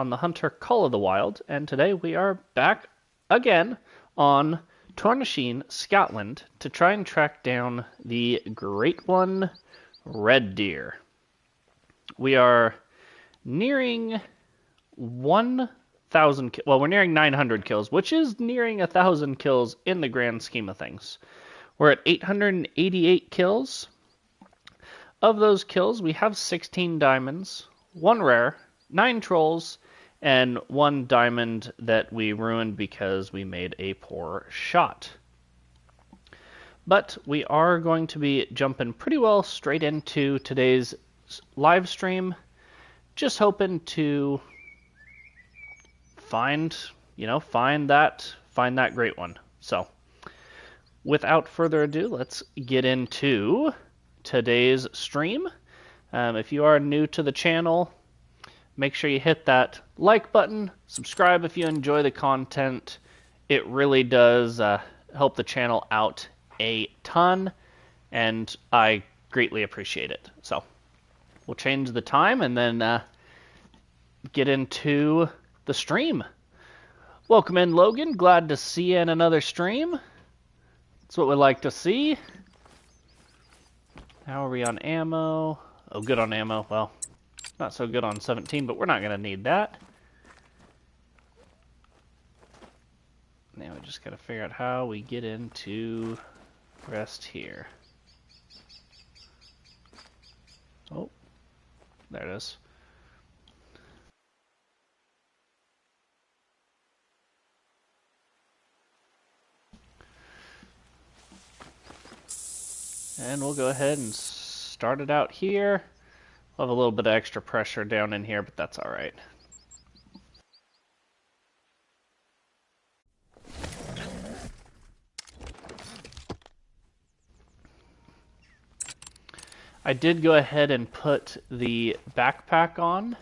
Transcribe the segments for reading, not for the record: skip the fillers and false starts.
on the Hunter Call of the Wild, and today we are back again on Tòrr, Scotland, to try and track down the Great One Red Deer. We are nearing 1,000, well, we're nearing 900 kills, which is nearing 1,000 kills in the grand scheme of things. We're at 888 kills. Of those kills, we have 16 diamonds, 1 rare, 9 trolls, and 1 diamond that we ruined because we made a poor shot. But we are going to be jumping pretty well straight into today's live stream. Just hoping to find that great one. So, without further ado, let's get into today's stream. If you are new to the channel, make sure you hit that like button, subscribe if you enjoy the content. It really does help the channel out a ton, and I greatly appreciate it. So we'll change the time and then get into the stream. Welcome in, Logan. Glad to see you in another stream. That's what we like to see. How are we on ammo? Oh, good on ammo. Well, not so good on 17, but we're not going to need that. Now we just got to figure out how we get into rest here. Oh, there it is. And we'll go ahead and start it out here. We'll have a little bit of extra pressure down in here, but that's all right. I did go ahead and put the backpack on.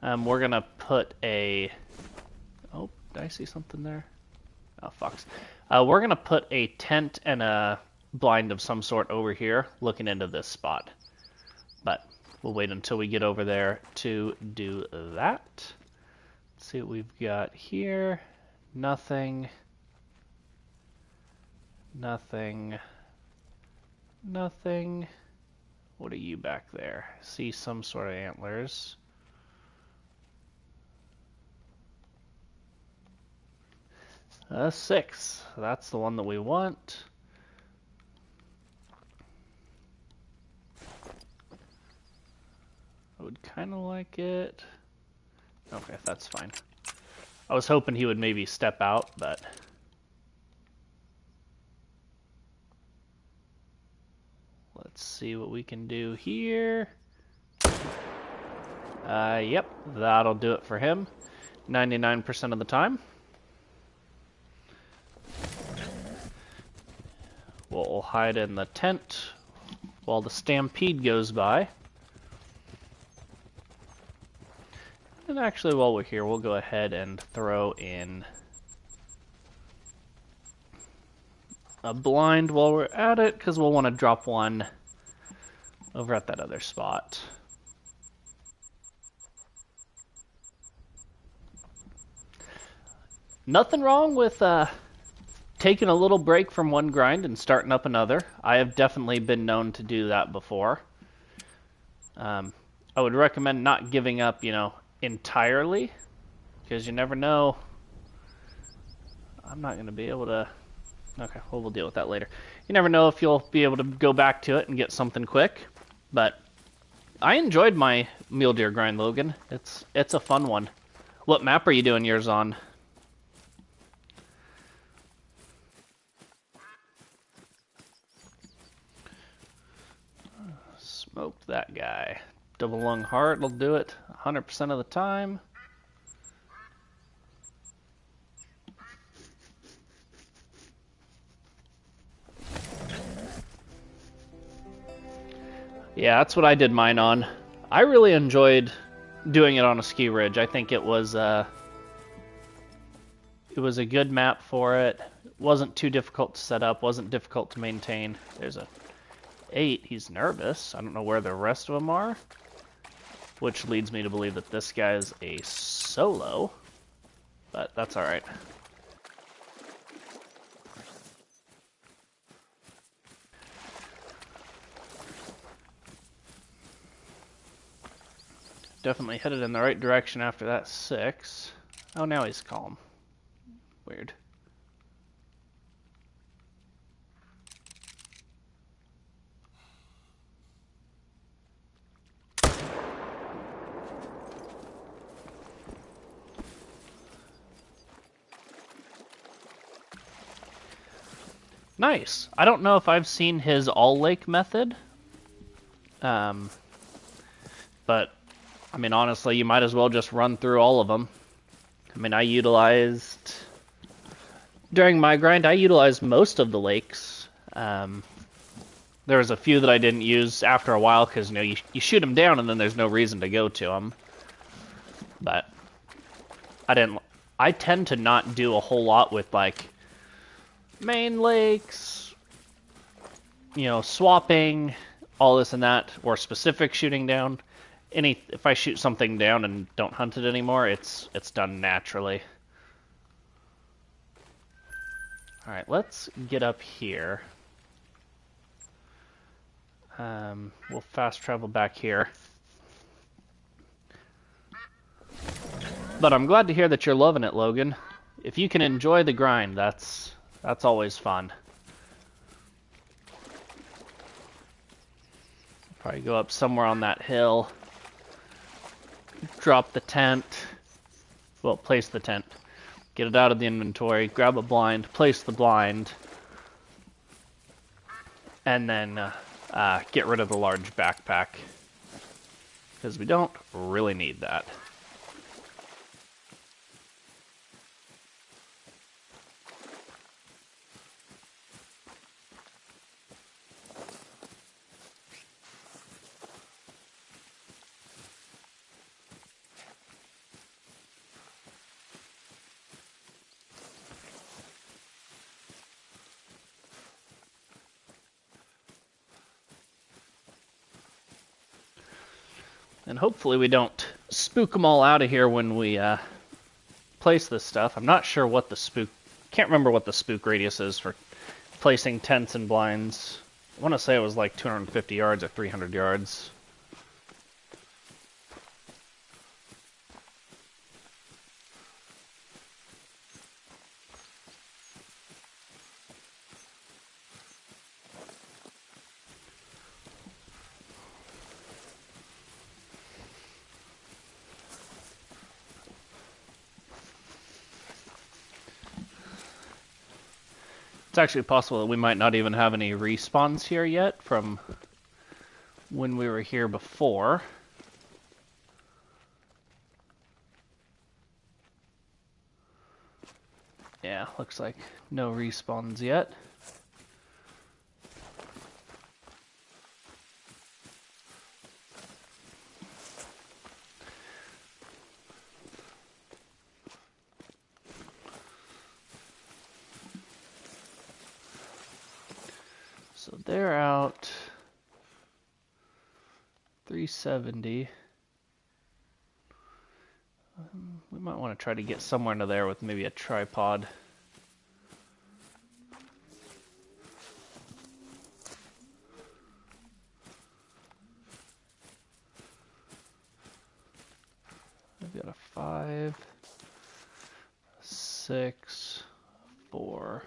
We're going to put a... Oh, did I see something there? Oh, fox. We're going to put a tent and a blind of some sort over here looking into this spot. But we'll wait until we get over there to do that. Let's see what we've got here. Nothing. Nothing. Nothing. What are you back there? See some sort of antlers. A 6. That's the one that we want. I would kind of like it. Okay, that's fine. I was hoping he would maybe step out, but... Let's see what we can do here. Yep, that'll do it for him. 99% of the time. We'll hide in the tent while the stampede goes by. And actually, while we're here, we'll go ahead and throw in a blind while we're at it, because we'll want to drop one over at that other spot. Nothing wrong with taking a little break from one grind and starting up another. I have definitely been known to do that before. I would recommend not giving up, entirely, because you never know. I'm not going to be able to... Okay, well, we'll deal with that later. You never know if you'll be able to go back to it and get something quick, but I enjoyed my mule deer grind, Logan. It's a fun one. What map are you doing yours on? Smoked that guy. Double lung heart will do it 100% of the time. Yeah, that's what I did mine on. I really enjoyed doing it on a ski ridge. I think it was a good map for it. It wasn't too difficult to set up, wasn't difficult to maintain. There's a 8. He's nervous. I don't know where the rest of them are. which leads me to believe that this guy is a solo, but that's alright. Definitely headed in the right direction after that 6. Oh, now he's calm. Weird. Nice. I don't know if I've seen his all lake method. But, I mean, honestly, you might as well just run through all of them. I mean, during my grind, I utilized most of the lakes. There was a few that I didn't use after a while because, you know, you shoot them down and then there's no reason to go to them. But I tend to not do a whole lot with, like, main lakes, you know, swapping, all this and that, or specific shooting down. If I shoot something down and don't hunt it anymore, it's done naturally. Alright, let's get up here. We'll fast travel back here. But I'm glad to hear that you're loving it, Logan. If you can enjoy the grind, that's always fun. Probably go up somewhere on that hill. Drop the tent. Well, place the tent. Get it out of the inventory. Grab a blind. Place the blind. And then get rid of the large backpack. Because we don't really need that. And hopefully we don't spook them all out of here when we place this stuff. I'm not sure what the spook... Can't remember what the spook radius is for placing tents and blinds. I want to say it was like 250 yards or 300 yards. It's actually possible that we might not even have any respawns here yet from when we were here before. Yeah, looks like no respawns yet. So they're out 370. We might want to try to get somewhere into there with maybe a tripod. I've got a 5, 6, 4.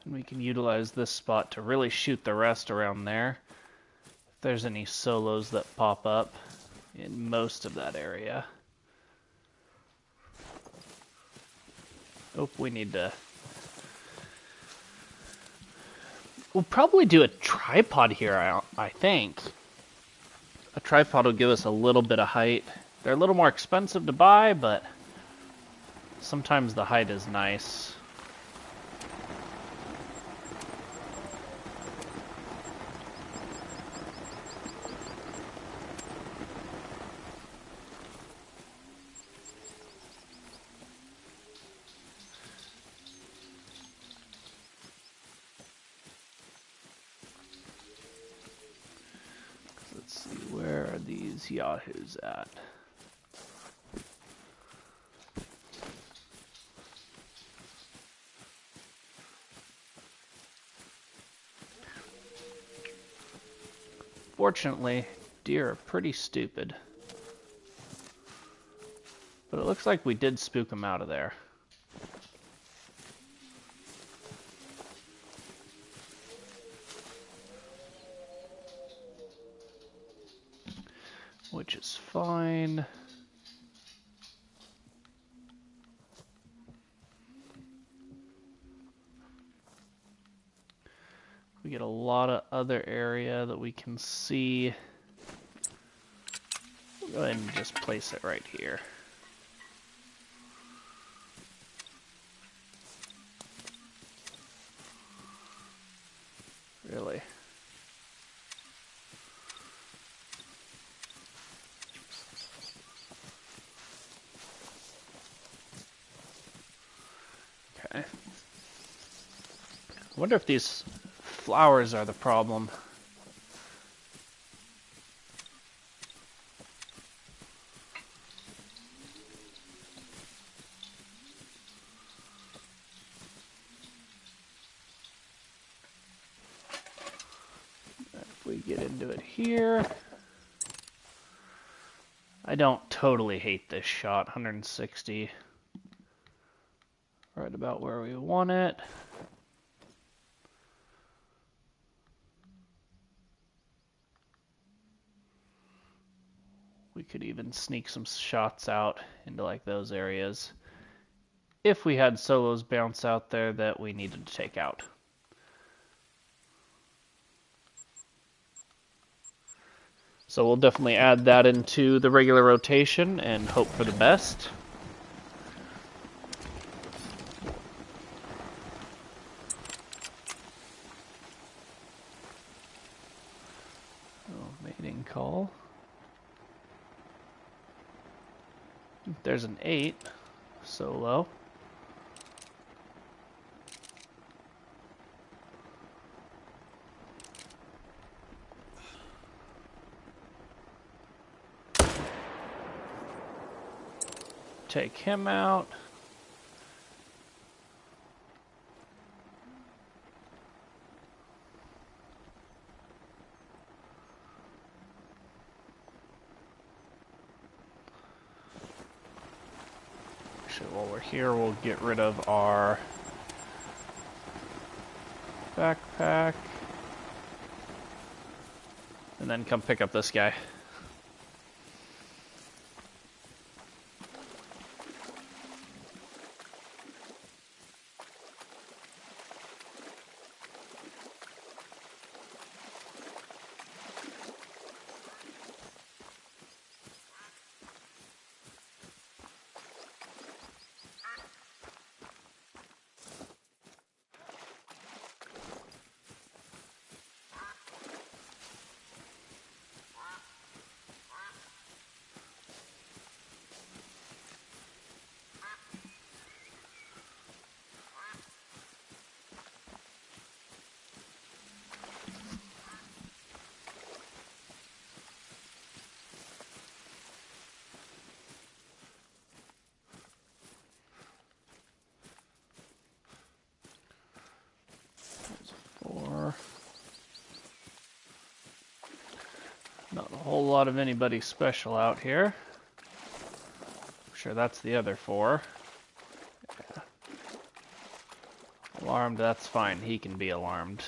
And we can utilize this spot to really shoot the rest around there. If there's any solos that pop up in most of that area. Oh, we need to We'll probably do a tripod here, I think. A tripod will give us a little bit of height. They're a little more expensive to buy, but sometimes the height is nice. Let's see, where are these yahoos at? Fortunately, deer are pretty stupid. But it looks like we did spook them out of there. Which is fine. We get a lot of other area that we can see. We'll go ahead and just place it right here. Really? Okay. I wonder if these flowers are the problem. If we get into it here. I don't totally hate this shot. 160. Right about where we want it. We could even sneak some shots out into like those areas if we had solos bounce out there that we needed to take out. So we'll definitely add that into the regular rotation and hope for the best. Oh, mating call. There's an 8 solo. Take him out. Actually, while we're here, we'll get rid of our backpack. And then come pick up this guy. Not a whole lot of anybody special out here. I'm sure that's the other 4. Yeah. Alarmed, that's fine. He can be alarmed.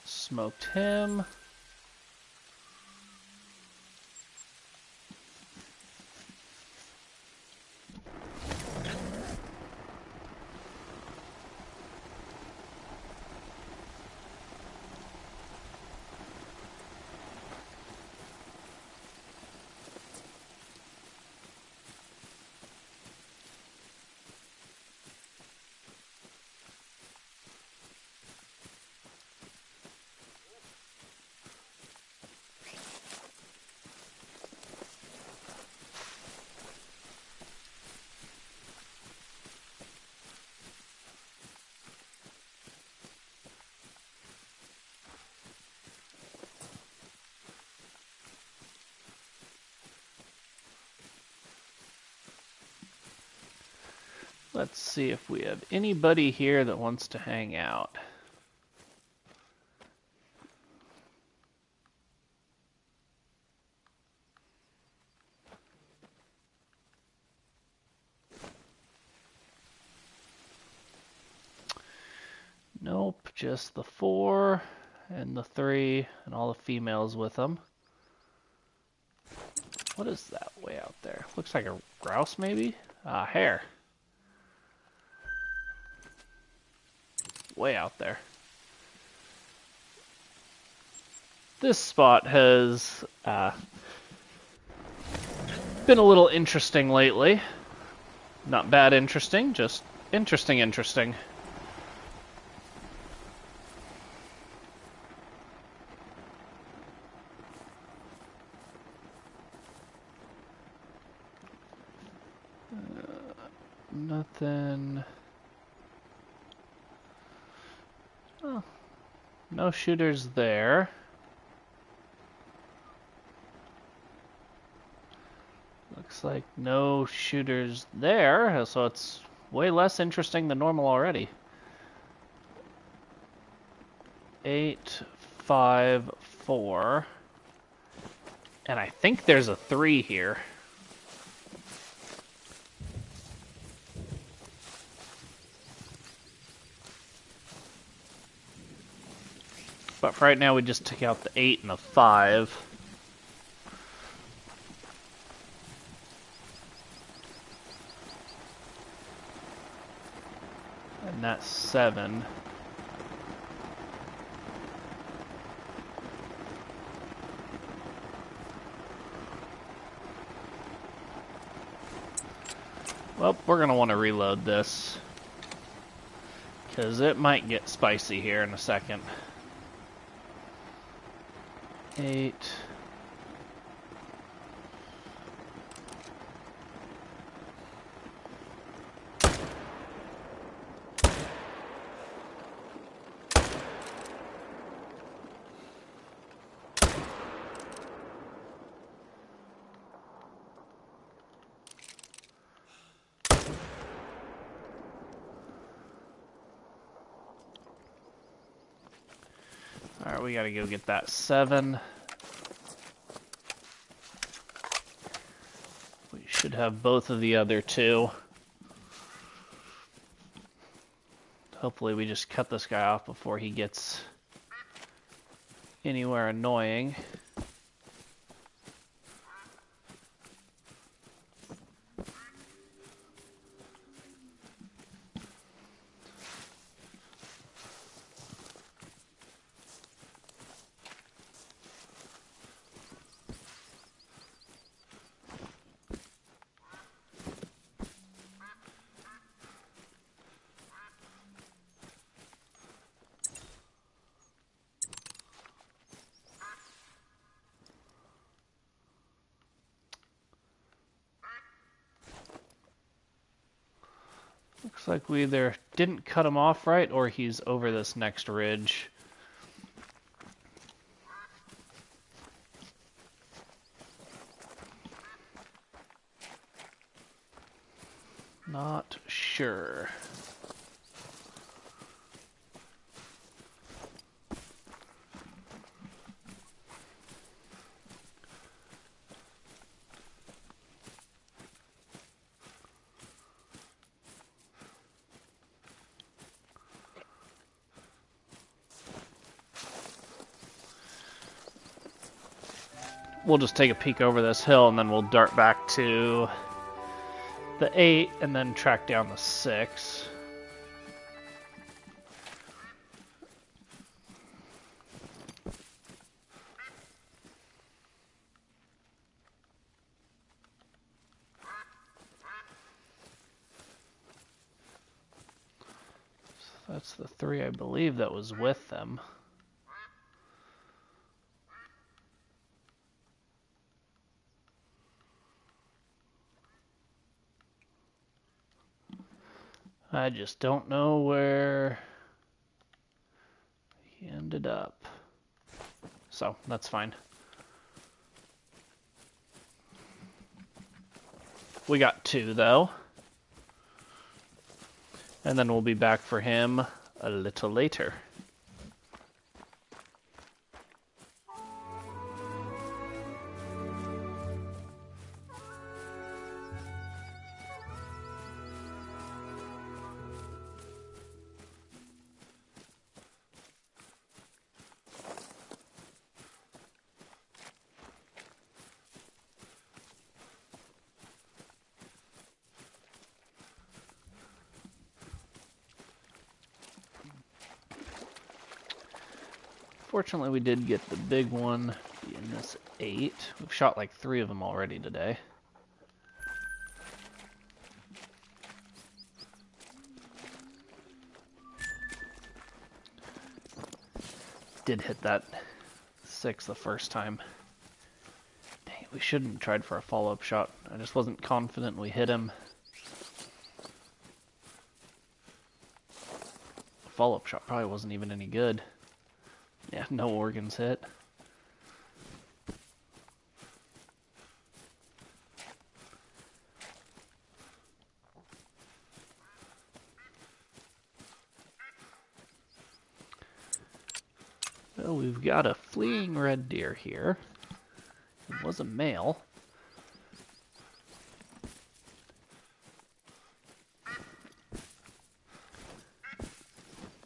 Smoked him. Let's see if we have anybody here that wants to hang out. Nope, just the 4 and the 3 and all the females with them. What is that way out there? Looks like a grouse, maybe? Hare. Way out there. This spot has been a little interesting lately. Not bad interesting, just interesting. Nothing. Oh, no shooters there. Looks like no shooters there, so it's way less interesting than normal already. 8, 5, 4. And I think there's a 3 here. But for right now, we just took out the 8 and the 5. And that's 7. Well, we're going to want to reload this, because it might get spicy here in a second. 8. Alright, we gotta go get that 7. We should have both of the other 2. Hopefully we just cut this guy off before he gets anywhere annoying. Looks like we either didn't cut him off right or he's over this next ridge. Not sure. We'll just take a peek over this hill and then we'll dart back to the 8 and then track down the 6. So that's the 3, I believe, that was with them. I just don't know where he ended up. So, that's fine. We got 2, though. And then we'll be back for him a little later. Fortunately, we did get the big one in this 8. We've shot like 3 of them already today. Did hit that 6 the first time. Dang it, we shouldn't have tried for a follow-up shot. I just wasn't confident we hit him. The follow-up shot probably wasn't even any good. Yeah, no organs hit. Well, we've got a fleeing red deer here. It was a male.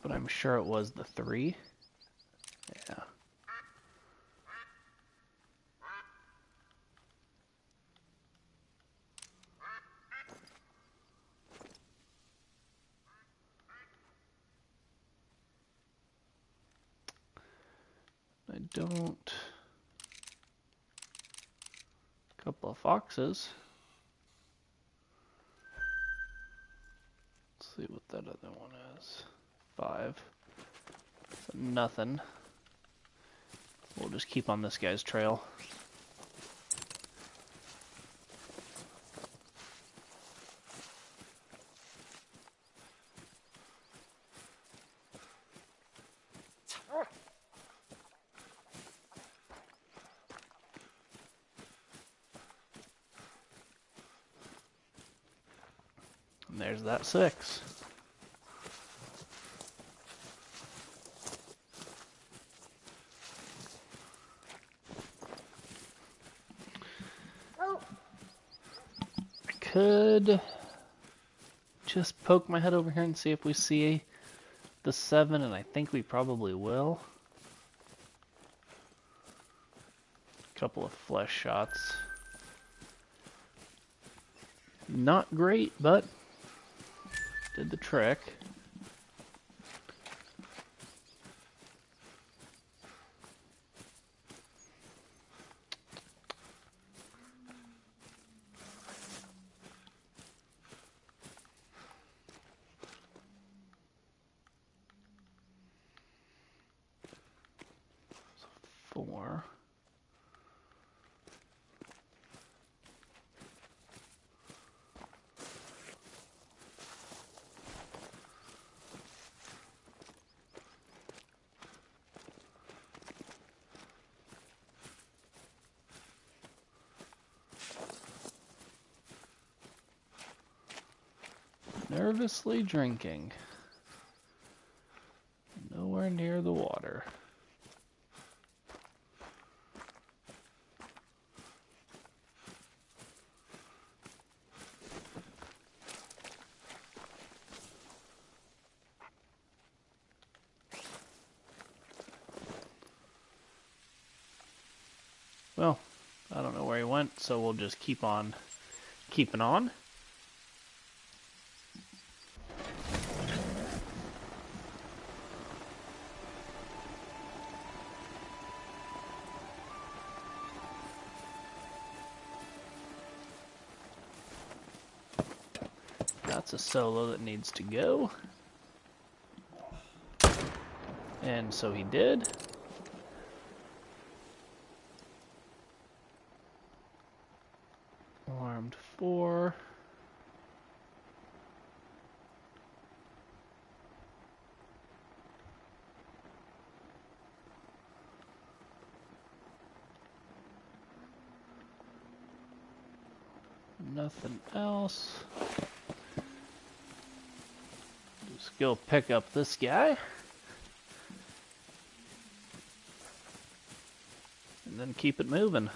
But I'm sure it was the 3. Yeah. I don't... Couple of foxes. Let's see what that other one is. 5. So nothing. We'll just keep on this guy's trail. And there's that 6. I could just poke my head over here and see if we see the 7, and I think we probably will. Couple of flesh shots. Not great, but did the trick. So 4. Nervously drinking. Nowhere near the water. Well, I don't know where he went, so we'll just keep on keeping on. That's a solo that needs to go. And so he did. Armed 4. Nothing else. Let's go pick up this guy. And then keep it moving.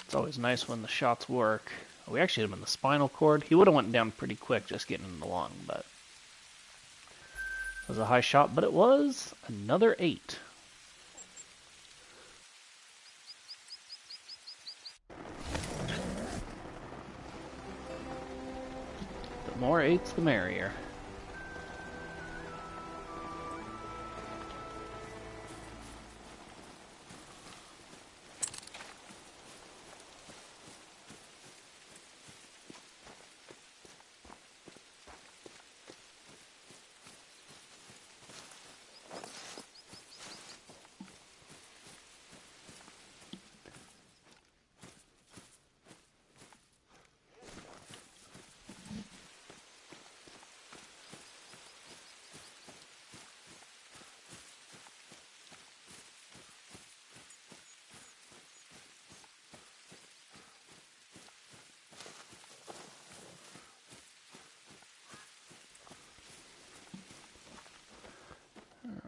It's always nice when the shots work. We actually hit him in the spinal cord. He would have went down pretty quick just getting in the lung, but it was a high shot, but it was another 8. The more 8s, the merrier.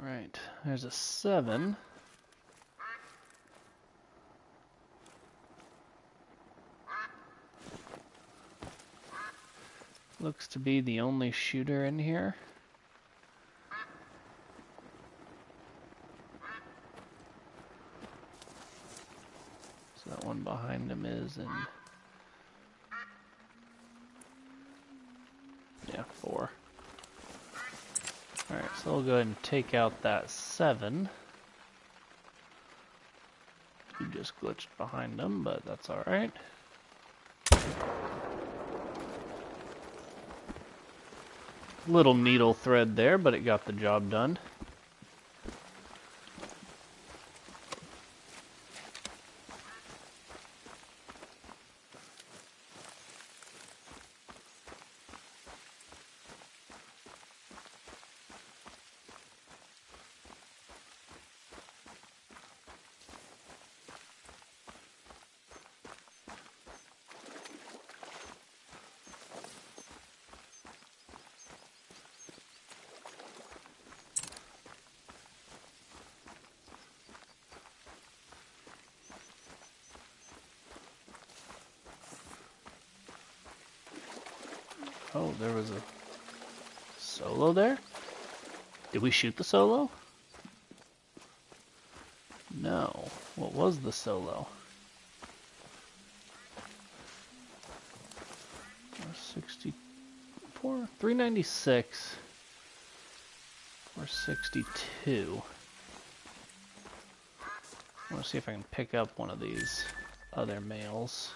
Alright, there's a 7. Looks to be the only shooter in here. So that one behind him is in... yeah, 4. Alright, so we'll go ahead and take out that 7. We just glitched behind him, but that's alright. Little needle thread there, but it got the job done. Oh, there was a solo there? Did we shoot the solo? No. What was the solo? 464, 396, 462. I want to see if I can pick up one of these other males.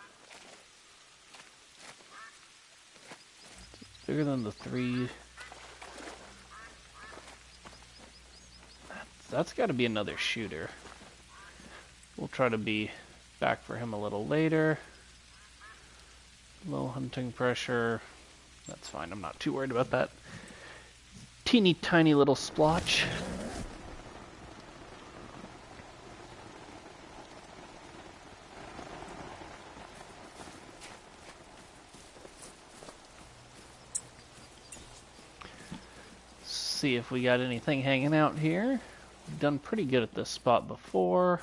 Bigger than the 3. That's got to be another shooter. We'll try to be back for him a little later. Low hunting pressure. That's fine. I'm not too worried about that. Teeny tiny little splotch. See if we got anything hanging out here. We've done pretty good at this spot before.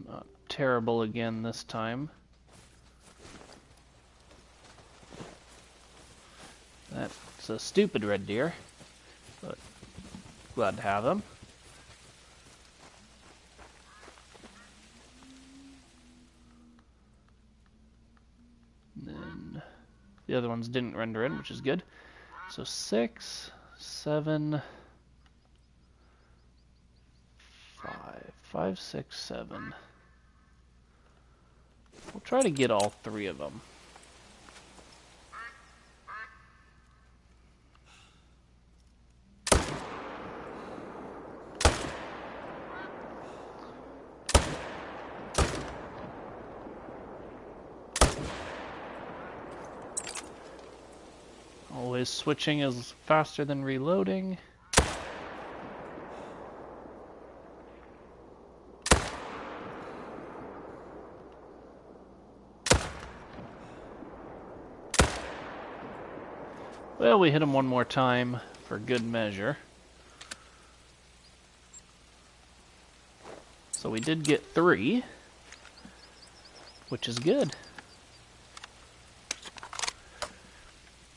Not terrible again this time. That's a stupid red deer, but glad to have him. The other ones didn't render in, which is good. So 6, 7, 5, 6, 7. We'll try to get all 3 of them. Always switching is faster than reloading. Well, we hit him one more time for good measure. So we did get 3, which is good.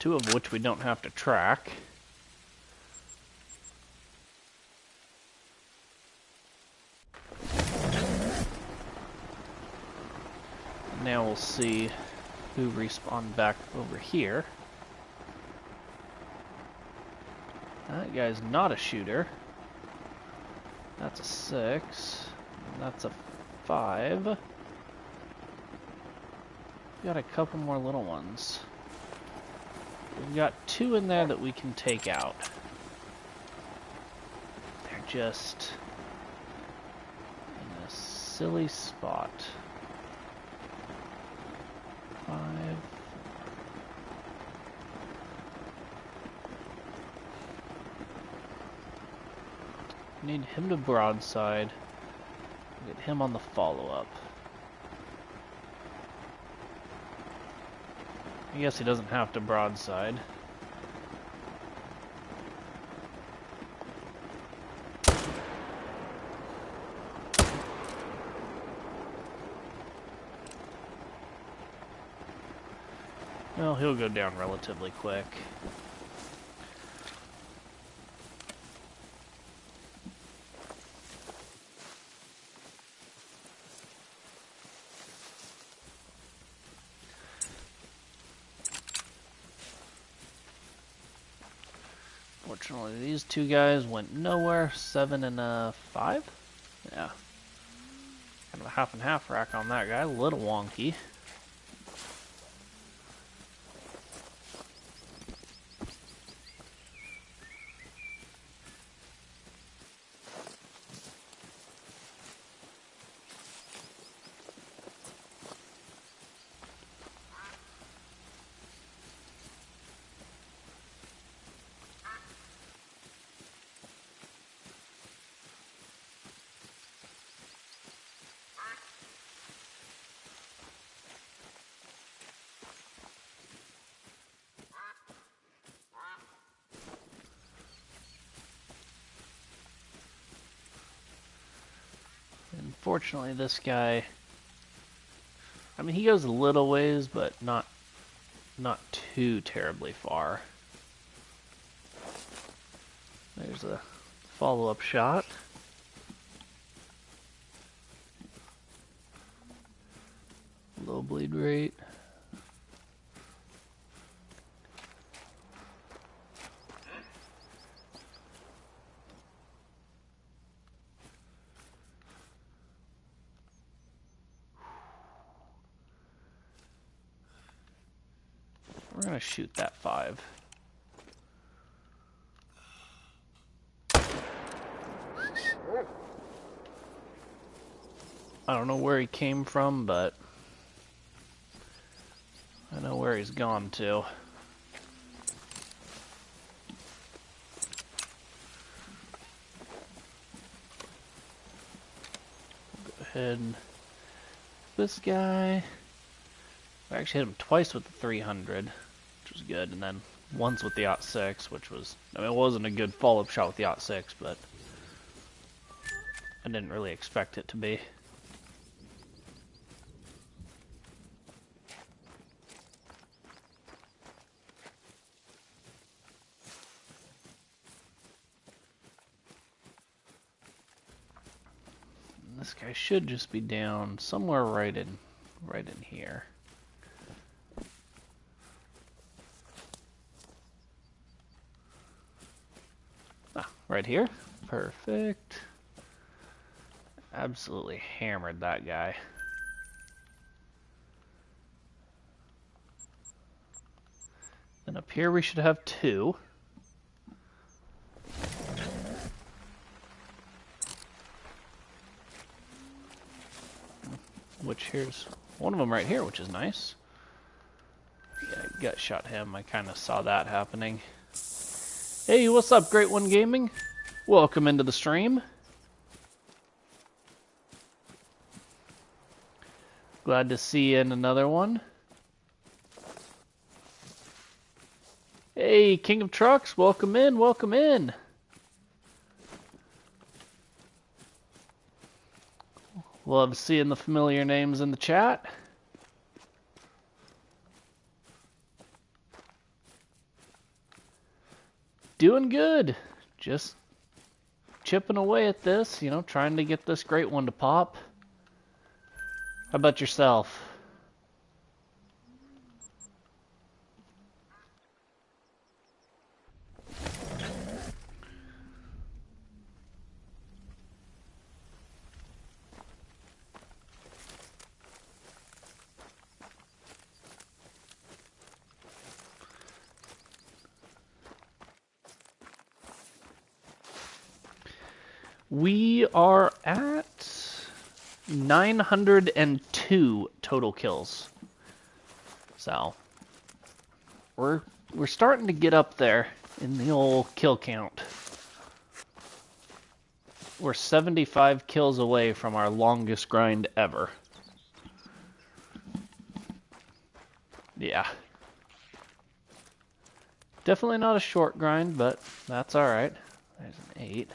2 of which we don't have to track. Now we'll see who respawned back over here. That guy's not a shooter. That's a 6. That's a 5. We got a couple more little ones. We've got 2 in there that we can take out. They're just in a silly spot. 5. Need him to broadside. Get him on the follow-up. I guess he doesn't have to broadside. Well, he'll go down relatively quick. Fortunately, these 2 guys went nowhere. 7 and a 5? Yeah. Kind of a half and half rack on that guy. A little wonky. Unfortunately, this guy, I mean, he goes a little ways, but not too terribly far. There's a follow-up shot. Low bleed rate. We're gonna shoot that 5. I don't know where he came from, but I know where he's gone to. We'll go ahead and this guy. I actually hit him twice with the 300, which was good, and then once with the .6, which was, I mean, it wasn't a good follow-up shot with the .6, but I didn't really expect it to be. And this guy should just be down somewhere right in here. Right here. Perfect. Absolutely hammered that guy. Then up here we should have 2. Which here's one of them right here, which is nice. Yeah, gut shot him. I kind of saw that happening. Hey, what's up, Great One Gaming? Welcome into the stream. Glad to see you in another one. Hey, King of Trucks, welcome in, welcome in. Love seeing the familiar names in the chat. Doing good. Just chipping away at this, you know, trying to get this great one to pop. How about yourself? We are at 902 total kills. So we're starting to get up there in the old kill count. We're 75 kills away from our longest grind ever. Yeah. Definitely not a short grind, but that's alright. There's an 8.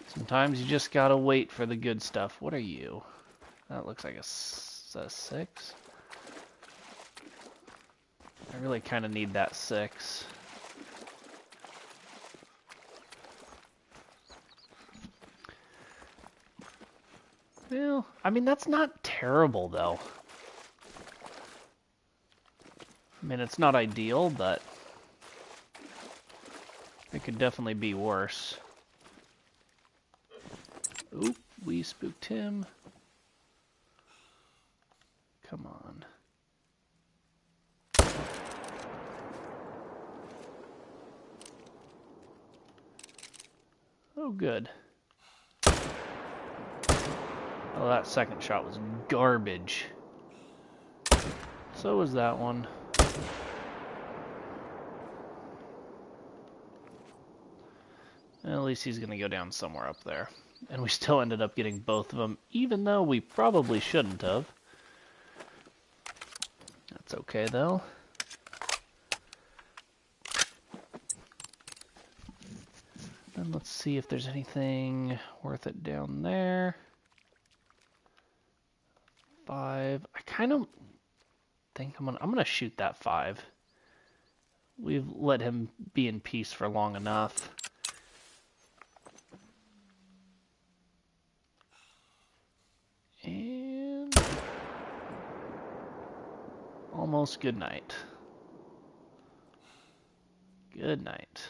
Sometimes you just gotta wait for the good stuff. What are you? That looks like a 6. I really kind of need that 6. Well, I mean, that's not terrible, though. I mean, it's not ideal, but it could definitely be worse. Oop, we spooked him. Come on. Oh, good. Oh, that second shot was garbage. So was that one. At least he's going to go down somewhere up there. And we still ended up getting both of them, even though we probably shouldn't have. That's okay, though. And let's see if there's anything worth it down there. 5. I kind of think I'm gonna shoot that 5. We've let him be in peace for long enough. And almost good night. Good night.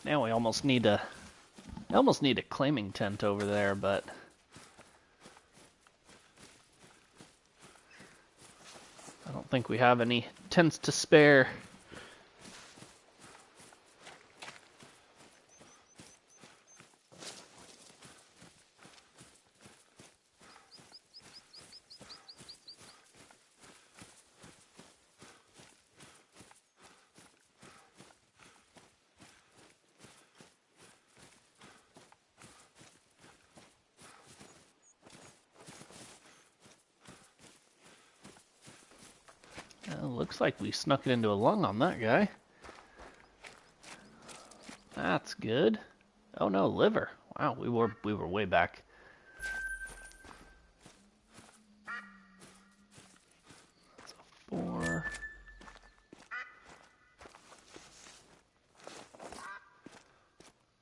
Now we almost need a claiming tent over there, but I don't think we have any tents to spare. Looks like we snuck it into a lung on that guy. That's good. Oh no, liver. Wow, we were way back. That's a 4.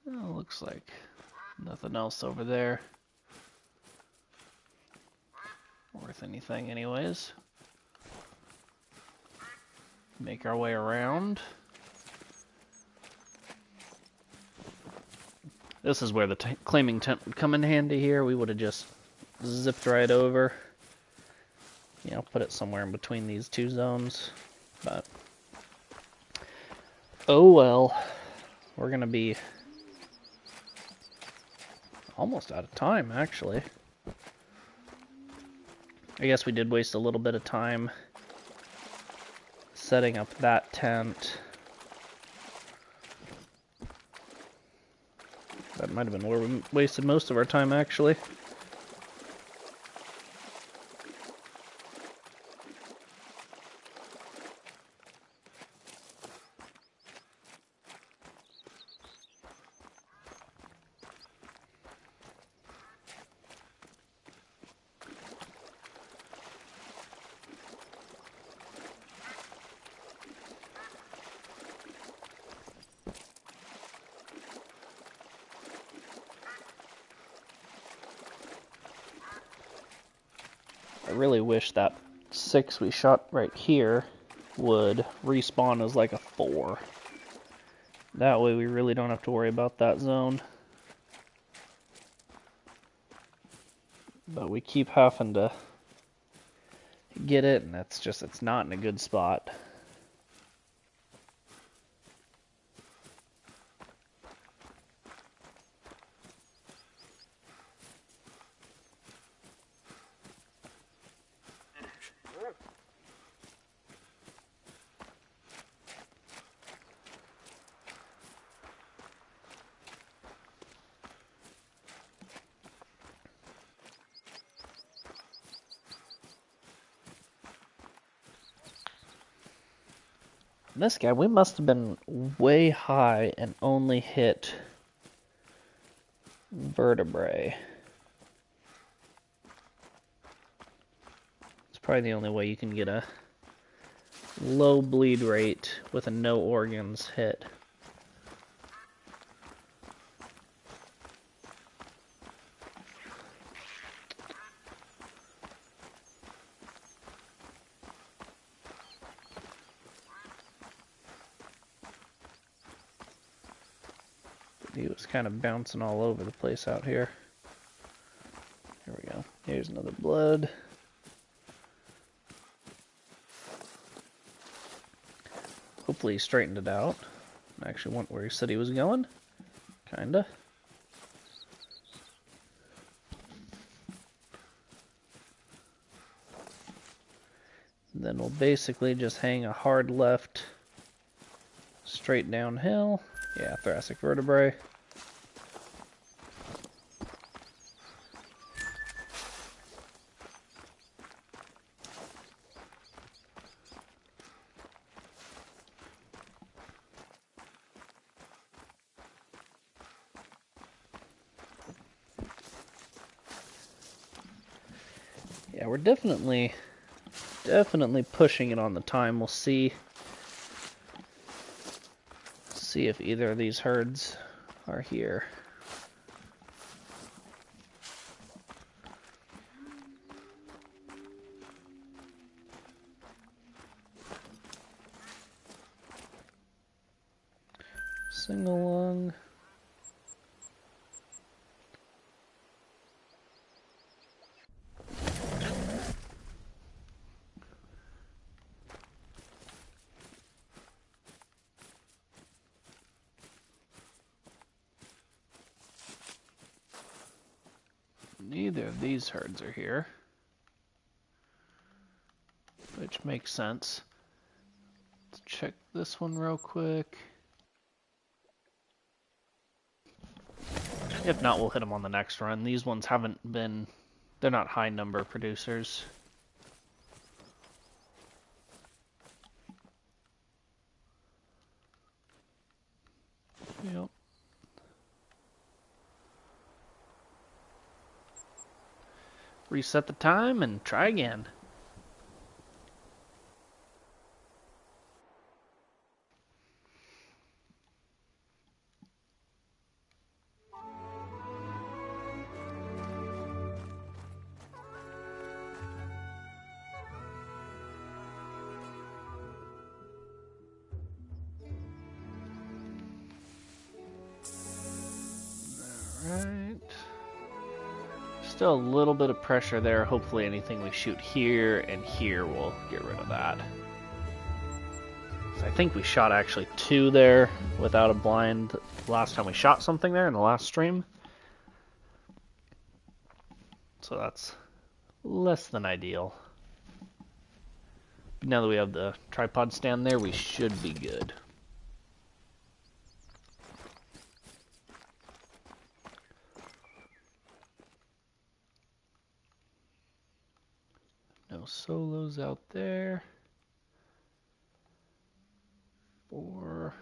Oh, looks like nothing else over there worth anything anyways. Make our way around. This is where the claiming tent would come in handy here. We would have just zipped right over. You know, put it somewhere in between these two zones. But, oh well. We're going to be almost out of time, actually. I guess we did waste a little bit of time setting up that tent. That might have been where we wasted most of our time, actually. I really wish that 6 we shot right here would respawn as like a 4. That way we really don't have to worry about that zone. But we keep having to get it, and it's not in a good spot. This guy, we must have been way high and only hit vertebrae. It's probably the only way you can get a low bleed rate with a no organs hit. He was kind of bouncing all over the place out here. Here we go. Here's another blood. Hopefully he straightened it out. Actually went where he said he was going. Kinda. Then we'll basically just hang a hard left straight downhill. Yeah, thoracic vertebrae. Yeah, we're definitely pushing it on the time. We'll see if either of these herds are here. Single lung. Neither of these herds are here, which makes sense. Let's check this one real quick. If not, we'll hit them on the next run. These ones haven't been, they're not high number producers. Yep. Reset the time and try again. Still a little bit of pressure there. Hopefully anything we shoot here and here will get rid of that. So I think we shot actually 2 there without a blind last time we shot something there in the last stream. So that's less than ideal. Now that we have the tripod stand there, we should be good. No solos out there. 4.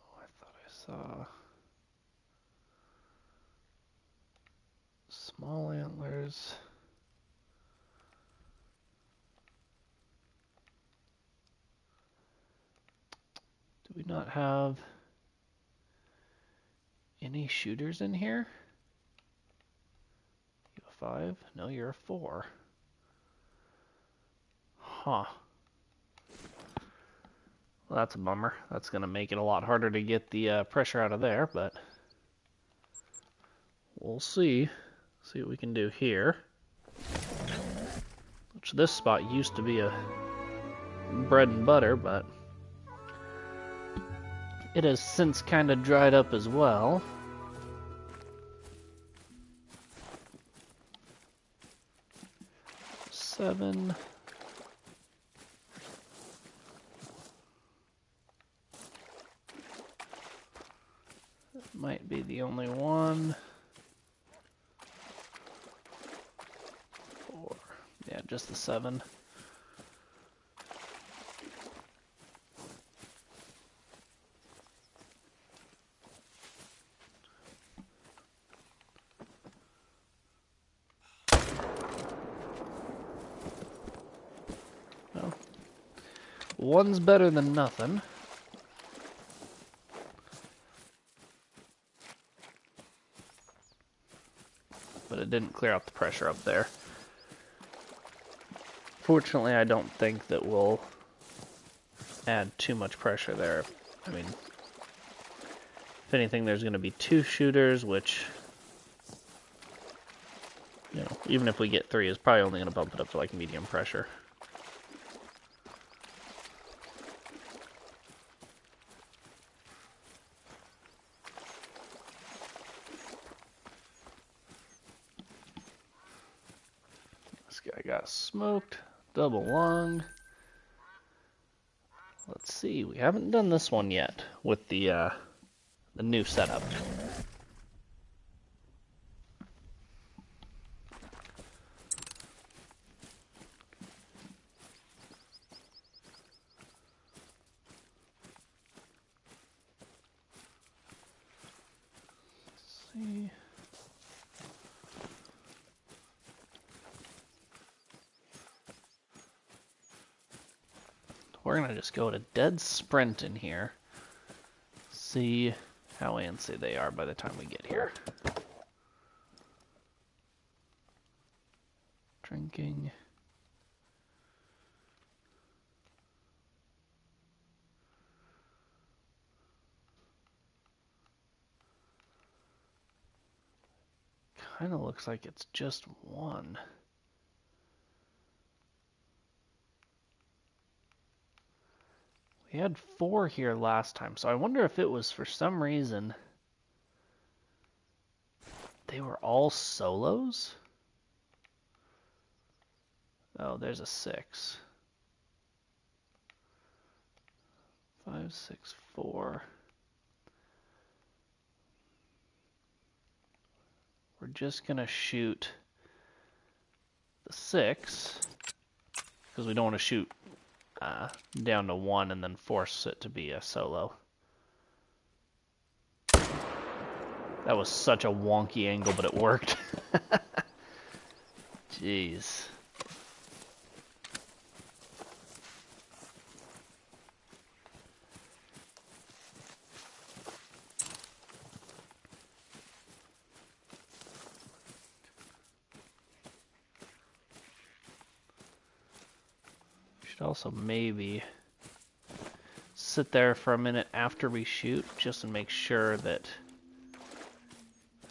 Oh, I thought I saw small antlers. Do we not have any shooters in here? You a 5? No, you're a 4. Huh. Well, that's a bummer. That's going to make it a lot harder to get the pressure out of there, but we'll see. See what we can do here. Which this spot used to be a bread and butter, but it has since kind of dried up as well. Seven. That might be the only one. 4. Yeah, just the 7. Well, one's better than nothing. But it didn't clear out the pressure up there. Fortunately, I don't think that we'll add too much pressure there. I mean, if anything, there's going to be 2 shooters, which, you know, even if we get 3, is probably only going to bump it up to like medium pressure. This guy got smoked. Double lung. Let's see, we haven't done this one yet with the new setup. Let's see. We're going to just go to dead sprint in here. See how antsy they are by the time we get here. Drinking. Kind of looks like it's just one. We had 4 here last time, so I wonder if it was for some reason they were all solos? Oh, there's a 6. 5, 6, 4. We're just gonna shoot the 6 because we don't want to shoot down to 1 and then force it to be a solo. That was such a wonky angle, but it worked. Jeez. Also maybe sit there for a minute after we shoot, just to make sure that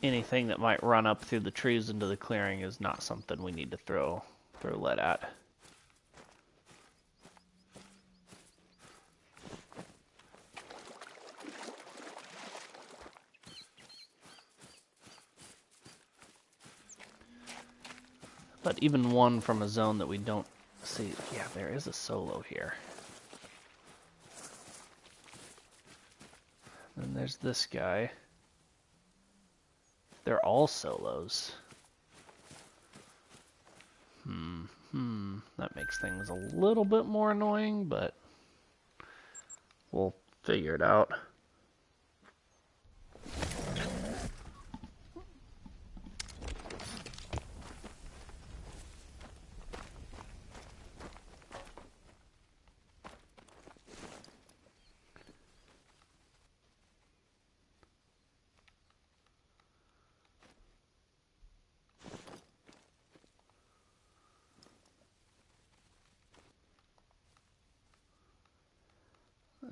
anything that might run up through the trees into the clearing is not something we need to throw lead at. But even one from a zone that we don't see, yeah, there is a solo here. And there's this guy. They're all solos. That makes things a little bit more annoying, but we'll figure it out.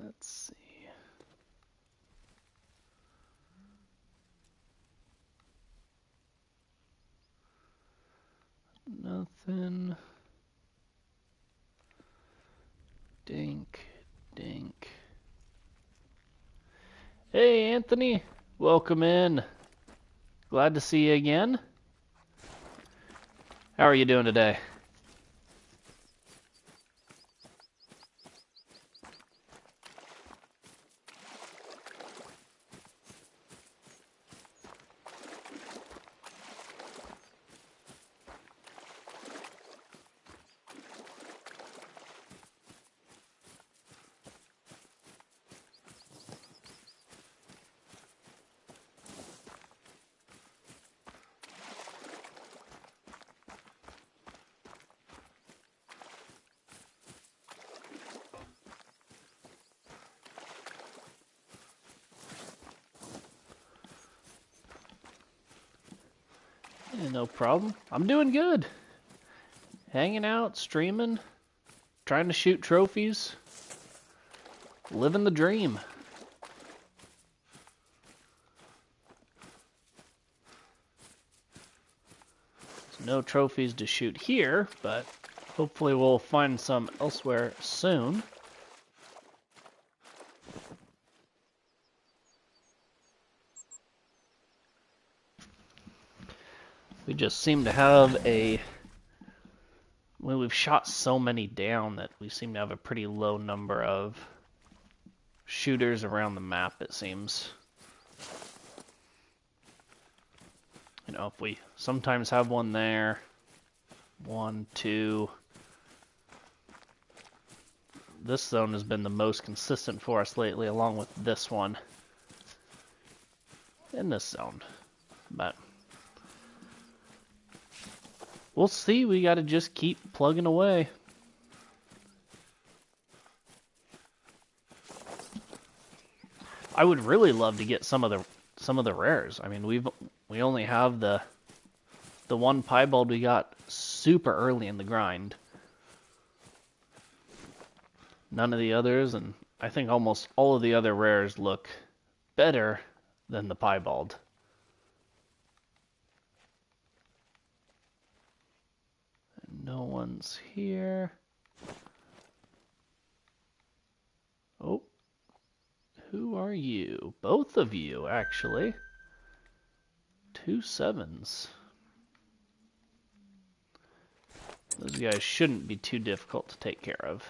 Let's see. Nothing. Dink, dink. Hey, Anthony. Welcome in. Glad to see you again. How are you doing today? Yeah, no problem. I'm doing good. Hanging out, streaming, trying to shoot trophies, living the dream. There's no trophies to shoot here, but hopefully we'll find some elsewhere soon. We just seem to have well, we've shot so many down that we seem to have a pretty low number of shooters around the map, it seems. You know, if we sometimes have one there, 1, 2. This zone has been the most consistent for us lately, along with this one in this zone. But we'll see. We got to just keep plugging away. I would really love to get some of the rares. I mean, we only have the one piebald we got super early in the grind. None of the others, and I think almost all of the other rares look better than the piebald. No one's here. Oh, who are you? Both of you, actually. 2 7s. Those guys shouldn't be too difficult to take care of.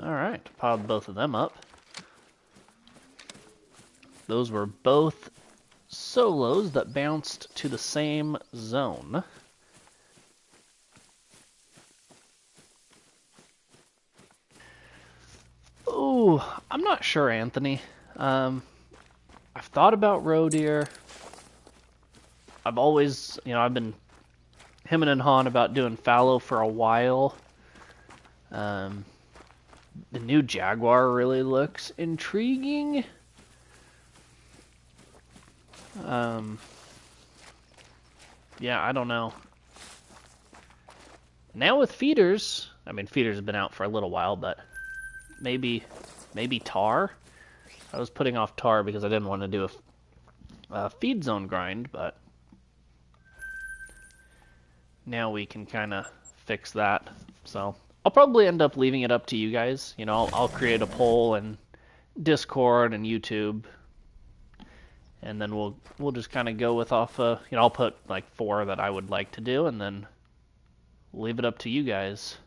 Alright, piled both of them up. Those were both solos that bounced to the same zone. Oh, I'm not sure, Anthony. I've thought about roe deer. I've always, I've been hemming and hawing about doing fallow for a while. The new Jaguar really looks intriguing. Yeah, I don't know. Now with feeders, I mean, feeders have been out for a little while, but maybe Tòrr? I was putting off Tòrr because I didn't want to do a feed zone grind, but now we can kind of fix that. So I'll probably end up leaving it up to you guys. You know, I'll create a poll in Discord and YouTube, and then we'll just kind of go with off. You know, I'll put like 4 that I would like to do, and then we'll leave it up to you guys.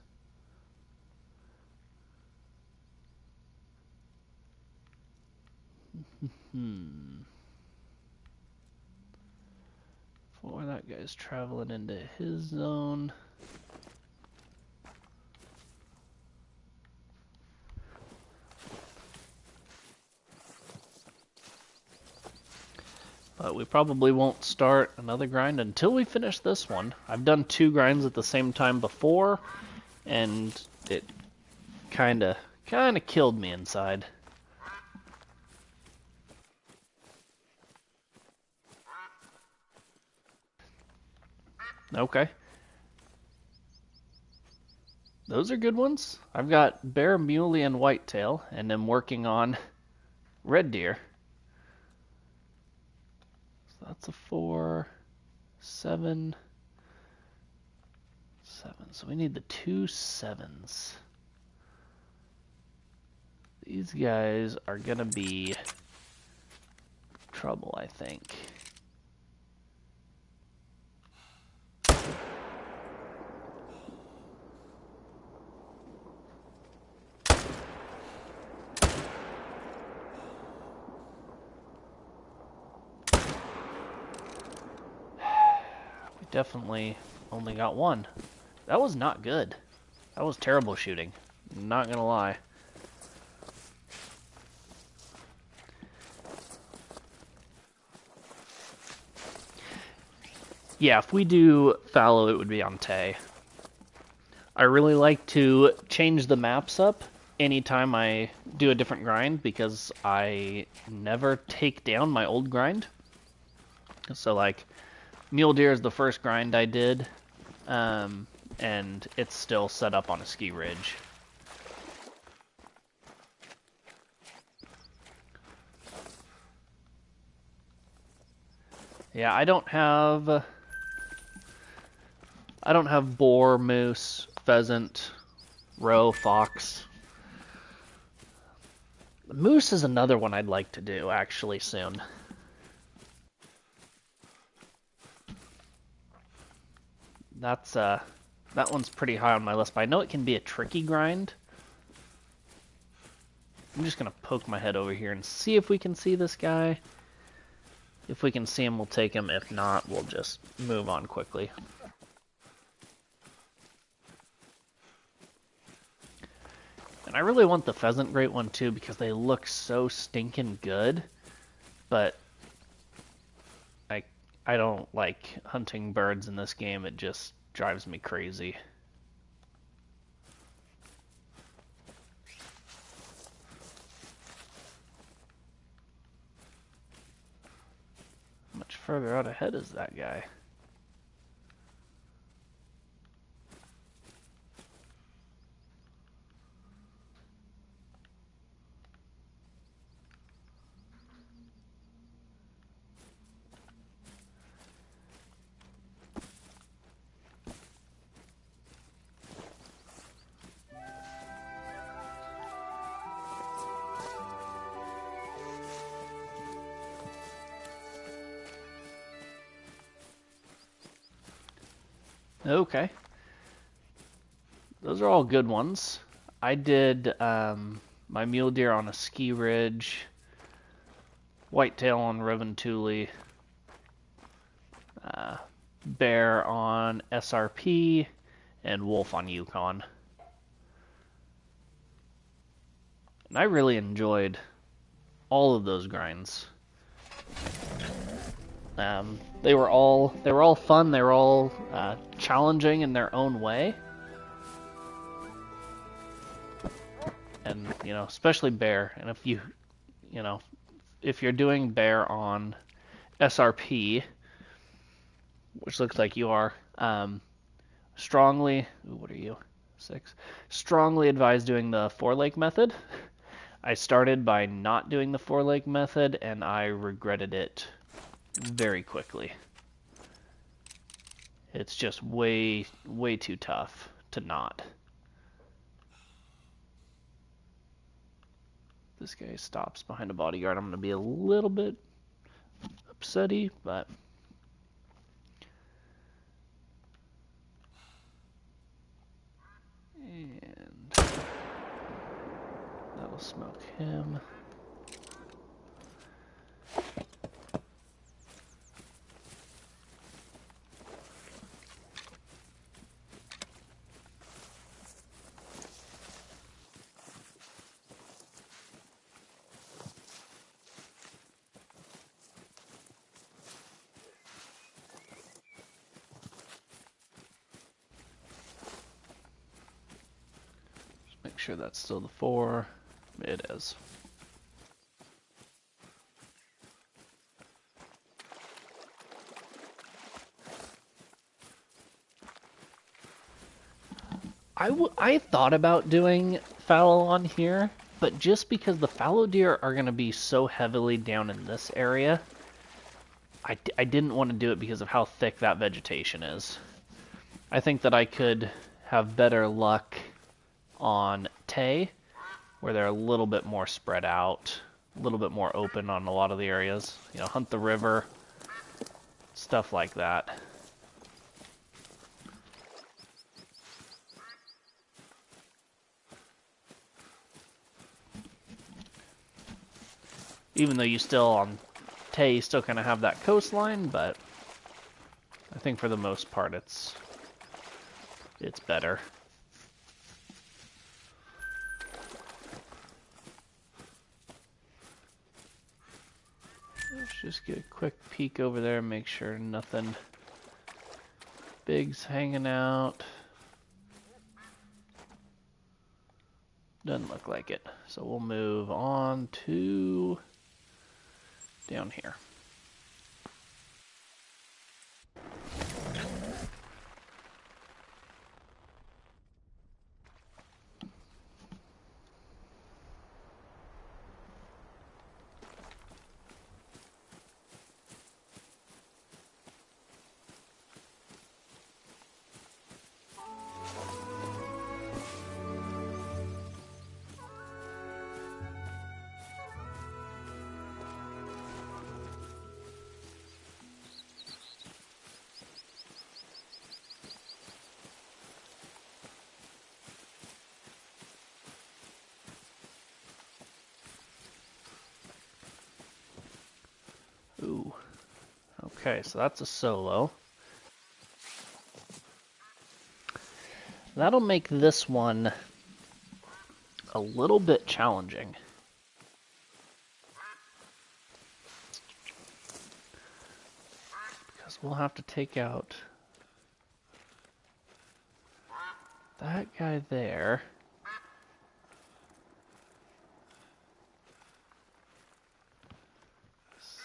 Before that guy's traveling into his zone. But we probably won't start another grind until we finish this one. I've done 2 grinds at the same time before, and it kind of killed me inside. Okay. Those are good ones. I've got bear, muley, and whitetail, and I'm working on red deer. So that's a 4, 7, 7. So we need the 2 7s. These guys are gonna be trouble, I think. Definitely only got 1. That was not good. That was terrible shooting. Not gonna lie. Yeah, if we do fallow, it would be on Tay. I really like to change the maps up anytime I do a different grind because I never take down my old grind. So like, mule deer is the first grind I did, and it's still set up on a ski ridge. Yeah, I don't have boar, moose, pheasant, roe, fox. Moose is another one I'd like to do actually soon. That one's pretty high on my list, but I know it can be a tricky grind. I'm just gonna poke my head over here and see if we can see this guy. If we can see him, we'll take him. If not, we'll just move on quickly. And I really want the pheasant great one too because they look so stinking good, but I don't like hunting birds in this game. It just drives me crazy. How much further out ahead is that guy? Okay. Those are all good ones. I did my mule deer on a ski ridge, whitetail on Reventuli, bear on SRP, and wolf on Yukon. And I really enjoyed all of those grinds. They were all fun. They were all challenging in their own way, and you know, especially bear. And if if you're doing bear on SRP, which looks like you are, strongly, what are you? 6. Strongly advise doing the 4-lake method. I started by not doing the 4-lake method, and I regretted it very quickly. It's just way too tough to not. This guy stops behind a bodyguard. I'm going to be a little bit upsetty, but... And that'll smoke him. Make sure that's still the 4. It is. I thought about doing fallow on here, but just because the fallow deer are going to be so heavily down in this area, I didn't want to do it because of how thick that vegetation is. I think that I could have better luck on Tay, where they're a little bit more spread out, a little bit more open on a lot of the areas. You know, hunt the river, stuff like that. Even though you still, on Tay, you still kind of have that coastline, but I think for the most part it's better. Let's just get a quick peek over there and make sure nothing big's hanging out. Doesn't look like it. So we'll move on to down here. Ooh. Okay, so that's a solo. That'll make this one a little bit challenging. Because we'll have to take out that guy there.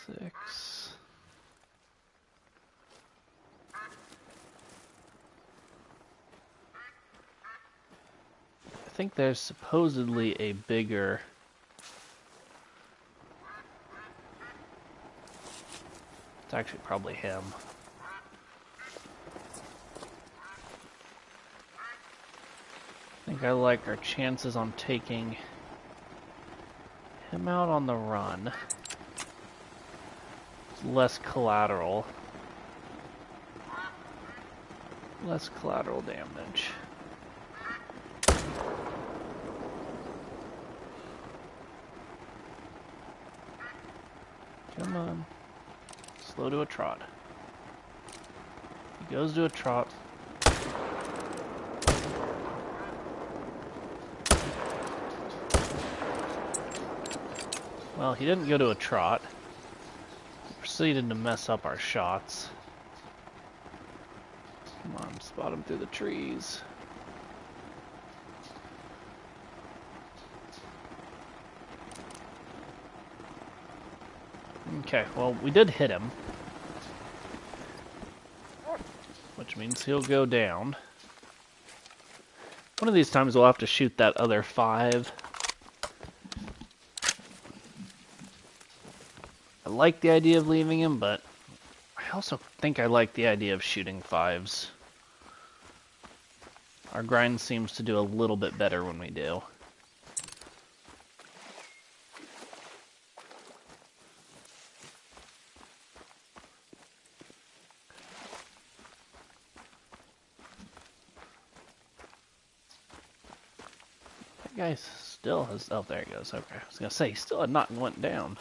Six. I think there's supposedly a bigger... It's actually probably him. I think I like our chances on taking him out on the run. Less collateral. Less collateral damage. Come on. Slow to a trot. He goes to a trot. Well, he didn't go to a trot. He proceeded to mess up our shots. Come on, spot him through the trees. Okay, well, we did hit him. which means he'll go down. One of these times we'll have to shoot that other 5. I like the idea of leaving him, but I also think I like the idea of shooting 5s. Our grind seems to do a little bit better when we do. That guy still has... Oh, there he goes. Okay. I was going to say, he still had not went down.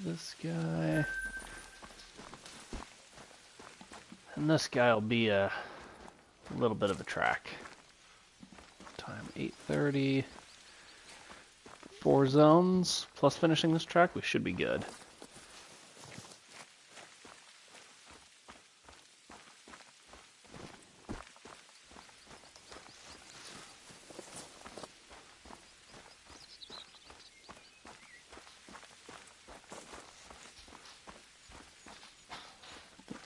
This guy... And this guy will be a little bit of a track. Time 8:30. 4 zones, plus finishing this track, we should be good.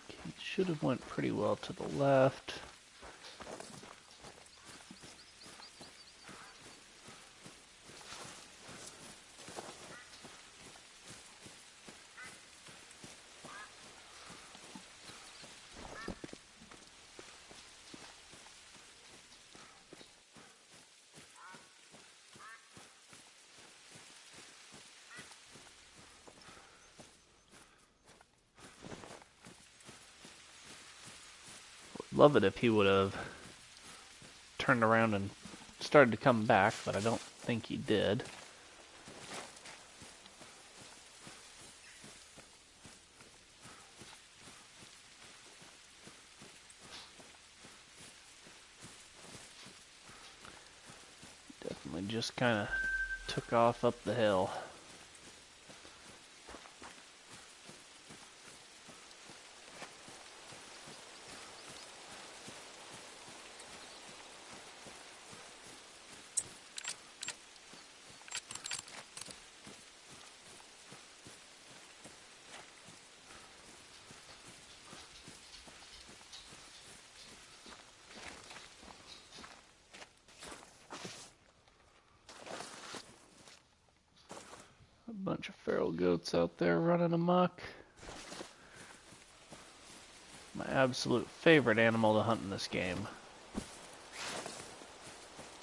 He should have went pretty well to the left. Love it if he would have turned around and started to come back, but I don't think he did. Definitely just kind of took off up the hill. A bunch of feral goats out there running amok. My absolute favorite animal to hunt in this game.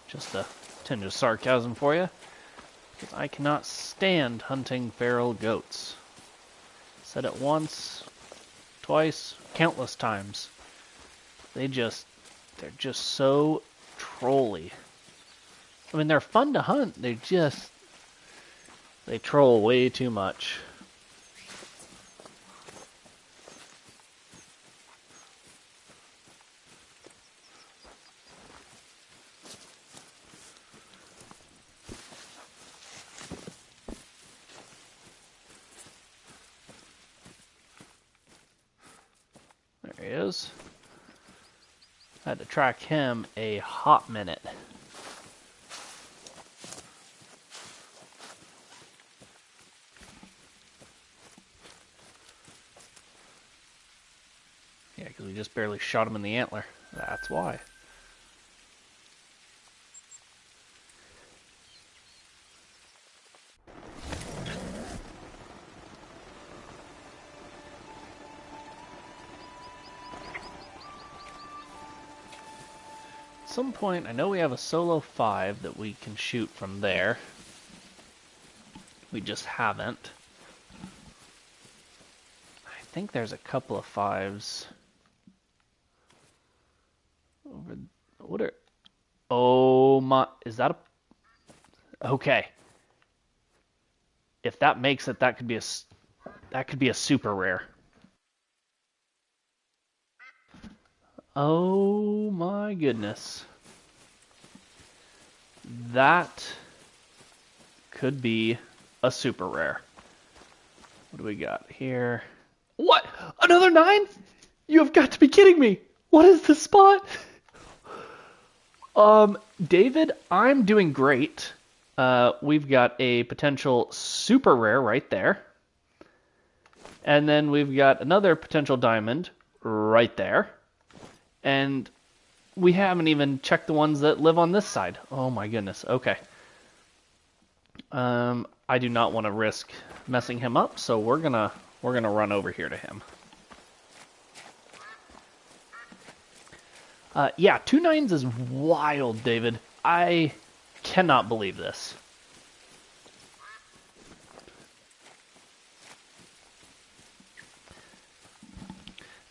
Just a tinge of sarcasm for you, because I cannot stand hunting feral goats. Said it once, twice, countless times. They're just so trolly. I mean, they're fun to hunt, they troll way too much. There he is. I had to track him a hot minute. Yeah, because we just barely shot him in the antler. That's why. At some point, I know we have a solo 5 that we can shoot from there. We just haven't. I think there's a couple of 5s. Over, what are... Oh my... Is that a... Okay. If that makes it, that could be a super rare. Oh my goodness. That could be a super rare. What do we got here? What? Another 9? You have got to be kidding me. What is this spot? David, I'm doing great. We've got a potential super rare right there. And then we've got another potential diamond right there. And we haven't even checked the ones that live on this side. Oh my goodness. Okay. I do not want to risk messing him up, so we're gonna run over here to him. Yeah, 2 9s is wild, David. I cannot believe this.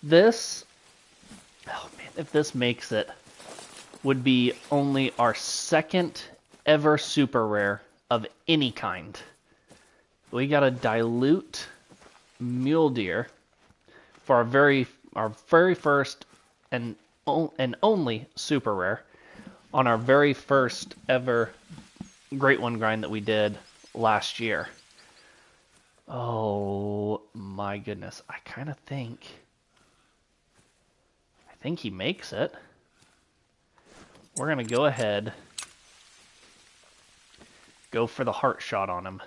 This, oh man, if this makes it, would be only our second ever super rare of any kind. We got a dilute mule deer for our very first and only super rare on our very first ever Great One grind that we did last year. Oh my goodness. I think he makes it. We're going to go ahead, go for the heart shot on him.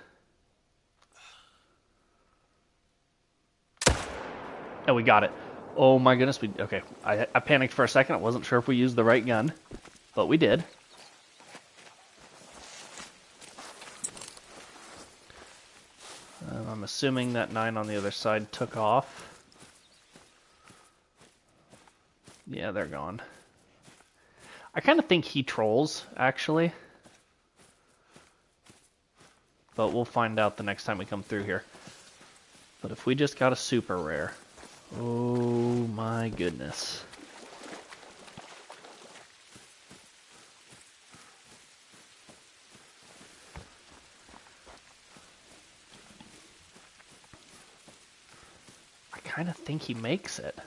And we got it. Oh my goodness. Okay, I panicked for a second. I wasn't sure if we used the right gun, but we did. I'm assuming that 9 on the other side took off. Yeah, they're gone. I kind of think he trolls, actually. But we'll find out the next time we come through here. But if we just got a super rare... Oh my goodness. I kind of think he makes it.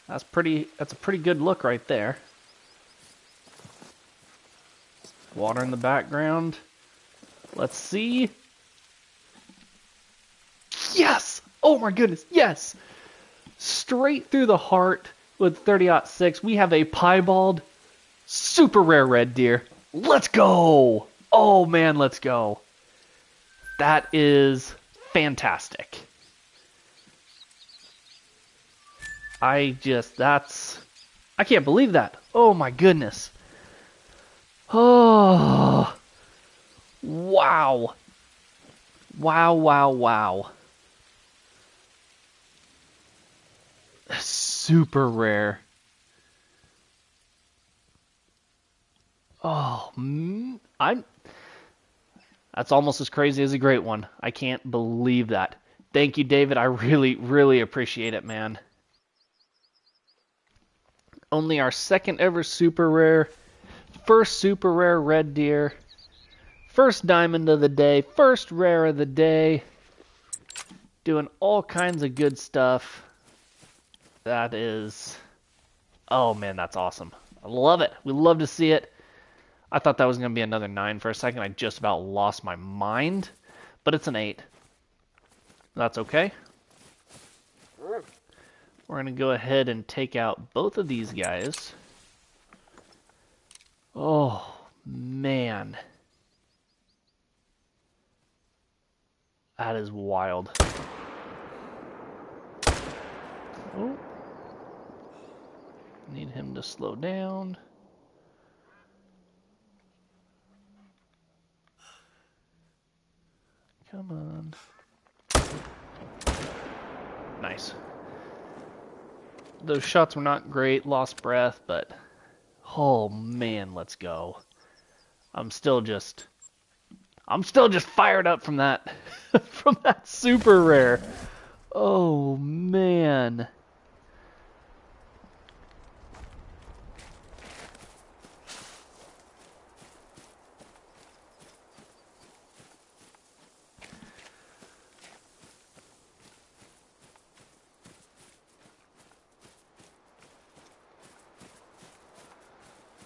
That's a pretty good look right there. Water in the background. Let's see. Yes! Oh my goodness, yes! Straight through the heart with 30-06. We have a piebald super rare red deer. Let's go! Oh man, let's go. That is fantastic. I can't believe that. Oh my goodness. Oh, wow. Wow, wow, wow. Super rare. Oh, that's almost as crazy as a great one. I can't believe that. Thank you, David. I really, really appreciate it, man. Only our second ever super rare. First super rare red deer. First diamond of the day. First rare of the day. Doing all kinds of good stuff. That is... Oh man, that's awesome. I love it. We love to see it. I thought that was going to be another 9 for a second. I just about lost my mind. But it's an 8. That's okay. We're going to go ahead and take out both of these guys. Oh, man. That is wild. Oh. Need him to slow down. Come on. Nice. Those shots were not great, lost breath, but oh man, let's go. I'm still just fired up from that from that super rare. Oh man.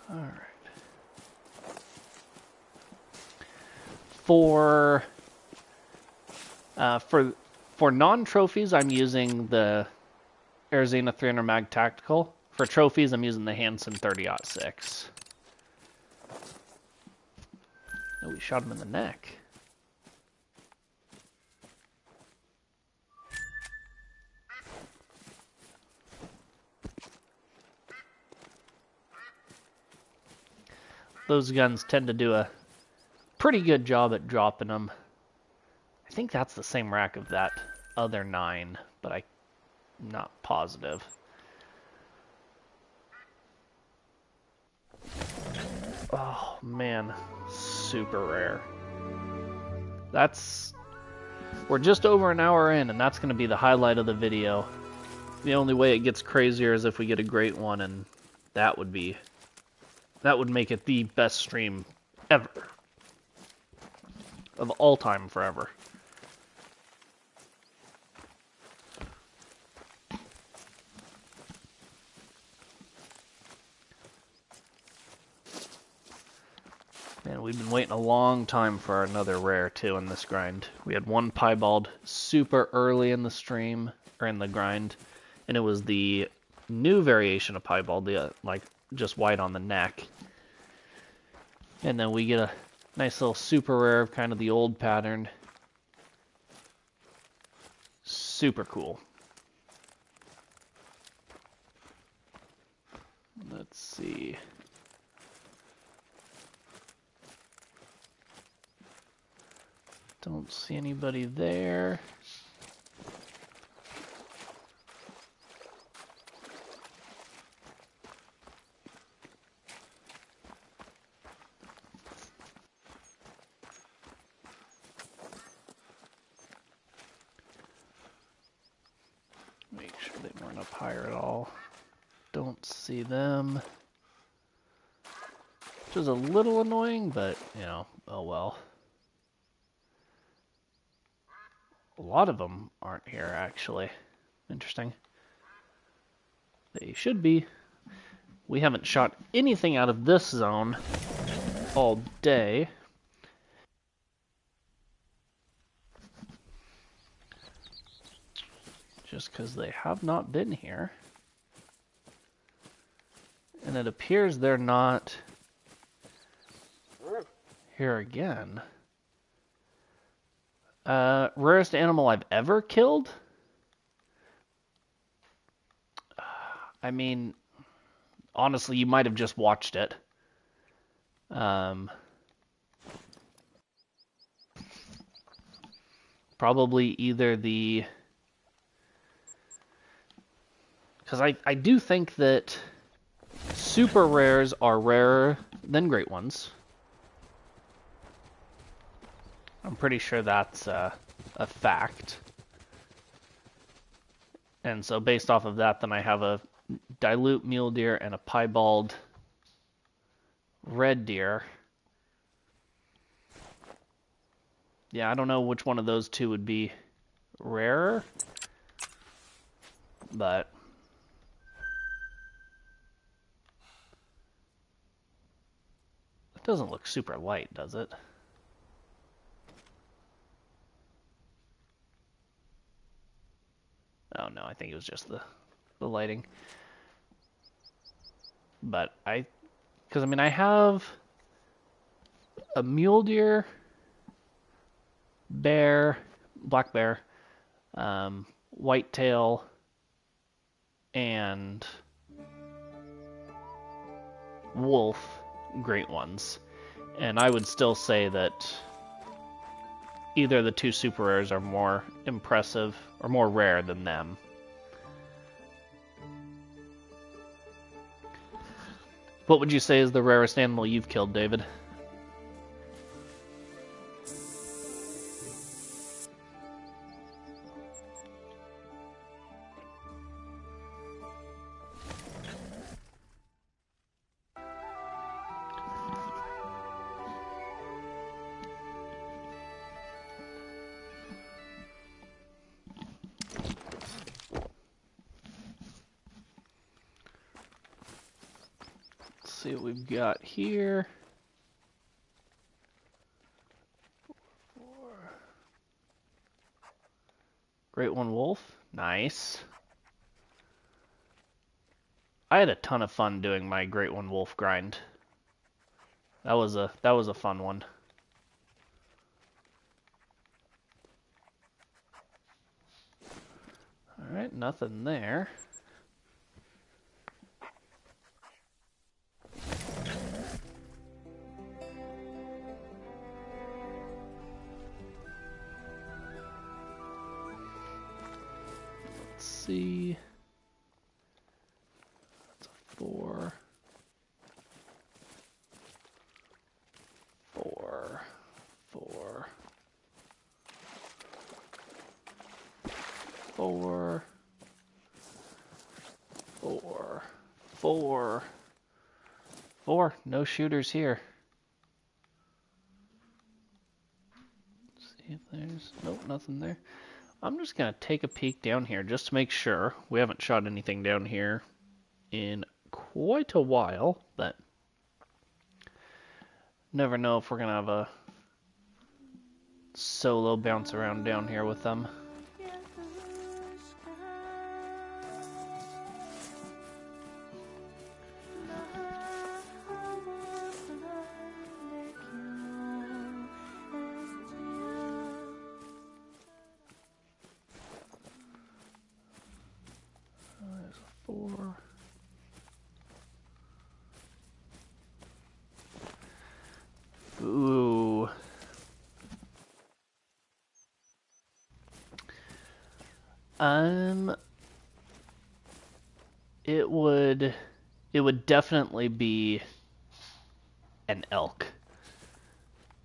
All right. For For non-trophies, I'm using the Arizona 300 Mag Tactical. For trophies, I'm using the Hansen 30-06. Oh, we shot him in the neck. Those guns tend to do a pretty good job at dropping them. I think that's the same rack of that other 9, but I'm not positive. Oh man, super rare. We're just over an hour in, and that's going to be the highlight of the video. The only way it gets crazier is if we get a great one, and that would make it the best stream ever. Of all time, forever. Man, we've been waiting a long time for another rare, too, in this grind. We had one piebald super early in the stream, or in the grind, and it was the new variation of piebald, the, like, just white on the neck. And then we get a nice little super rare of kind of the old pattern. Super cool. Let's see. Don't see anybody there. Make sure they weren't up higher at all. Don't see them. Which is a little annoying, but, you know, oh well. A lot of them aren't here, actually. Interesting. They should be. We haven't shot anything out of this zone all day. Just because they have not been here. And it appears they're not here again. Rarest animal I've ever killed? I mean, honestly, you might have just watched it. Probably either the... Because I do think that super rares are rarer than great ones. I'm pretty sure that's a fact. And so based off of that, then I have a dilute mule deer and a piebald red deer. Yeah, I don't know which one of those two would be rarer, but it doesn't look super light, does it? Oh no, I think it was just the lighting. But because I mean I have a mule deer, bear, black bear, whitetail, and wolf great ones. And I would still say that either of the two super rares are more impressive or more rare than them. What would you say is the rarest animal you've killed, David? See what we've got here. Great One Wolf. Nice. I had a ton of fun doing my Great One Wolf grind. That was a fun one. Alright, nothing there. Let's see. That's a 4. 4. 4. 4. 4. 4. 4. No shooters here. Let's see if there's... Nope, nothing there. I'm just going to take a peek down here just to make sure. We haven't shot anything down here in quite a while, but never know if we're going to have a solo bounce around down here with them. There's a 4. Ooh. It would definitely be an elk.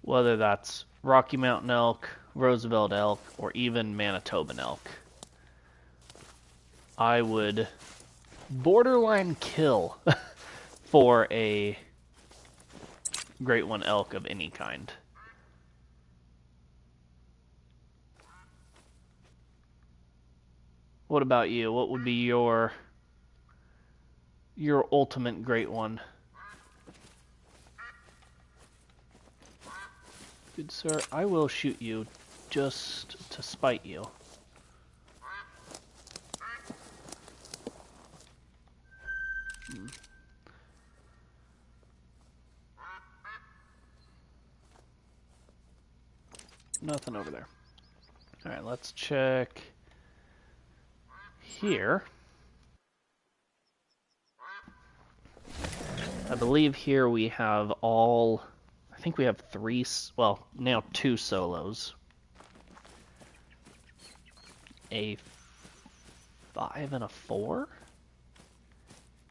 Whether that's Rocky Mountain elk, Roosevelt elk, or even Manitoban elk. I would borderline kill for a Great One elk of any kind. What about you? What would be your ultimate Great One? Good sir, I will shoot you just to spite you. Nothing over there. Alright, let's check here. I believe here we have all... I think we have 3... Well, now 2 solos. A 5 and a 4?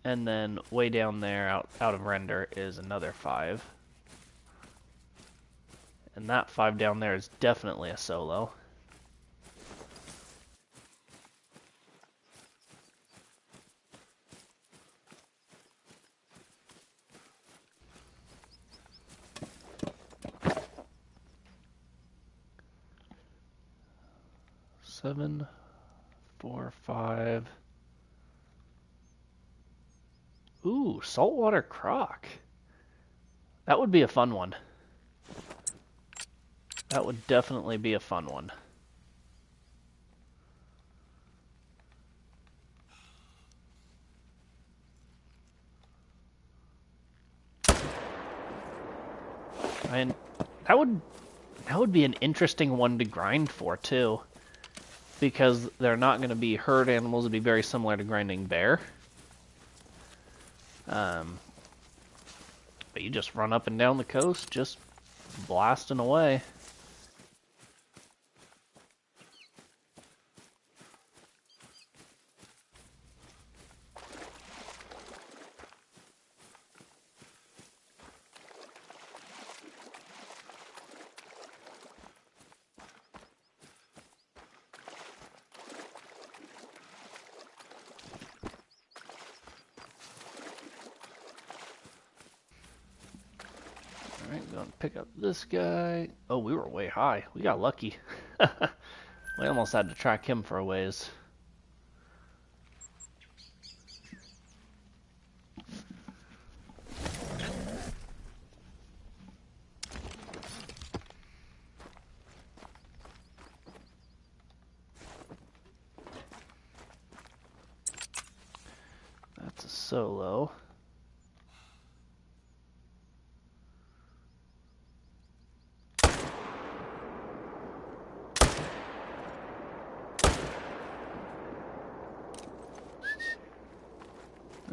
And then way down there, out of render, is another 5. And that 5 down there is definitely a solo. Seven, 4, 5. Ooh, saltwater croc. That would be a fun one. That would definitely be a fun one. And that would be an interesting one to grind for too, because they're not going to be herd animals. It'd be very similar to grinding bear. But you just run up and down the coast, just blasting away. Alright, going to pick up this guy. Oh, we were way high. We got lucky. We almost had to track him for a ways. solo.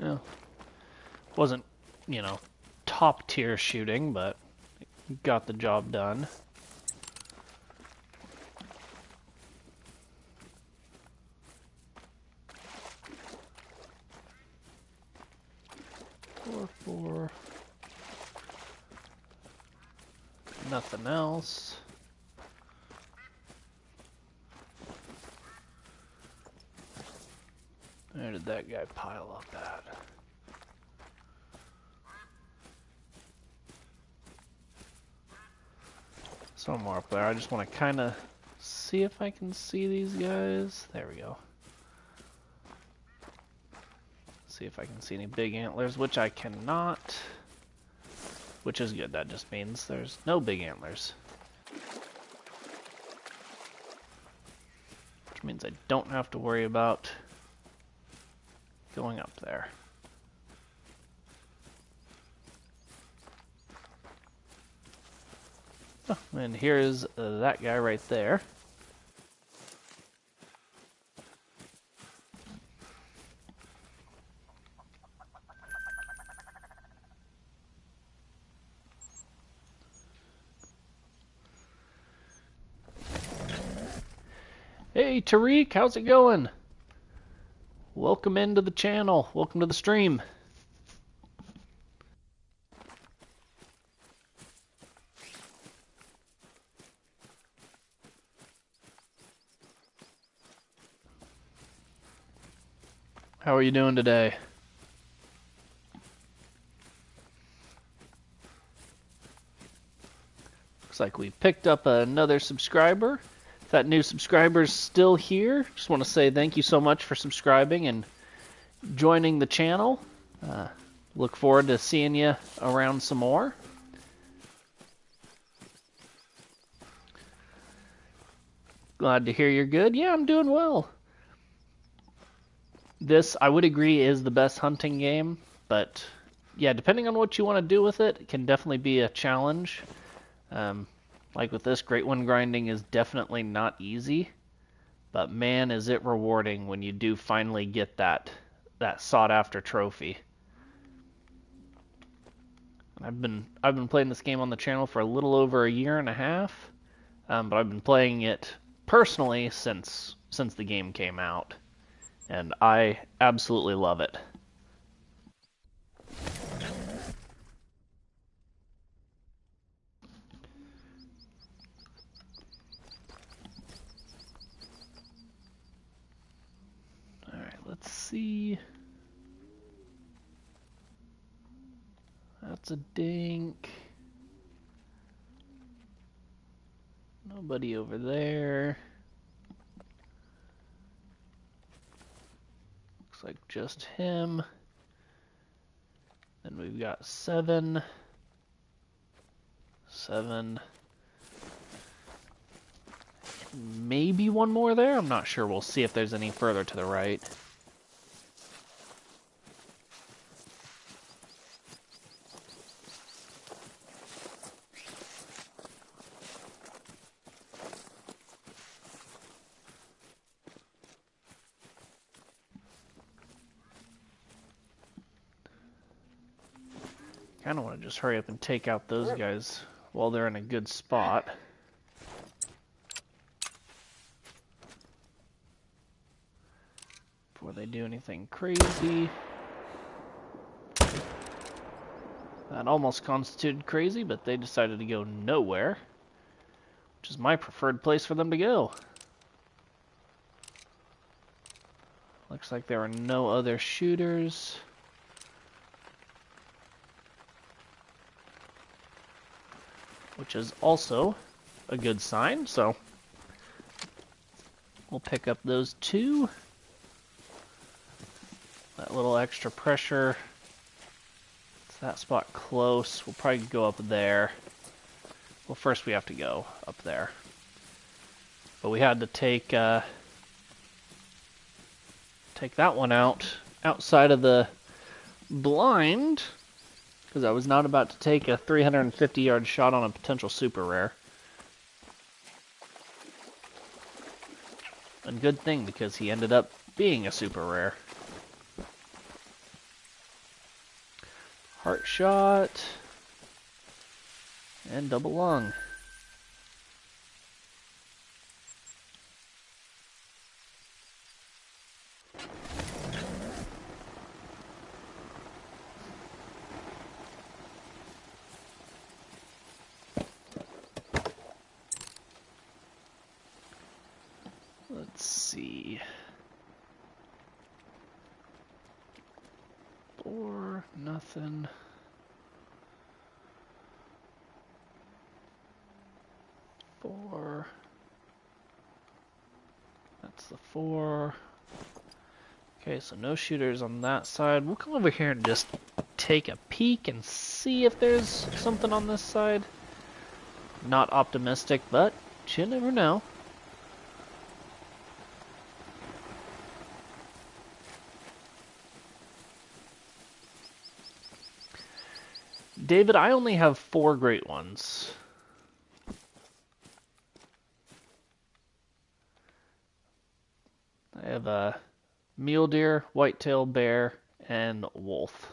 Yeah. Wasn't, you know, top tier shooting, but got the job done. Four. Nothing else. Where did that guy pile up at? Somewhere up there. I just want to kind of see if I can see these guys. There we go. See if I can see any big antlers, which I cannot. Which is good. That just means there's no big antlers. Which means I don't have to worry about going up there. Oh, and here's that guy right there. Hey Tariq, how's it going? Welcome into the channel. Welcome to the stream. How are you doing today? Looks like we picked up another subscriber. If that new subscriber's still here, just want to say thank you so much for subscribing and joining the channel. Look forward to seeing you around some more. Glad to hear you're good. Yeah, I'm doing well. This, I would agree, is the best hunting game, but yeah, depending on what you want to do with it, it can definitely be a challenge. Like with this, great one grinding is definitely not easy, but man, is it rewarding when you do finally get that sought-after trophy. I've been playing this game on the channel for a little over a year and a half, but I've been playing it personally since the game came out, and I absolutely love it. All right, let's see. That's a dink. Nobody over there. Looks like just him. Then we've got 7. Maybe one more there? I'm not sure. We'll see if there's any further to the right. Kind of want to just hurry up and take out those guys while they're in a good spot. Before they do anything crazy. That almost constituted crazy, but they decided to go nowhere, which is my preferred place for them to go. Looks like there are no other shooters. Which is also a good sign, so we'll pick up those 2. That little extra pressure. It's that spot close. We'll probably go up there. Well, first we have to go up there. But we had to take that one out outside of the blind, because I was not about to take a 350-yard shot on a potential super rare. And good thing, because he ended up being a super rare. Heart shot. And double lung. Let's see. 4, nothing. 4. That's the 4. Okay, so no shooters on that side. We'll come over here and just take a peek and see if there's something on this side. Not optimistic, but you never know. David, I only have 4 great ones. I have a mule deer, whitetail bear, and wolf.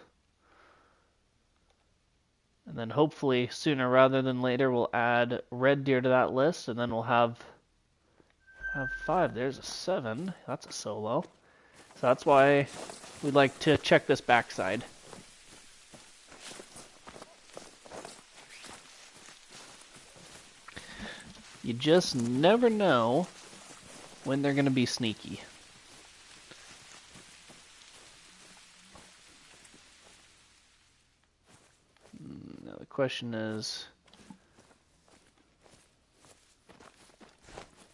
And then hopefully sooner rather than later we'll add red deer to that list, and then we'll have 5. There's a 7. That's a solo. So that's why we'd like to check this backside. You just never know when they're going to be sneaky. Now the question is,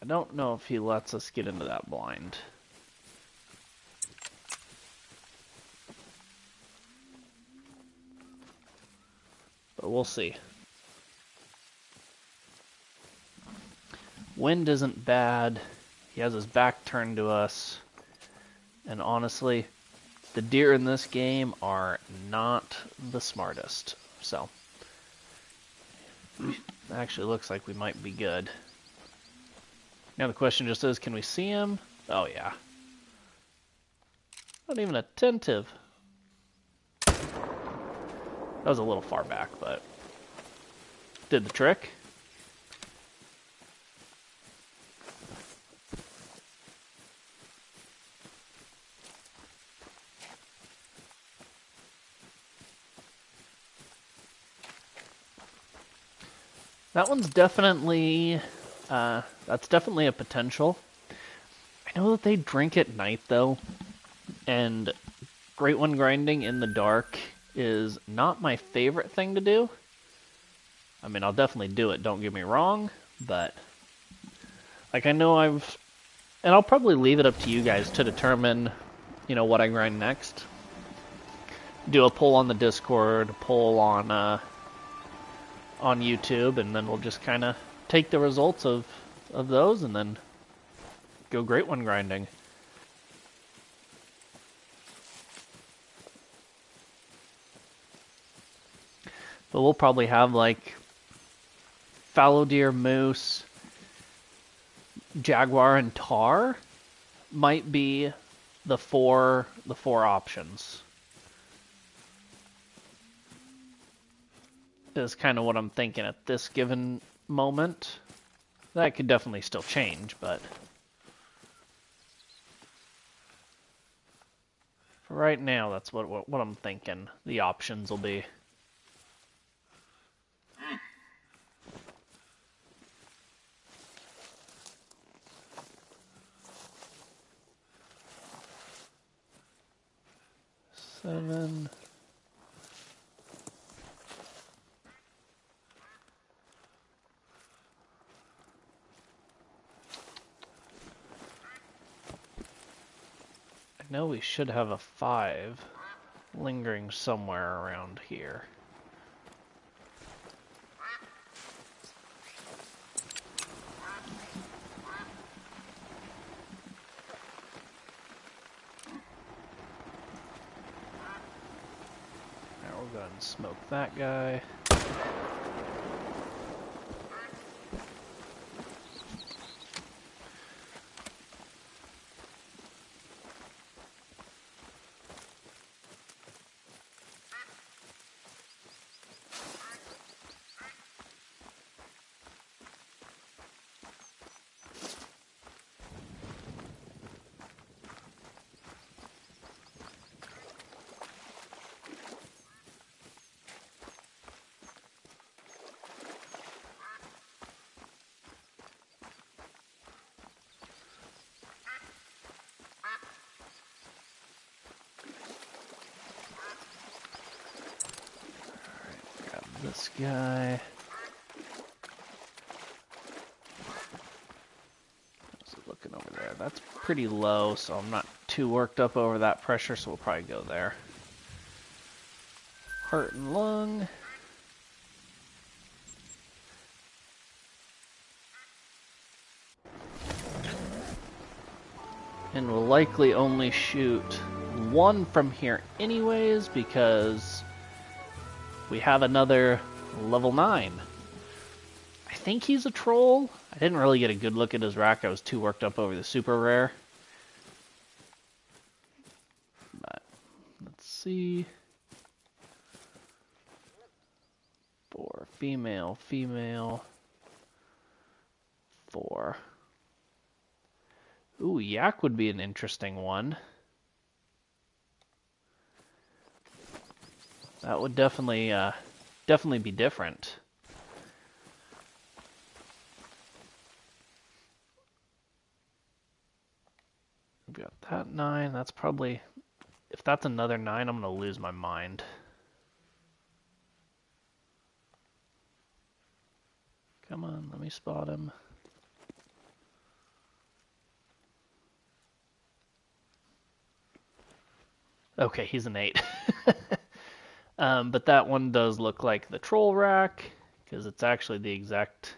I don't know if he lets us get into that blind. But we'll see. Wind isn't bad. He has his back turned to us. And honestly, the deer in this game are not the smartest. So, actually looks like we might be good. Now the question just is, can we see him? Oh yeah. Not even attentive. That was a little far back, but did the trick. That one's definitely, that's definitely a potential. I know that they drink at night though, and great one grinding in the dark is not my favorite thing to do. I mean, I'll definitely do it, don't get me wrong, but like I know and I'll probably leave it up to you guys to determine, you know, what I grind next. Do a poll on the Discord, a poll on YouTube, and then we'll just kind of take the results of those and then go great one grinding. But we'll probably have like fallow deer, moose, jaguar, and Tòrr might be the four options. Is kind of what I'm thinking at this given moment. That could definitely still change, but for right now, that's what I'm thinking the options will be. Seven. I know we should have a 5 lingering somewhere around here. go ahead and smoke that guy. This guy. How's it looking over there? That's pretty low, so I'm not too worked up over that pressure, so we'll probably go there. Heart and lung. And we'll likely only shoot one from here anyways, because we have another level 9. I think he's a troll. I didn't really get a good look at his rack. I was too worked up over the super rare. But let's see. 4. Female, female. 4. Ooh, yak would be an interesting one. That would definitely be different. We've got that 9. That's probably, if that's another 9, I'm gonna lose my mind. Come on, let me spot him. Okay, he's an 8. But that one does look like the troll rack, because it's actually the exact,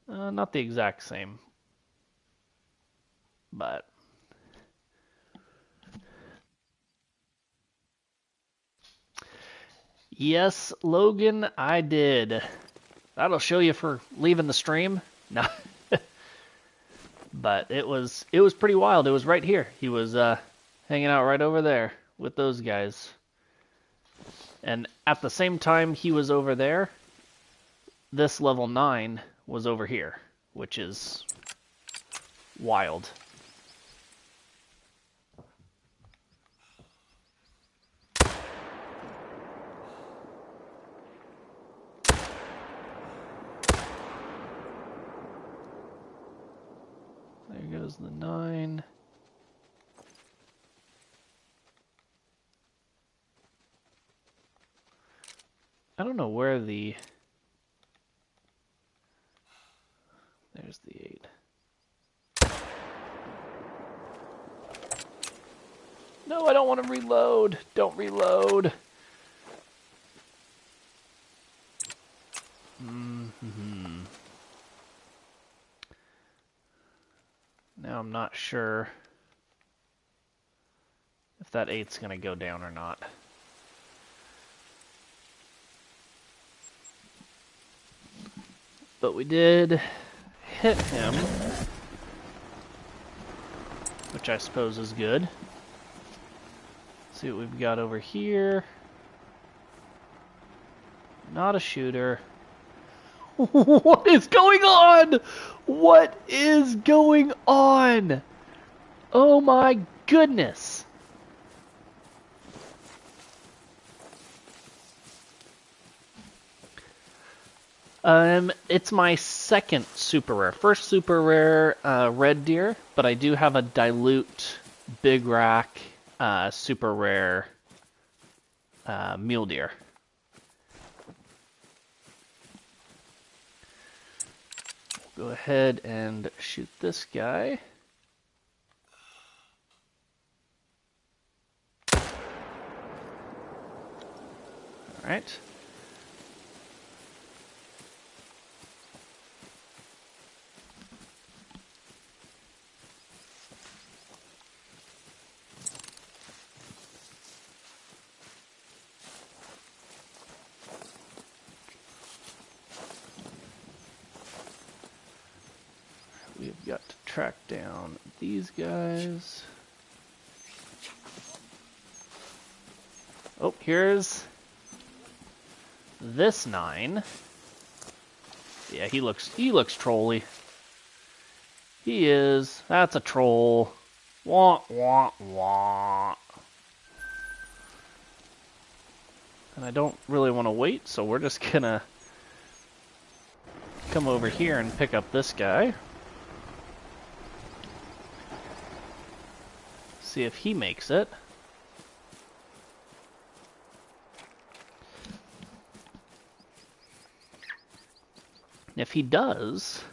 not the exact same, but yes, Logan, I did. That'll show you for leaving the stream. No. But it was pretty wild. It was right here. He was hanging out right over there with those guys. And at the same time he was over there, this level 9 was over here, which is wild. There goes the 9. I don't know where the... There's the 8. No, I don't want to reload. Don't reload. Now I'm not sure if that 8's going to go down or not. But we did hit him, which I suppose is good. Let's see what we've got over here. Not a shooter. What is going on? What is going on? Oh my goodness. It's my second super rare. First super rare, red deer, but I do have a dilute big rack, super rare, mule deer. Go ahead and shoot this guy. All right. got to track down these guys. Oh, here's this 9. Yeah, he looks trolly. He is. That's a troll. Wah, wah, wah. And I don't really want to wait, so we're just gonna come over here and pick up this guy. See if he makes it. If he does,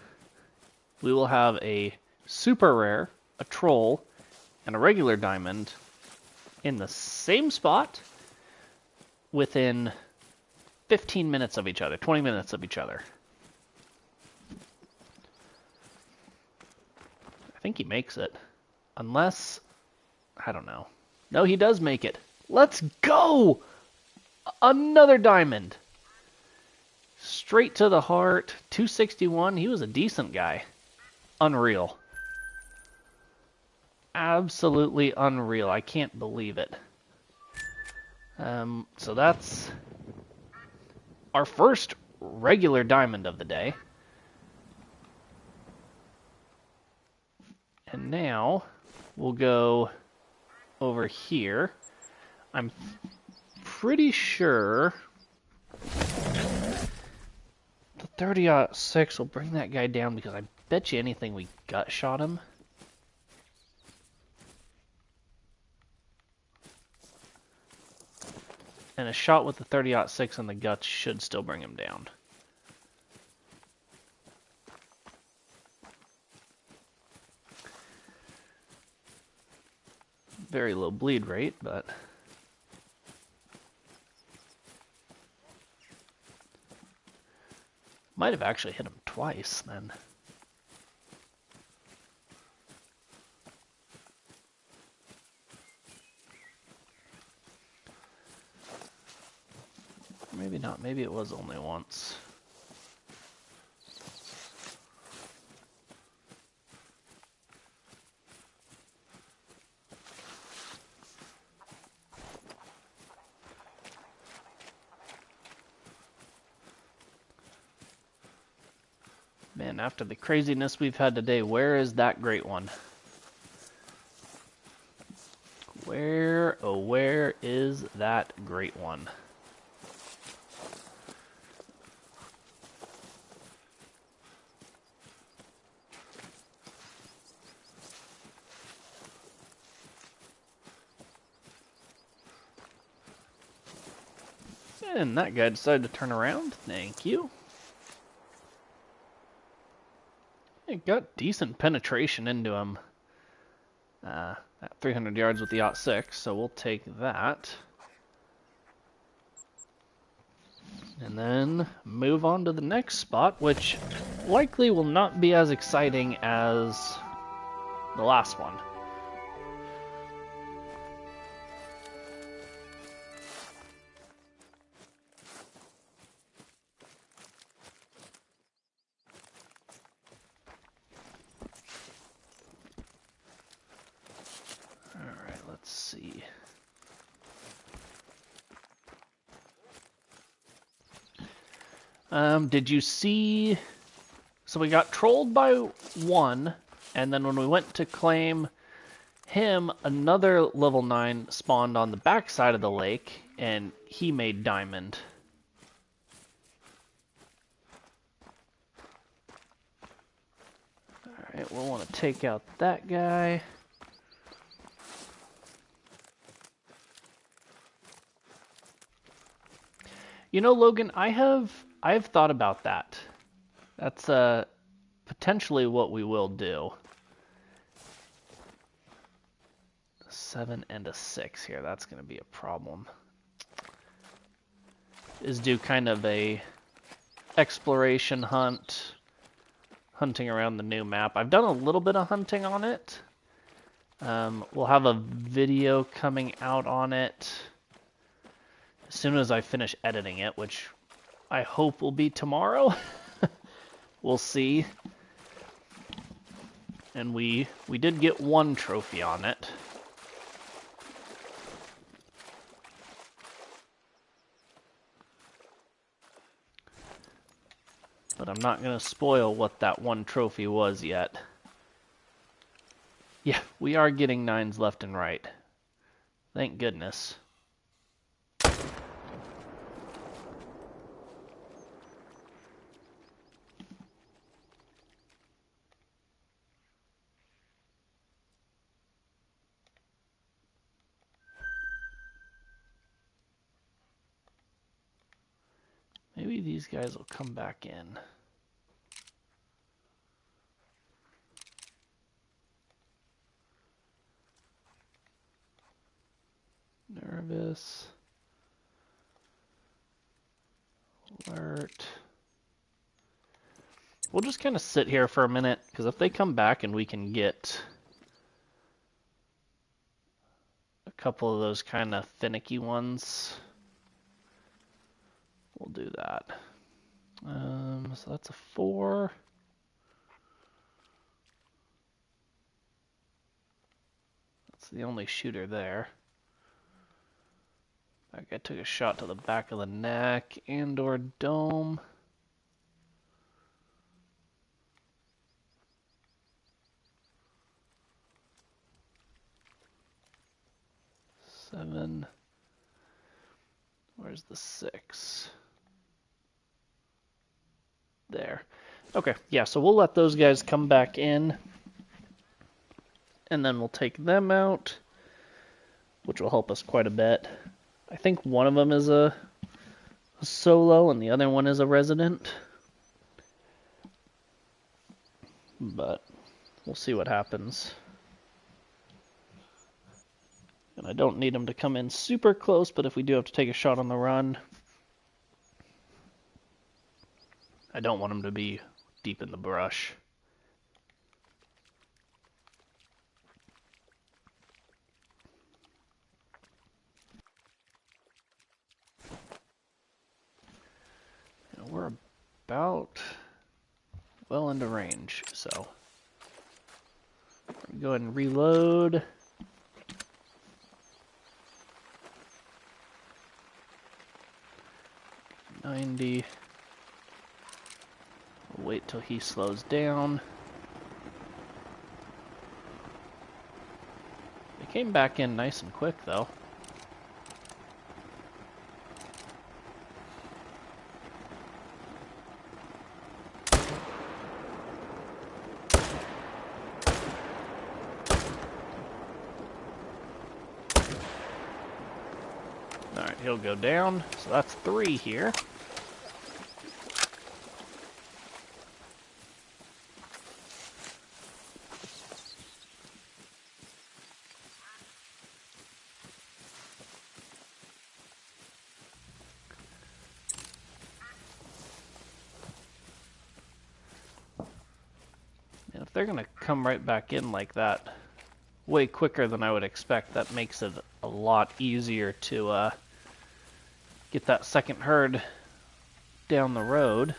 we will have a super rare, a troll, and a regular diamond in the same spot within 15 minutes of each other, 20 minutes of each other. I think he makes it. Unless, I don't know. No, he does make it. Let's go! Another diamond. Straight to the heart. 261. He was a decent guy. Unreal. Absolutely unreal. I can't believe it. So that's our first regular diamond of the day. And now we'll go over here. I'm pretty sure the 30-06 will bring that guy down, because I bet you anything we gut shot him. And a shot with the 30-06 in the guts should still bring him down. Very low bleed rate, but might have actually hit him twice then. Maybe not. Maybe it was only once. Man, after the craziness we've had today, where is that great one? Where, oh, where is that great one? And that guy decided to turn around. Thank you. It got decent penetration into him at 300 yards with the 06, so we'll take that. And then move on to the next spot, which likely will not be as exciting as the last one. See. Did you see? So we got trolled by one, and then when we went to claim him, another level 9 spawned on the back side of the lake, and he made diamond. Alright, we'll want to take out that guy. You know, Logan, I have thought about that. That's potentially what we will do. 7 and a 6 here. That's going to be a problem. Is do kind of a exploration hunt, hunting around the new map. I've done a little bit of hunting on it. We'll have a video coming out on it as soon as I finish editing it, which I hope will be tomorrow. We'll see. And we did get one trophy on it. But I'm not going to spoil what that one trophy was yet. Yeah, we are getting 9s left and right. Thank goodness. Maybe these guys will come back in. Nervous. Alert. We'll just kind of sit here for a minute, because if they come back and we can get a couple of those kind of finicky ones, we'll do that. So that's a 4. That's the only shooter there. That guy took a shot to the back of the neck and or dome. Seven. Where's the 6? There. Okay, yeah, so we'll let those guys come back in. And then we'll take them out, which will help us quite a bit. I think one of them is a solo and the other one is a resident. But we'll see what happens. And I don't need them to come in super close, but if we do have to take a shot on the run, I don't want them to be deep in the brush. And we're about well into range, so go ahead and reload. $90. We'll wait till he slows down. They came back in nice and quick, though. Alright, he'll go down. So that's 3 here. And if they're going to come right back in like that, way quicker than I would expect, that makes it a lot easier to get that second herd down the road.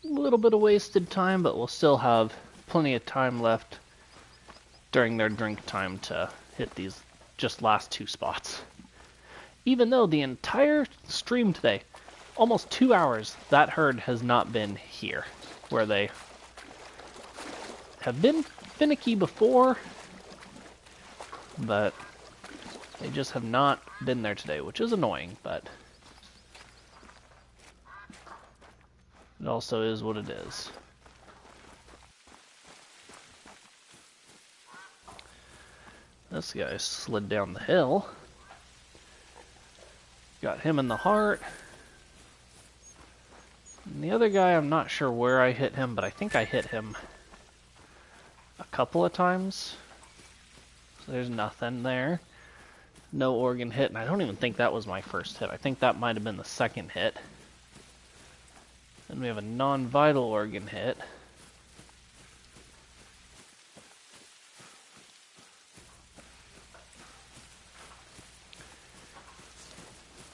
A little bit of wasted time, but we'll still have plenty of time left during their drink time to hit these just last 2 spots. Even though the entire stream today, almost 2 hours, that herd has not been here, where they have been finicky before, but they just have not been there today, which is annoying, but it also is what it is. This guy slid down the hill. Got him in the heart. And the other guy, I'm not sure where I hit him, but I think I hit him couple of times. So there's nothing there. No organ hit, and I don't even think that was my first hit. I think that might have been the second hit. Then we have a non-vital organ hit.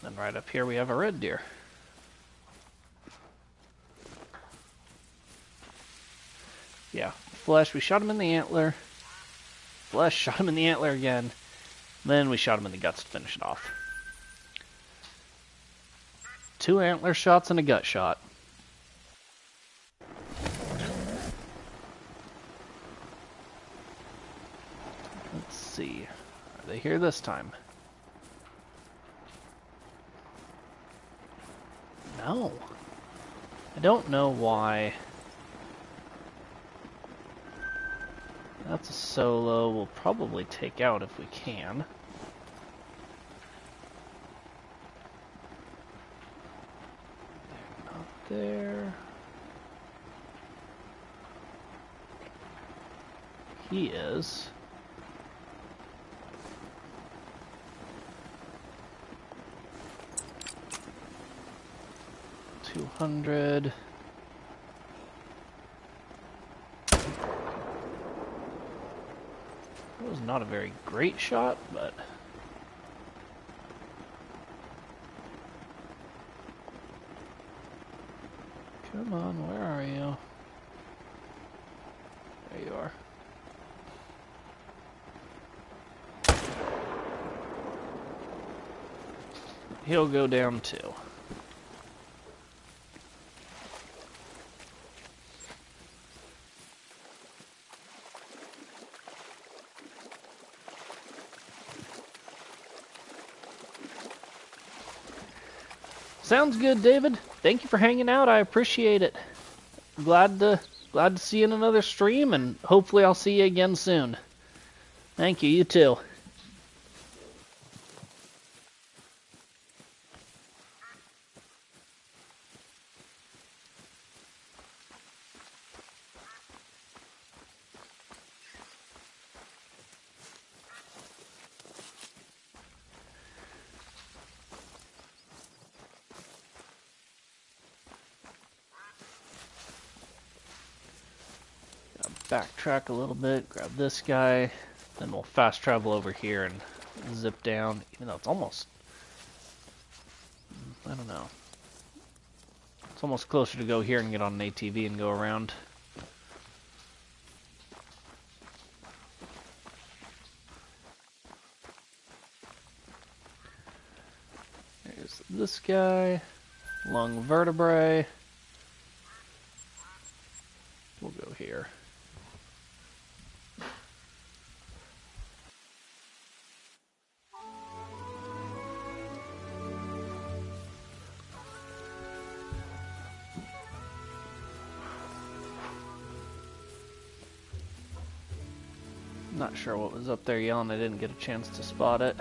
And right up here we have a red deer. Yeah, flesh, we shot him in the antler. Flesh, shot him in the antler again. Then we shot him in the guts to finish it off. 2 antler shots and a gut shot. Let's see. Are they here this time? No. I don't know why. That's a solo we'll probably take out if we can. They're not there. He is. $200. That was not a very great shot, but come on, where are you? There you are. He'll go down too. Sounds good, David. Thank you for hanging out. I appreciate it. Glad to see you in another stream, and hopefully I'll see you again soon. Thank you. You too. Backtrack a little bit, grab this guy, then we'll fast travel over here and zip down, even though it's almost, I don't know, it's almost closer to go here and get on an ATV and go around. There's this guy, lung vertebrae, we'll go here. Not sure what was up there yelling. I didn't get a chance to spot it.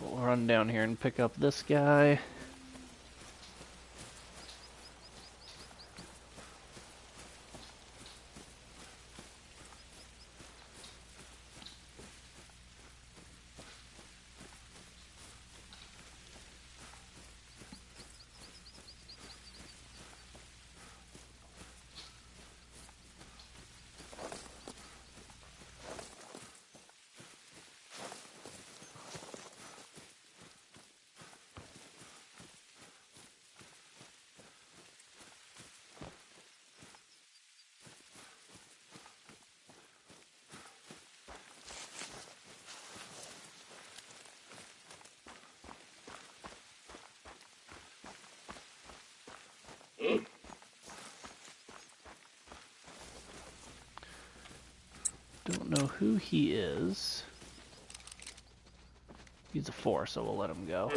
We'll run down here and pick up this guy. Don't know who he is. He's a 4, so we'll let him go.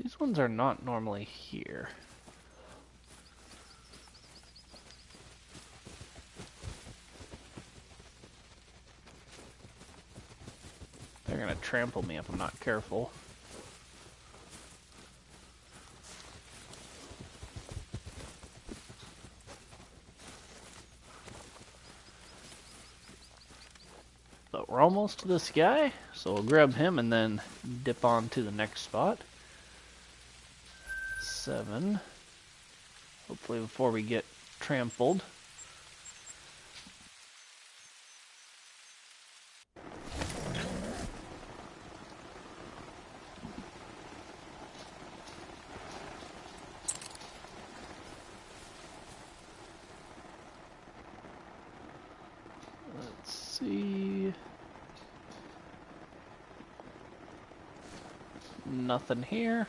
These ones are not normally here. They're gonna trample me if I'm not careful. But we're almost to this guy, so we'll grab him and then dip on to the next spot. 7. Hopefully before we get trampled. Let's see. Nothing here.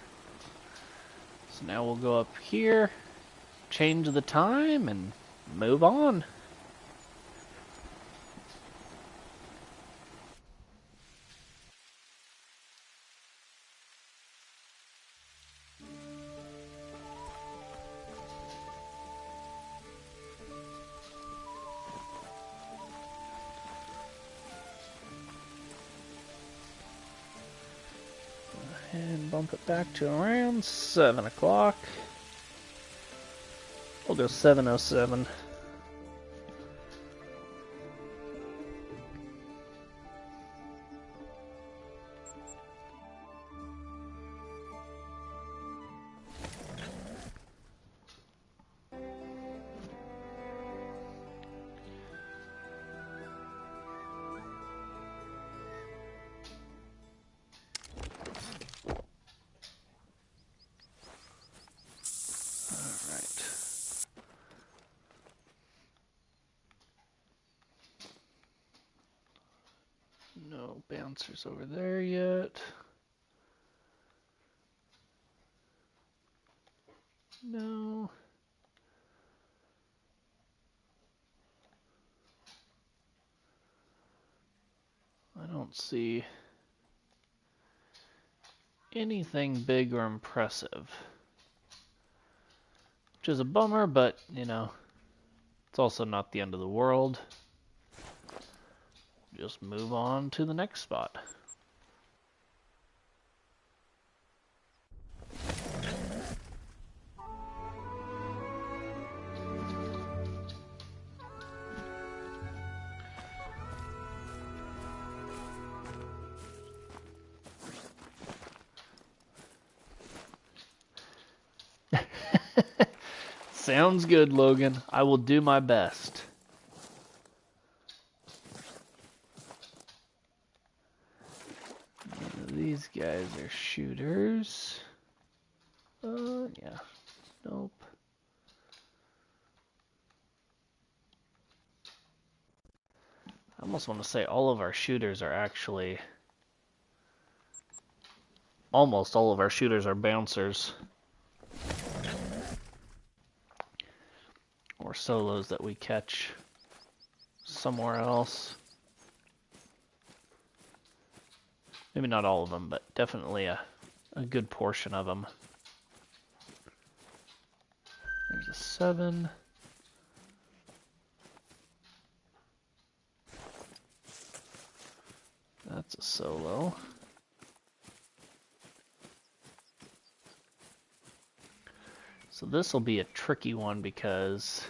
So now we'll go up here, change the time, and move on. And bump it back to around 7 o'clock. We'll go 7:07. No bouncers over there yet. No. I don't see anything big or impressive. Which is a bummer, but, you know, it's also not the end of the world. Just move on to the next spot. Sounds good, Logan. I will do my best. These guys are shooters. Yeah. Nope. I almost want to say all of our shooters are actually... Almost all of our shooters are bouncers. Or solos that we catch somewhere else. Maybe not all of them, but definitely a good portion of them. There's a 7. That's a solo. So this will be a tricky one because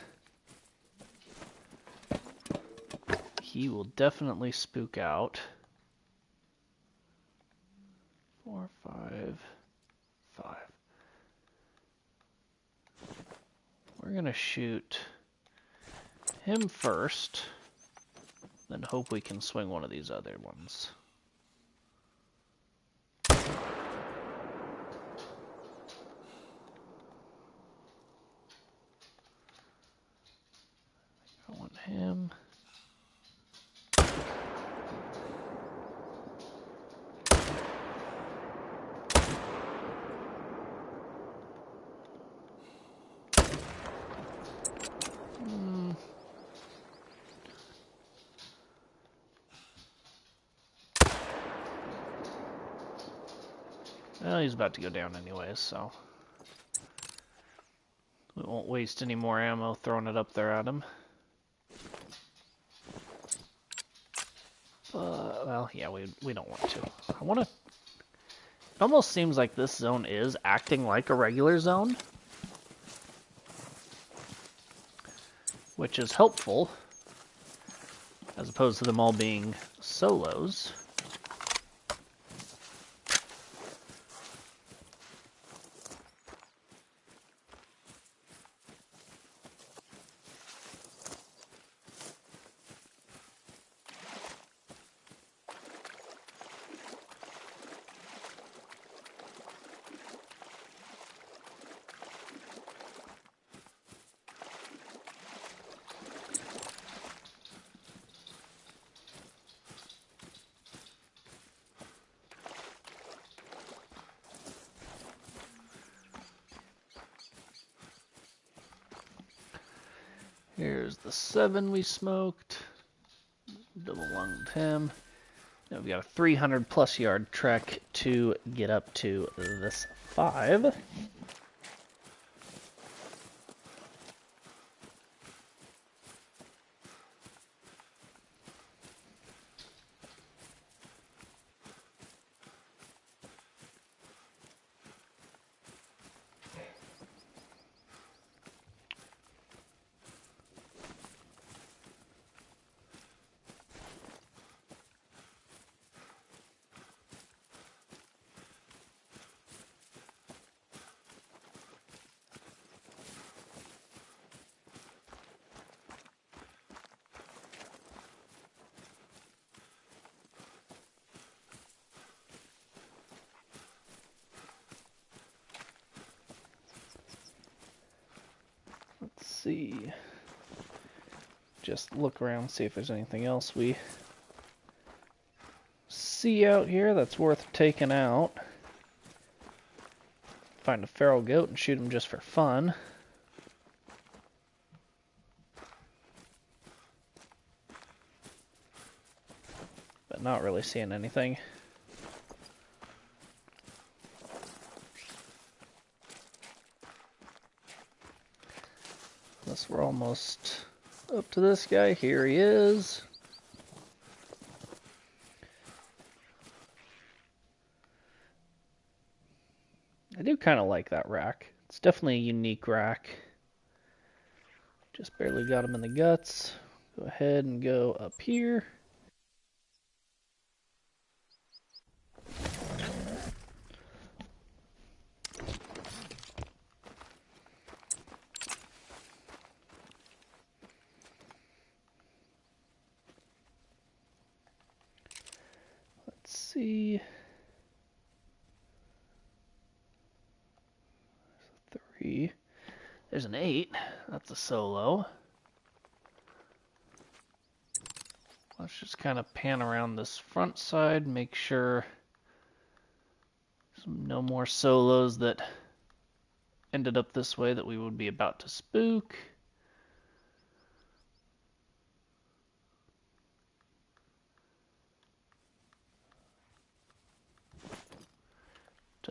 he will definitely spook out. 4, 5, 5. We're gonna shoot him first, then hope we can swing one of these other ones. I want him. Well, he's about to go down anyways, so we won't waste any more ammo throwing it up there at him. Well, yeah, we don't want to. I want to... It almost seems like this zone is acting like a regular zone, which is helpful, as opposed to them all being solos. Here's the 7 we smoked. Double lunged him. Now we've got a 300 plus yard trek to get up to this 5. Let's see. Just look around, see if there's anything else we see out here that's worth taking out. Find a feral goat and shoot him just for fun. But not really seeing anything. Unless we're almost up to this guy. Here he is. I do kind of like that rack. It's definitely a unique rack. Just barely got him in the guts. Go ahead and go up here. Let's see. There's a 3. There's an 8. That's a solo. Let's just kind of pan around this front side, make sure no more solos that ended up this way that we would be about to spook.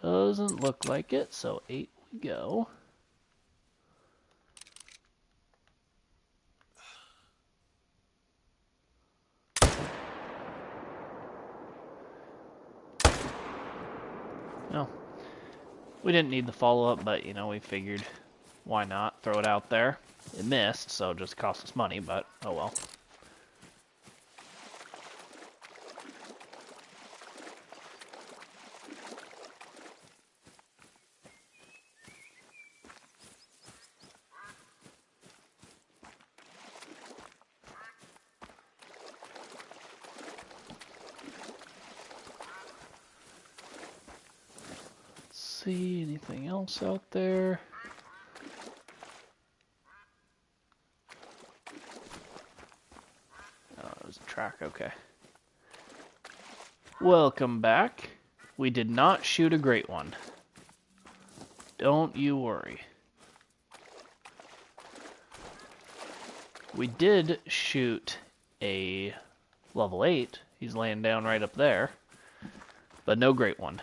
Doesn't look like it, so 8 we go. No, we didn't need the follow-up, but, you know, we figured why not throw it out there. It missed, so it just cost us money, but oh well. See anything else out there? Oh, it was a track, okay. Welcome back. We did not shoot a great one. Don't you worry. We did shoot a level 8. He's laying down right up there. But no great one.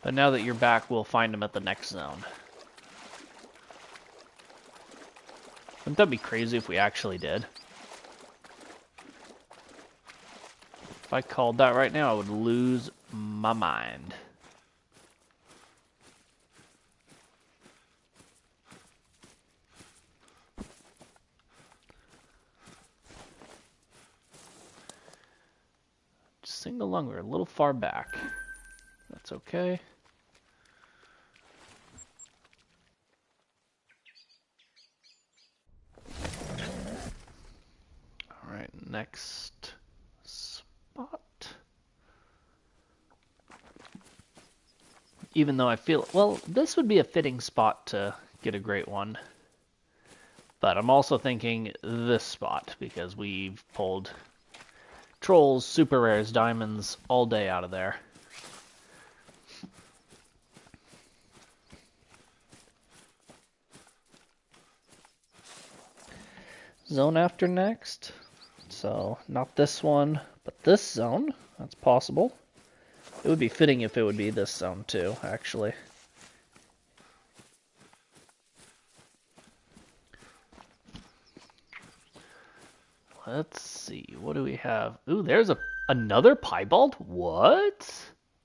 But now that you're back, we'll find him at the next zone. Wouldn't that be crazy if we actually did? If I called that right now, I would lose my mind. Sing along, we're a little far back. That's okay. Alright, next spot. Even though I feel, well, this would be a fitting spot to get a great one. But I'm also thinking this spot, because we've pulled trolls, super rares, diamonds all day out of there. Zone after next. So, not this one, but this zone. That's possible. It would be fitting if it would be this zone too, actually. Let's see, what do we have? Ooh, there's another piebald? What?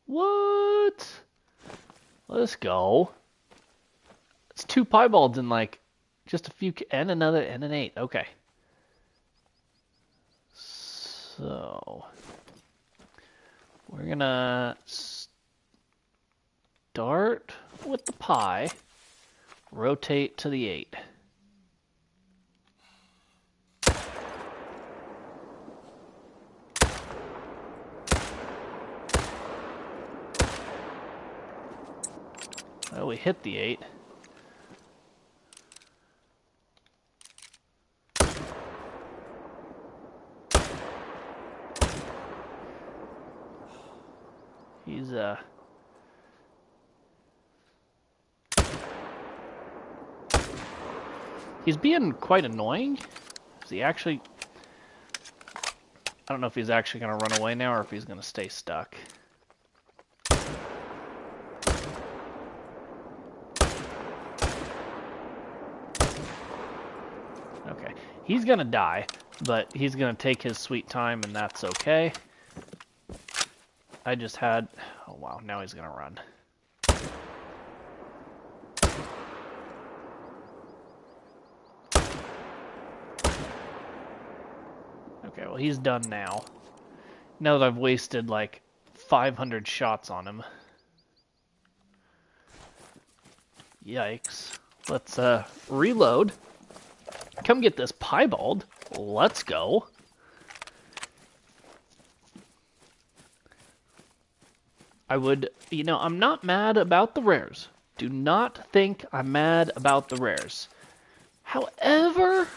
What? Let's go. It's 2 piebalds in like just a few, and another, and an 8. Okay. So, we're gonna start with the pie, rotate to the 8. Well, we hit the 8. He's being quite annoying. Is he actually... I don't know if he's actually going to run away now or if he's going to stay stuck. Okay. He's going to die, but he's going to take his sweet time, and that's okay. I just had... Oh, wow. Now he's going to run. Okay, well, he's done now. Now that I've wasted, like, 500 shots on him. Yikes. Let's, reload. Come get this piebald. Let's go. I would, you know, I'm not mad about the rares. Do not think I'm mad about the rares. However...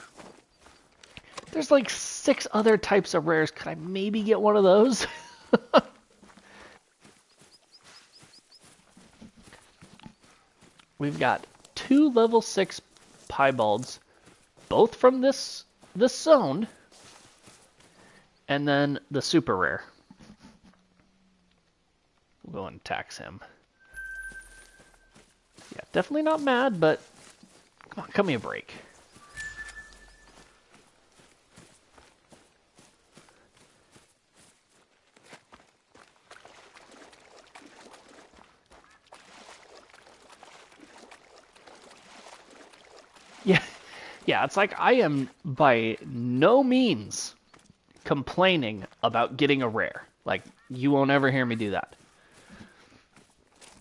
There's like 6 other types of rares. Could I maybe get one of those? We've got 2 level 6 piebalds, both from this zone, and then the super rare. We'll go and tax him. Yeah, definitely not mad, but come on, cut me a break. Yeah, it's like I am by no means complaining about getting a rare. Like, you won't ever hear me do that.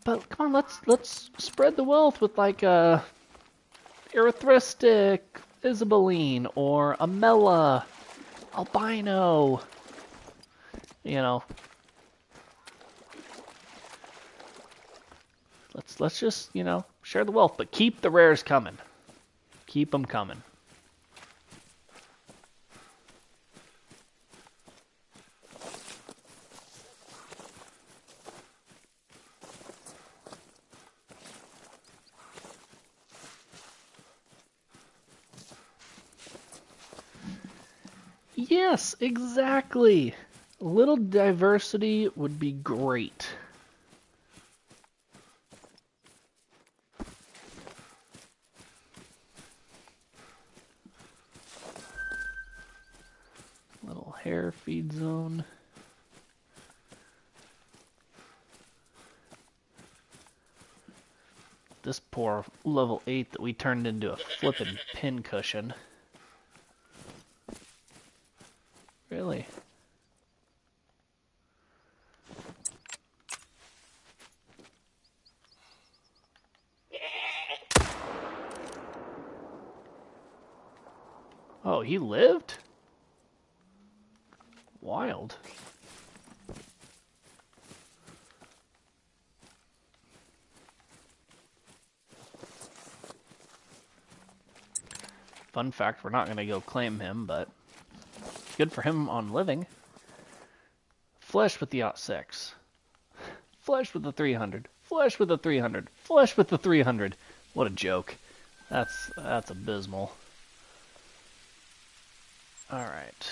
But come on, let's spread the wealth with like a Erythristic, Isabeline, or a Mela, Albino. You know. Let's just, you know, share the wealth, but keep the rares coming. Keep them coming. Yes, exactly. A little diversity would be great. hare feed zone. This poor level 8 that we turned into a flippin' pin cushion. Really? Oh, he lived? Wild. Fun fact, we're not going to go claim him, but good for him on living. Flesh with the ot6. Flesh with the 300. Flesh with the 300. Flesh with the 300. What a joke. That's abysmal. Alright.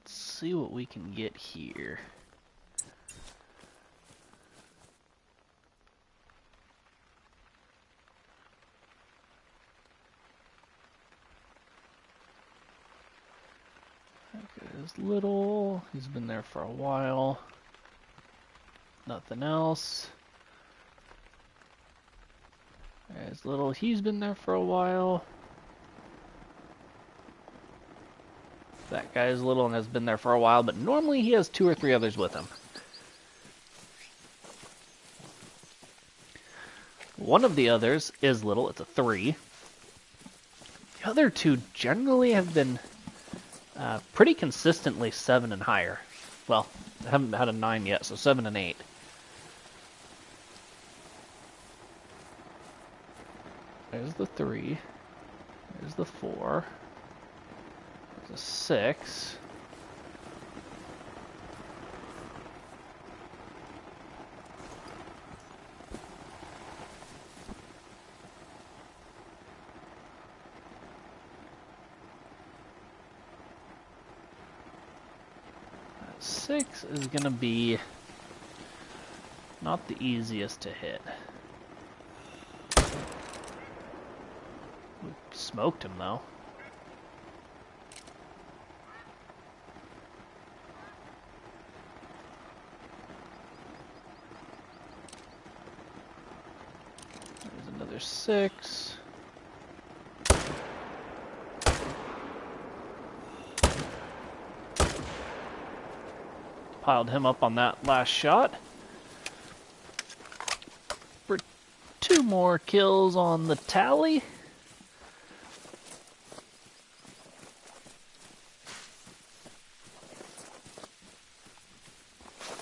Let's see what we can get here. There's Little. He's been there for a while. Nothing else. There's Little. He's been there for a while. That guy is Little and has been there for a while, but normally he has 2 or 3 others with him. One of the others is Little. It's a 3. The other 2 generally have been pretty consistently 7 and higher. Well, I haven't had a 9 yet, so 7 and 8. There's the 3. There's the 4. There's a 6. That 6 is going to be not the easiest to hit. We smoked him, though. There's another 6. Piled him up on that last shot. For 2 more kills on the tally.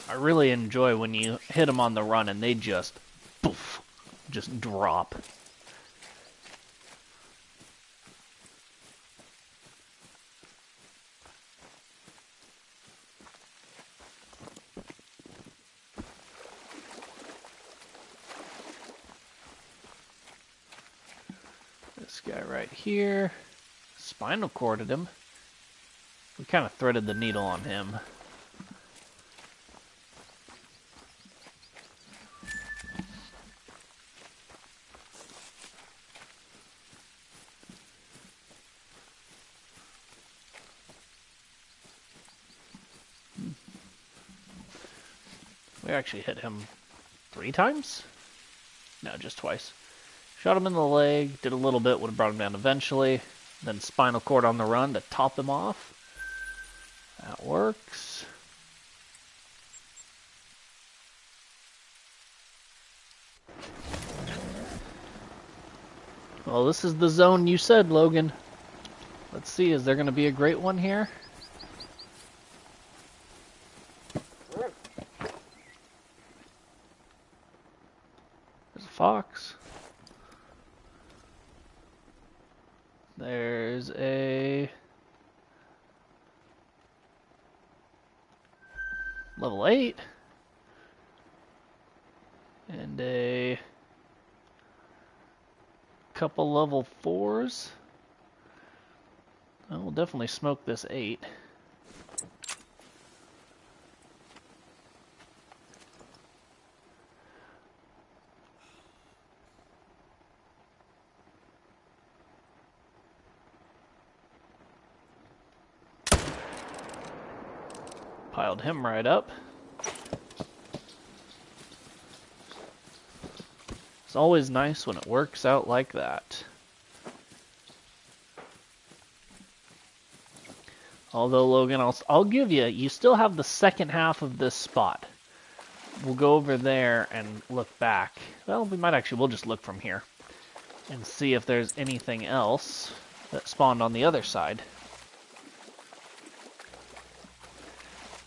I really enjoy when you hit them on the run and they just, poof, just drop. This guy right here, spinal corded him. We kind of threaded the needle on him. We actually hit him 3 times? No, just twice. Shot him in the leg, did a little bit, would have brought him down eventually. Then spinal cord on the run to top him off. That works. Well, this is the zone you said, Logan. Let's see, is there going to be a great one here? There's a fox. There's a level 8 and a couple level 4s. We'll definitely smoke this 8. Piled him right up. It's always nice when it works out like that. Although, Logan, I'll give you, you still have the second half of this spot. We'll go over there and look back. Well, we'll just look from here and see if there's anything else that spawned on the other side.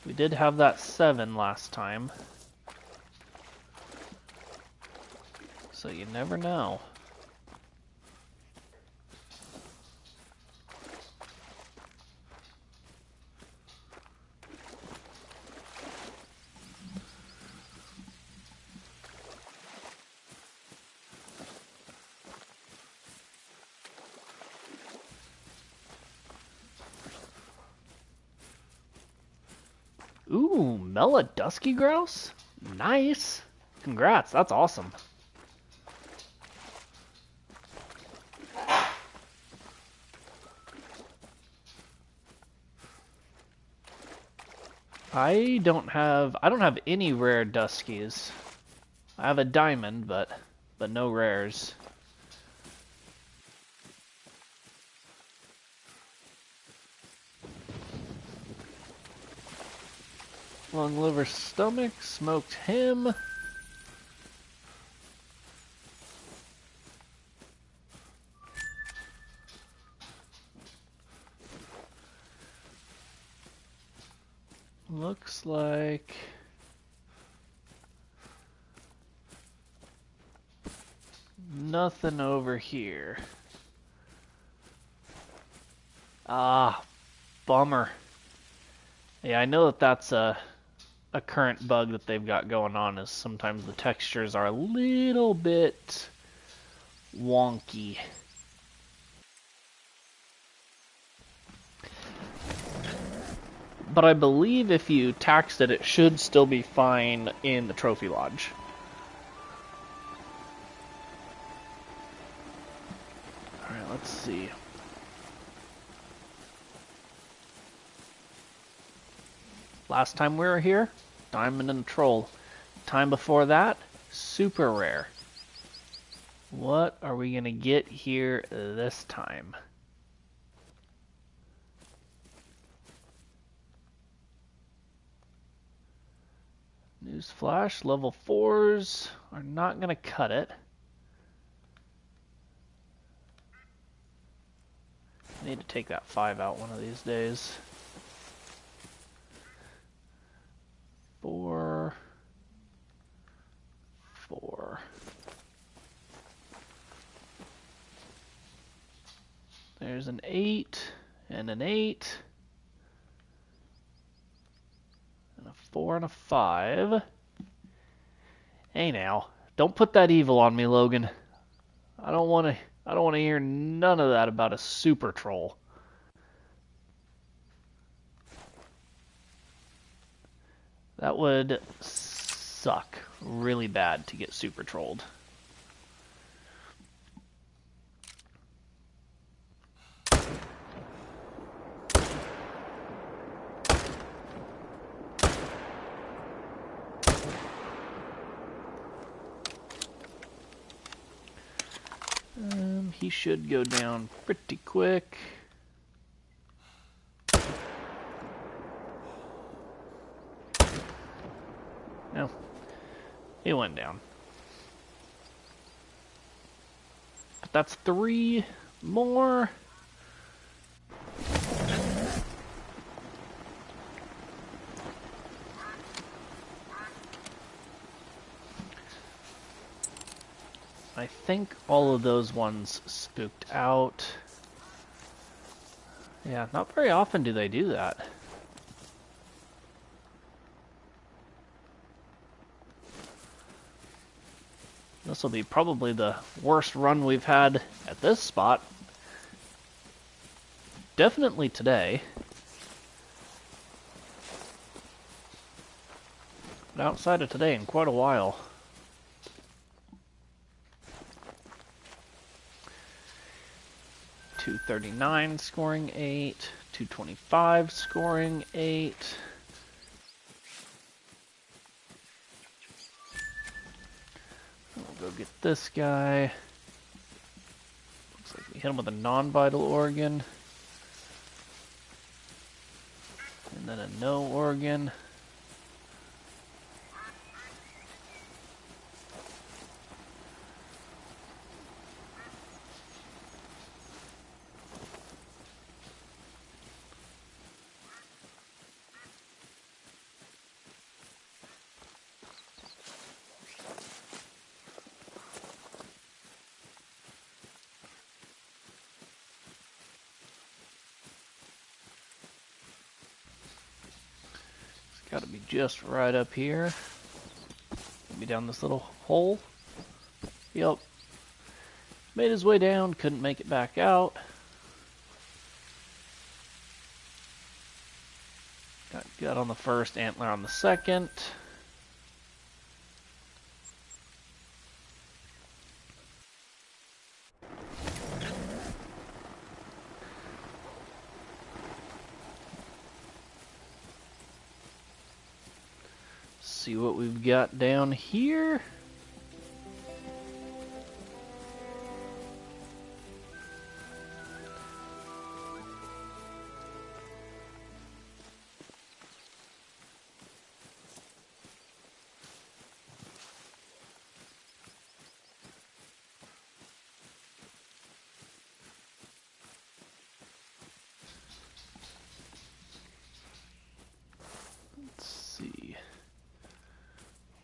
We did have that 7 last time. So you never know. Ooh, Mela Dusky Grouse? Nice! Congrats, that's awesome. I don't have any rare Duskies. I have a diamond, but no rares. Long liver stomach, smoked him. Looks like nothing over here. Ah, bummer. Yeah, I know that that's a current bug that they've got going on, is sometimes the textures are a little bit wonky. But I believe if you taxed it, it should still be fine in the Trophy Lodge. Alright, let's see. Last time we were here, Diamond and Troll. Time before that, super rare. What are we gonna get here this time? Newsflash, level 4s are not gonna cut it. I need to take that 5 out one of these days. 4, 4. There's an 8 and an 8. And a 4 and a 5. Hey now, don't put that evil on me, Logan. I don't want to hear none of that about a super troll. That would suck really bad to get super trolled. He should go down pretty quick. No, he went down. But that's 3 more. I think all of those ones spooked out. Yeah, not very often do they do that. This will be probably the worst run we've had at this spot. Definitely today. But outside of today in quite a while. $239 scoring 8, $225 scoring 8. get this guy. Looks like we hit him with a non-vital organ. And then a no organ. Got to be just right up here. Maybe down this little hole. Yep. Made his way down, couldn't make it back out. Got gut on the first, antler on the second. See what we've got down here.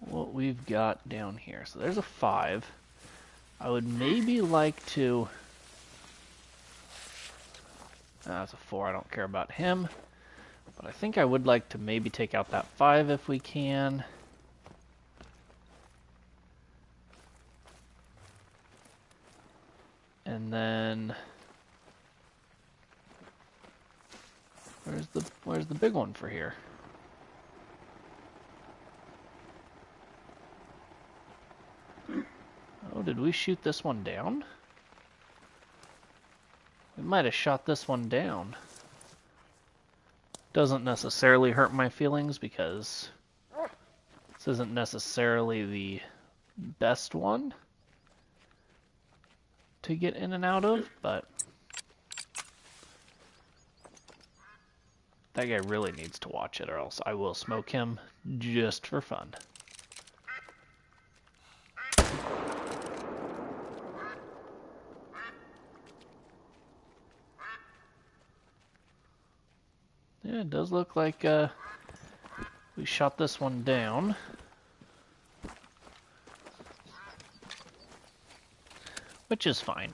What we've got down here. So there's a 5. I would maybe like to... that's a 4. I don't care about him. But I think I would like to maybe take out that 5 if we can. And then... Where's the big one for here? Oh, did we shoot this one down? We might have shot this one down. Doesn't necessarily hurt my feelings because this isn't necessarily the best one to get in and out of, but that guy really needs to watch it or else I will smoke him just for fun. Yeah, it does look like we shot this one down. Which is fine.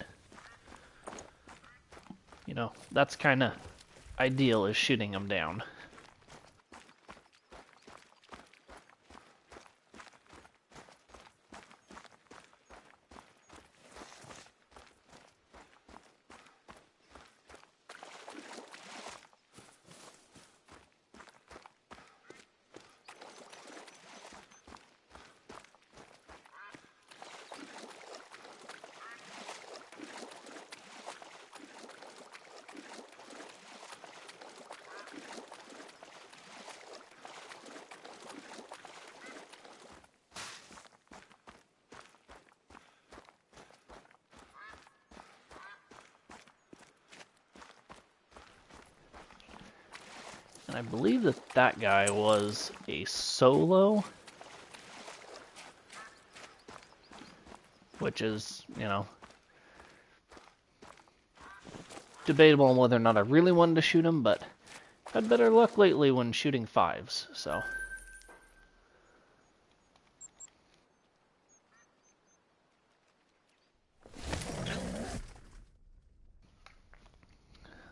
You know, that's kind of ideal, is shooting them down. And I believe that that guy was a solo, which is, you know, debatable on whether or not I really wanted to shoot him, but I've had better luck lately when shooting 5s, so.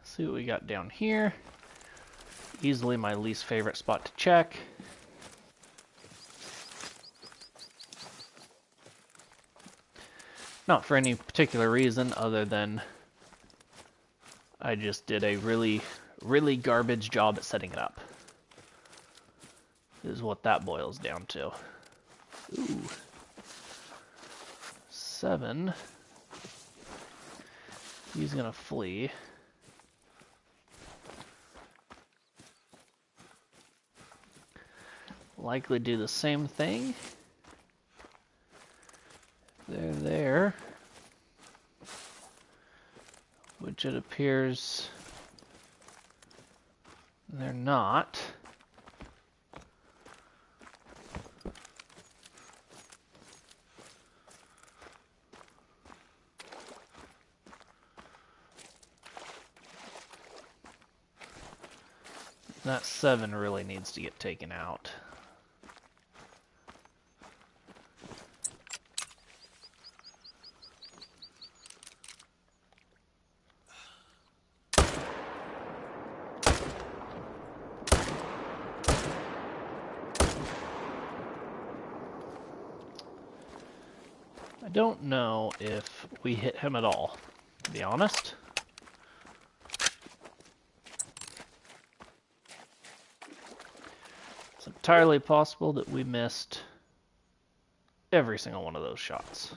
See what we got down here. Easily my least favorite spot to check. Not for any particular reason other than I just did a really garbage job at setting it up. Is what that boils down to. Ooh. 7. He's gonna flee. Likely do the same thing. there, which it appears they're not. That 7 really needs to get taken out. I don't know if we hit him at all, to be honest. It's entirely possible that we missed every single one of those shots.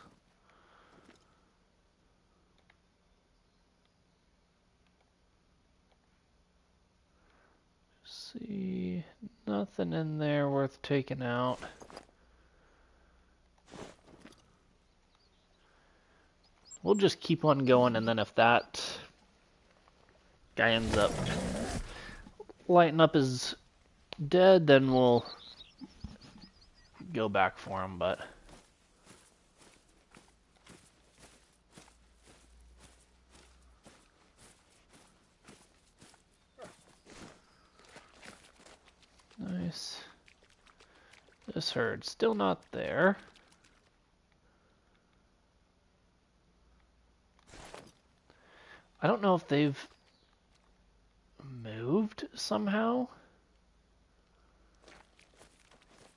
See, nothing in there worth taking out. We'll just keep on going, and then if that guy ends up lighting up his dead, then we'll go back for him, but nice. This herd still not there. I don't know if they've moved somehow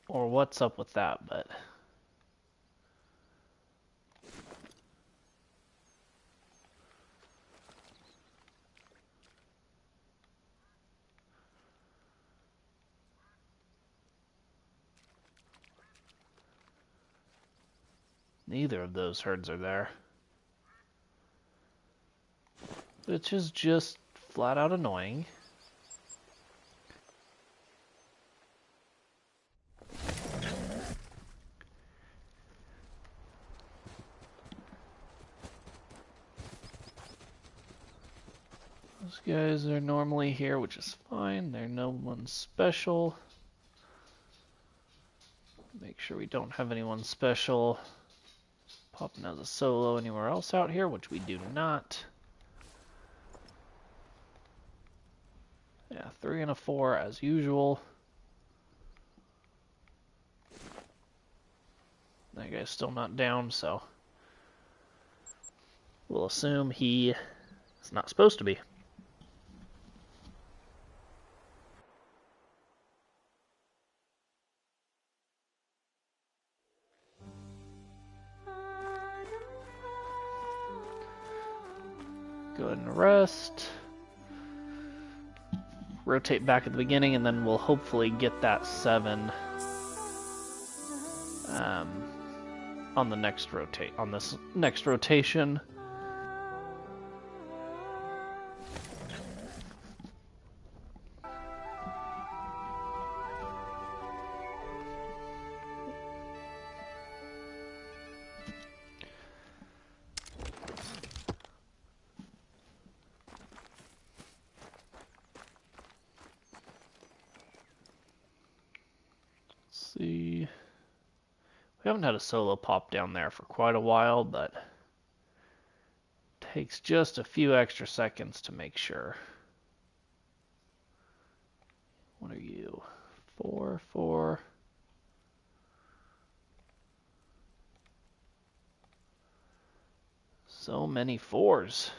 or what's up with that, but neither of those herds are there. Which is just flat out annoying. Those guys are normally here, which is fine. They're no one special. Make sure we don't have anyone special popping as a solo anywhere else out here, which we do not. Yeah, 3 and a 4 as usual. That guy's still not down, so we'll assume he is not supposed to be. Go ahead and rest. Rotate back at the beginning, and then we'll hopefully get that 7 on the next on this next rotation. See, we haven't had a solo pop down there for quite a while, but it takes just a few extra seconds to make sure. What are you? 4, 4. So many 4s.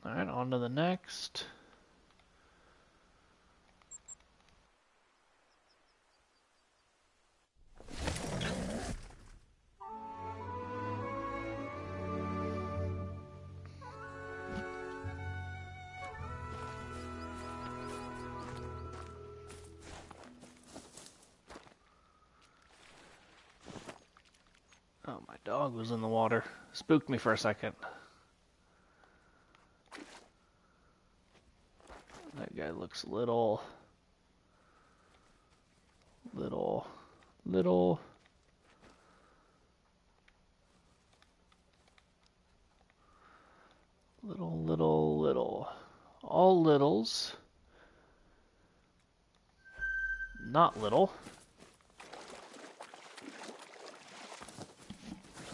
Alright, on to the next. Oh, my dog was in the water. Spooked me for a second. That guy looks a little Little, little. Little, little, little. All littles. Not little.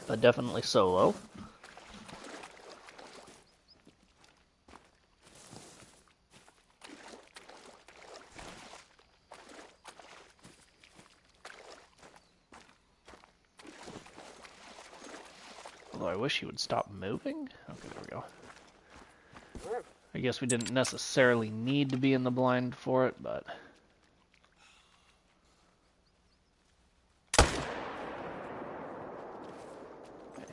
But definitely solo. Although I wish he would stop moving. Okay, there we go. I guess we didn't necessarily need to be in the blind for it, but...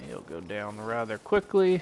He'll go down rather quickly.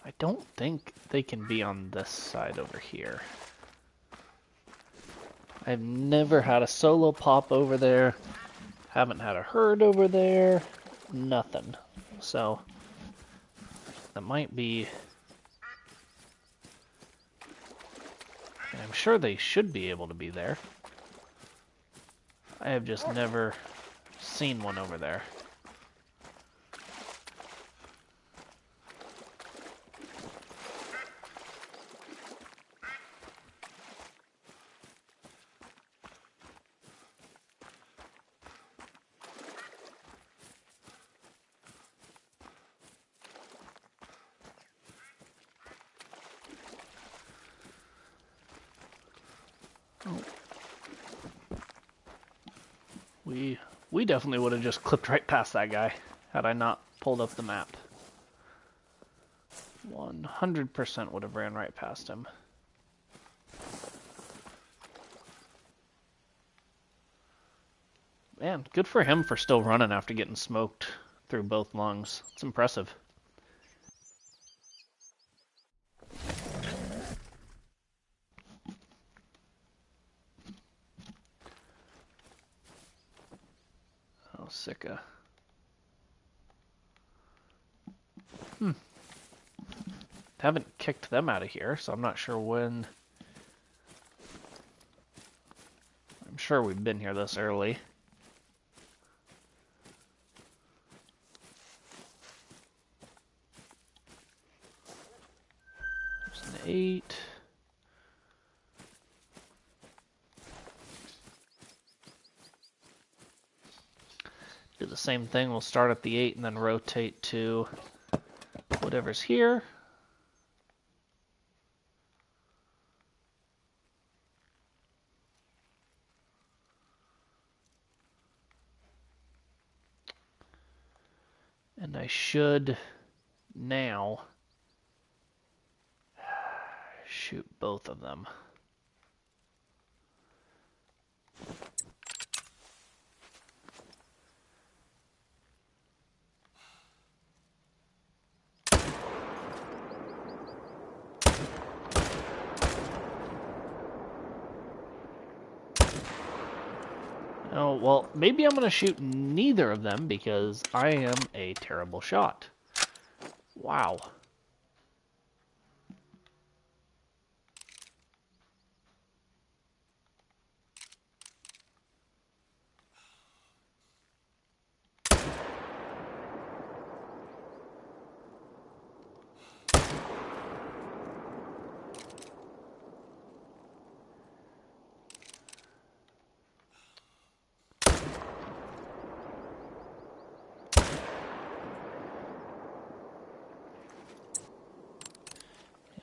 I don't think they can be on this side over here. I've never had a solo pop over there. Haven't had a herd over there. Nothing. So, that might be... I'm sure they should be able to be there. I have just never seen one over there. We definitely would have just clipped right past that guy had I not pulled up the map. 100% would have ran right past him. Man, good for him for still running after getting smoked through both lungs. It's impressive. Oh, sicka. Haven't kicked them out of here, so I'm not sure when. I'm sure we've been here this early. There's an 8. Do the same thing. We'll start at the 8 and then rotate to whatever's here. And I should now shoot both of them. Oh, well, maybe I'm going to shoot neither of them because I am a terrible shot. Wow.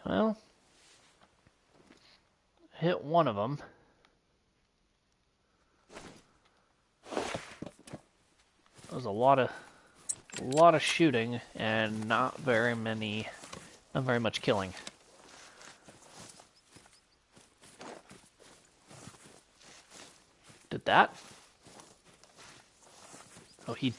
Well, hit one of them. That was a lot of shooting and not very much killing. Did that? Oh, he...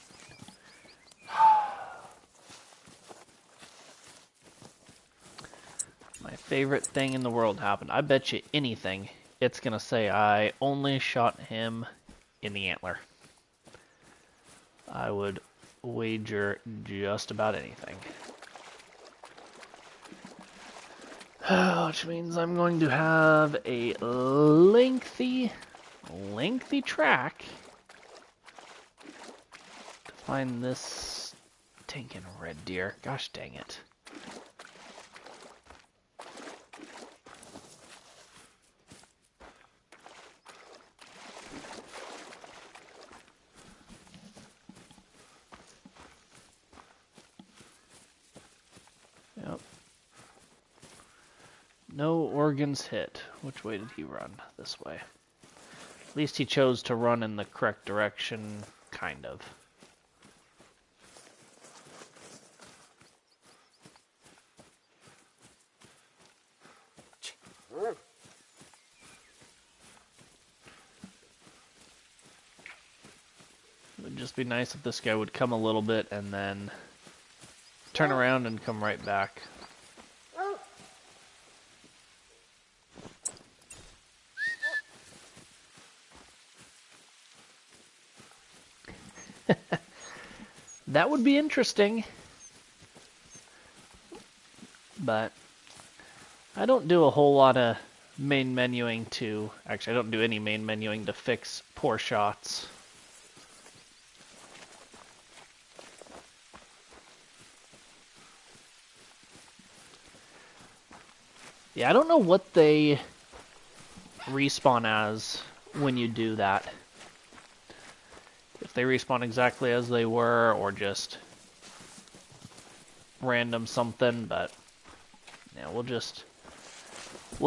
My favorite thing in the world happened. I bet you anything it's gonna say I only shot him in the antler. I would wager just about anything. Which means I'm going to have a lengthy track to find this stinking red deer. Gosh dang it. Yep. No organs hit. Which way did he run? This way. At least he chose to run in the correct direction, kind of. It would just be nice if this guy would come a little bit and then turn around and come right back. That would be interesting. But I don't do a whole lot of main menuing to... Actually, I don't do any main menuing to fix poor shots. Yeah, I don't know what they respawn as when you do that. If they respawn exactly as they were, or just random something, but yeah, we'll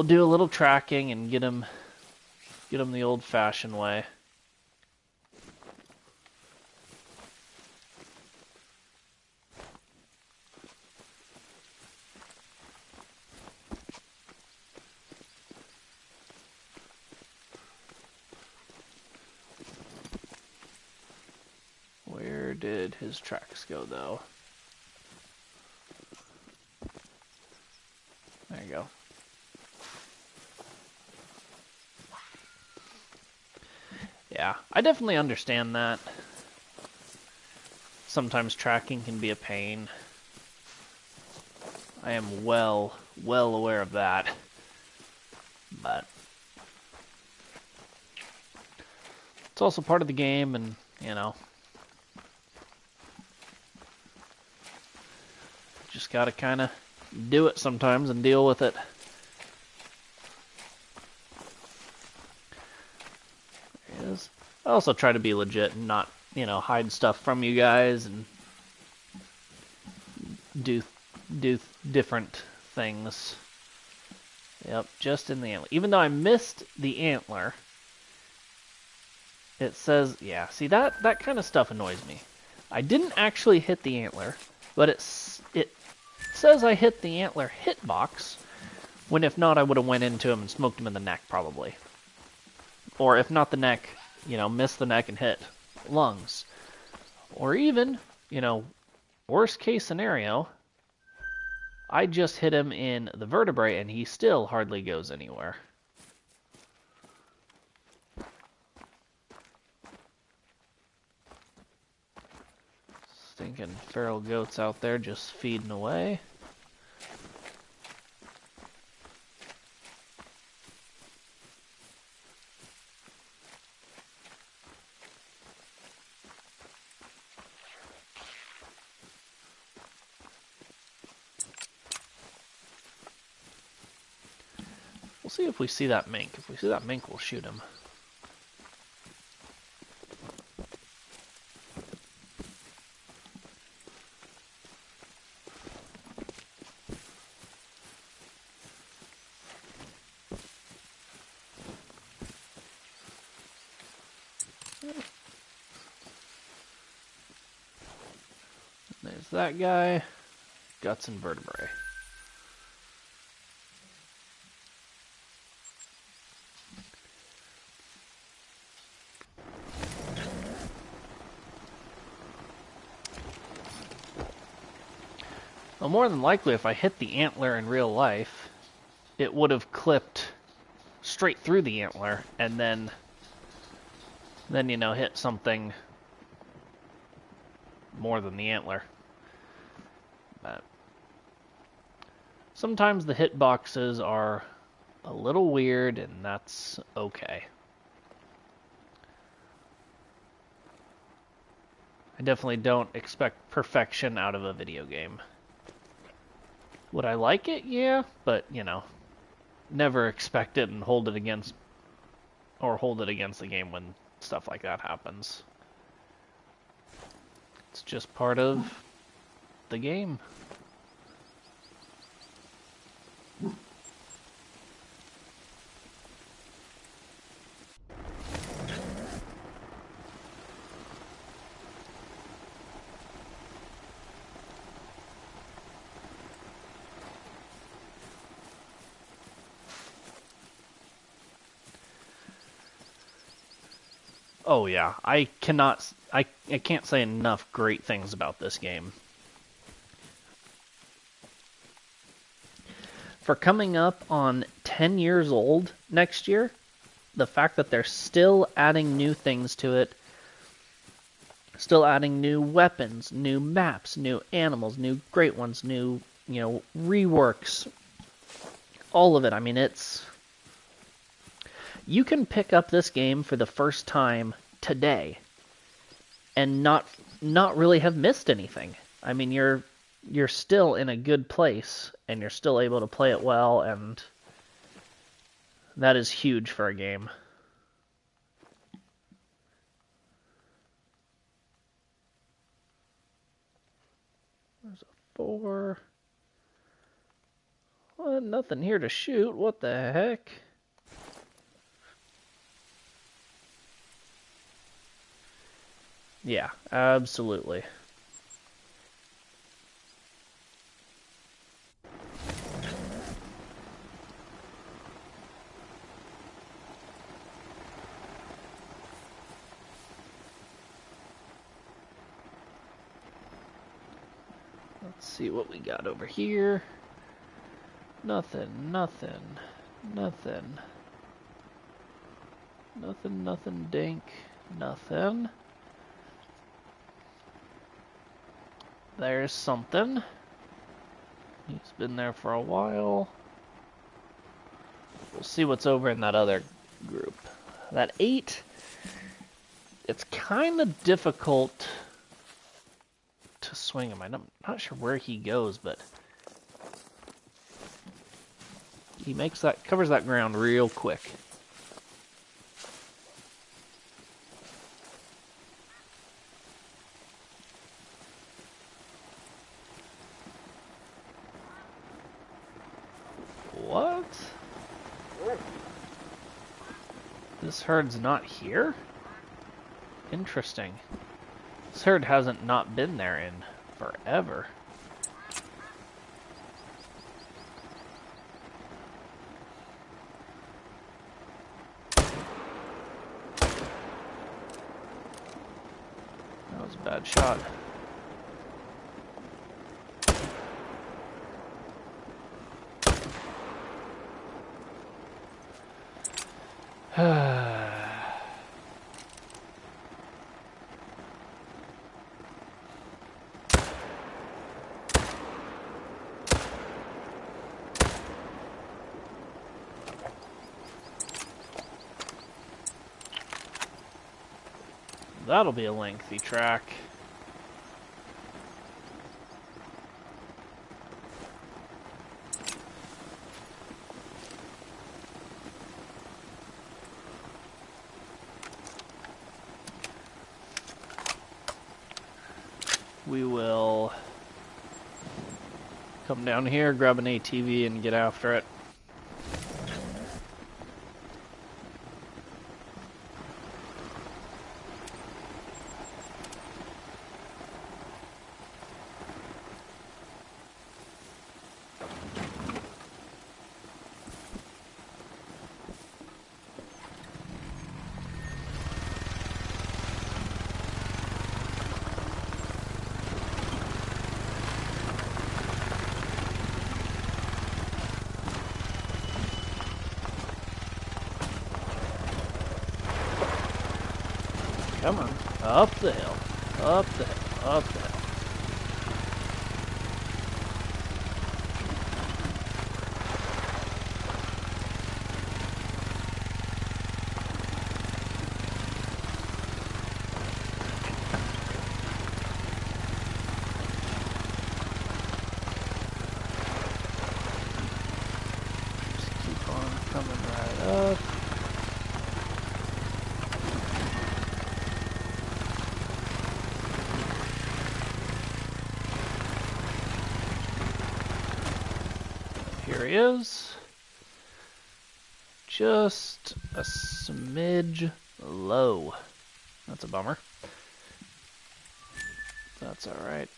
do a little tracking and get them the old-fashioned way. Where did his tracks go, though? There you go. Yeah, I definitely understand that. Sometimes tracking can be a pain. I am well aware of that. But it's also part of the game, and, you know, just gotta kind of do it sometimes and deal with it. There he is. I also try to be legit and not, you know, hide stuff from you guys and do different things. Yep, just in the antler. Even though I missed the antler, it says, yeah, see, that kind of stuff annoys me. I didn't actually hit the antler, but it says I hit the antler hitbox, when if not, I would have went into him and smoked him in the neck, probably. Or if not the neck, you know, missed the neck and hit lungs. Or even, you know, worst case scenario, I just hit him in the vertebrae and he still hardly goes anywhere. Stinking feral goats out there just feeding away. We'll see if we see that mink. If we see that mink, we'll shoot him. There's that guy. Guts and vertebrae. Well, more than likely, if I hit the antler in real life, it would have clipped straight through the antler, and then you know, hit something more than the antler. But sometimes the hitboxes are a little weird, and that's okay. I definitely don't expect perfection out of a video game. Would I like it? Yeah, but, you know, never expect it and hold it against the game when stuff like that happens. It's just part of the game. Oh yeah, I can't say enough great things about this game. For coming up on 10 years old next year, the fact that they're still adding new things to it, still adding new weapons, new maps, new animals, new great ones, new, you know, reworks, all of it. I mean, you can pick up this game for the first time today and not really have missed anything. I mean, you're still in a good place and you're still able to play it well, and that is huge for a game. There's a 4. Well, nothing here to shoot. What the heck? Yeah, absolutely. Let's see what we got over here. Nothing, nothing, nothing. Nothing, nothing, dink, nothing. There's something. He's been there for a while. We'll see what's over in that other group. That 8, it's kind of difficult to swing him. I'm not sure where he goes, but he covers that ground real quick. What? This herd's not here? Interesting. This herd hasn't not been there in forever. That was a bad shot. That'll be a lengthy track. We will come down here, grab an ATV, and get after it. Come on. Up the hill. Up the hill. Up the hill. Just keep on coming right up. Here he is. Just a smidge low. That's a bummer. That's alright.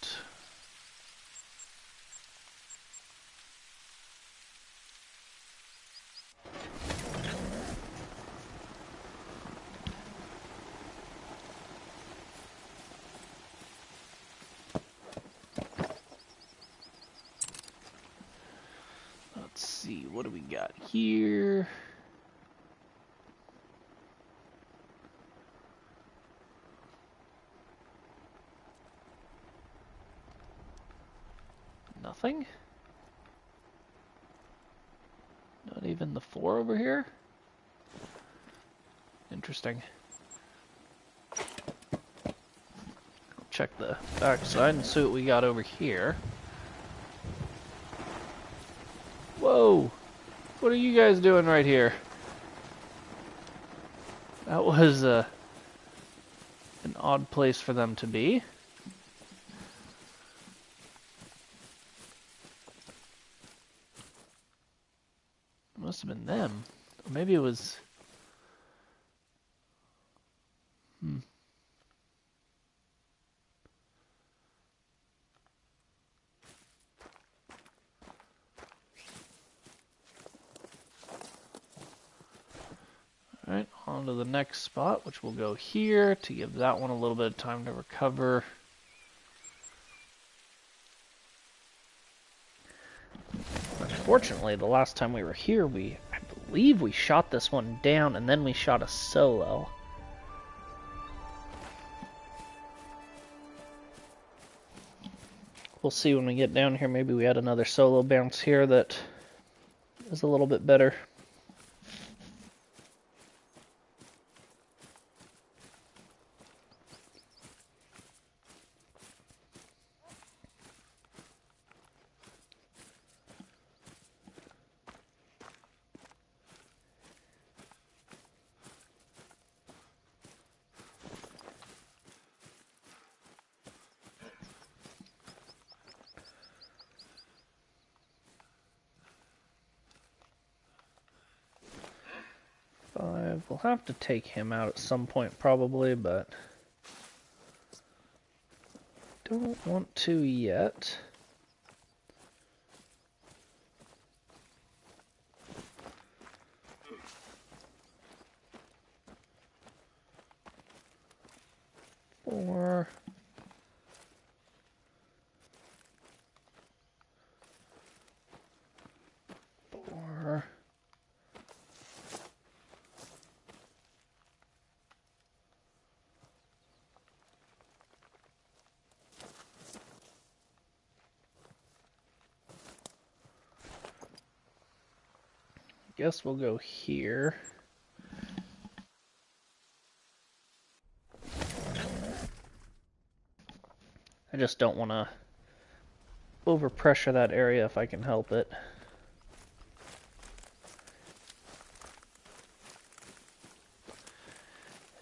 Let's see, what do we got here? Nothing? Not even the 4 over here? Interesting. Check the backside and see what we got over here. Whoa! What are you guys doing right here? That was an odd place for them to be. Must have been them. Or maybe it was... Alright, on to the next spot, which will go here to give that one a little bit of time to recover. Unfortunately, the last time we were here, I believe we shot this one down and then we shot a solo. We'll see when we get down here. Maybe we had another solo bounce here that is a little bit better. We'll have to take him out at some point probably, but don't want to yet. Four. Guess we'll go here. I just don't want to overpressure that area if I can help it.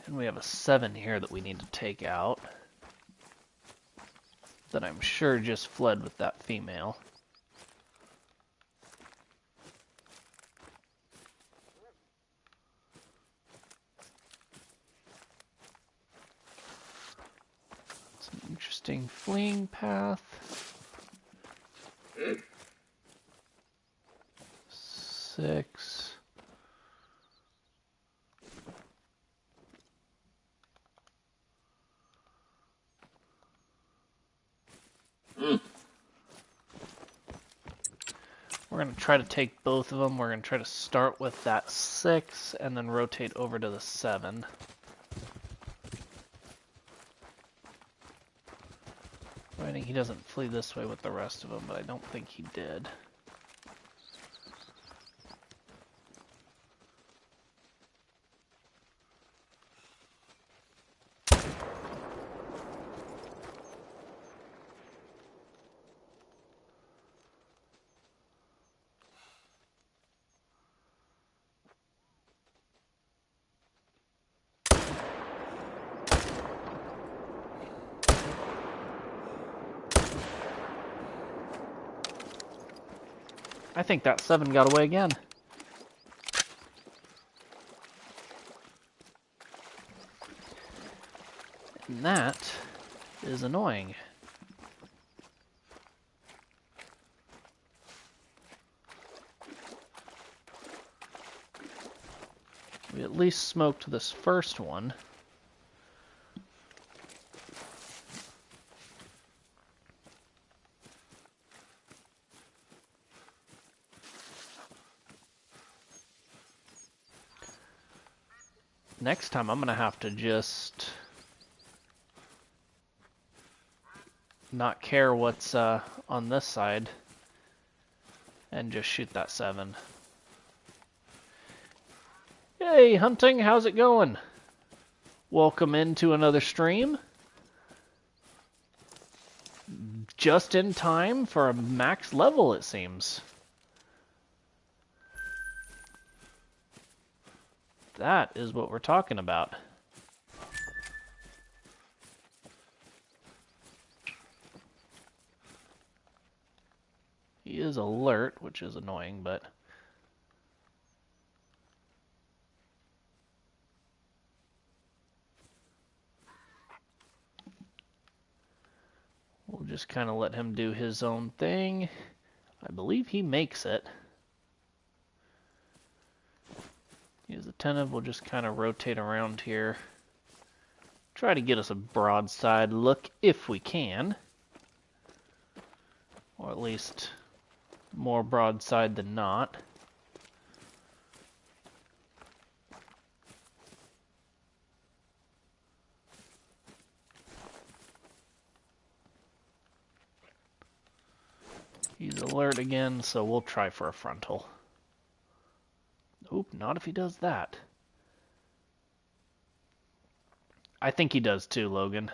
And we have a 7 here that we need to take out. That I'm sure just fled with that female. Interesting fleeing path. 6. We're going to try to take both of them. We're going to try to start with that 6 and then rotate over to the 7. Providing he doesn't flee this way with the rest of them, but I don't think he did. I think that 7 got away again. And that is annoying. We at least smoked this first one. Next time I'm gonna have to just not care what's on this side and just shoot that 7. Hey, hunting, how's it going? Welcome into another stream. Just in time for a max level, it seems. That is what we're talking about. He is alert, which is annoying, but... we'll just kind of let him do his own thing. I believe he makes it. He is attentive. We'll just kind of rotate around here. Try to get us a broadside look if we can. Or at least more broadside than not. He's alert again, so we'll try for a frontal. Oop, not if he does that. I think he does too, Logan.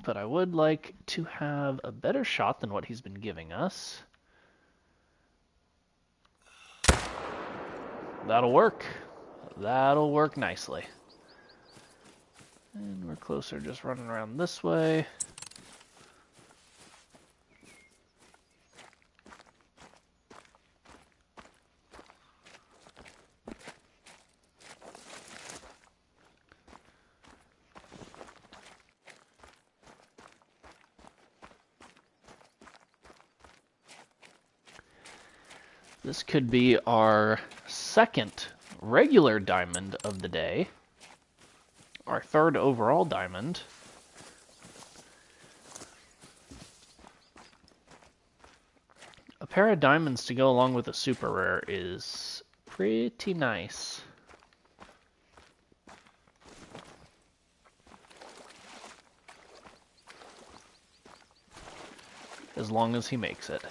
But I would like to have a better shot than what he's been giving us. That'll work. That'll work nicely. And we're closer, just running around this way. This could be our second regular diamond of the day. Our third overall diamond. A pair of diamonds to go along with a super rare is pretty nice. As long as he makes it.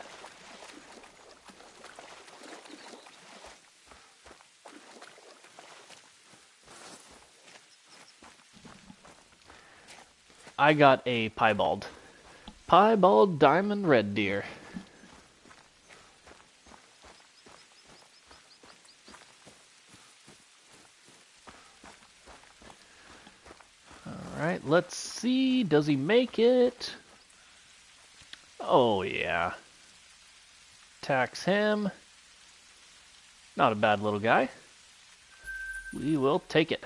I got a piebald. Piebald diamond red deer. Alright, let's see. Does he make it? Oh, yeah. Tax him. Not a bad little guy. We will take it.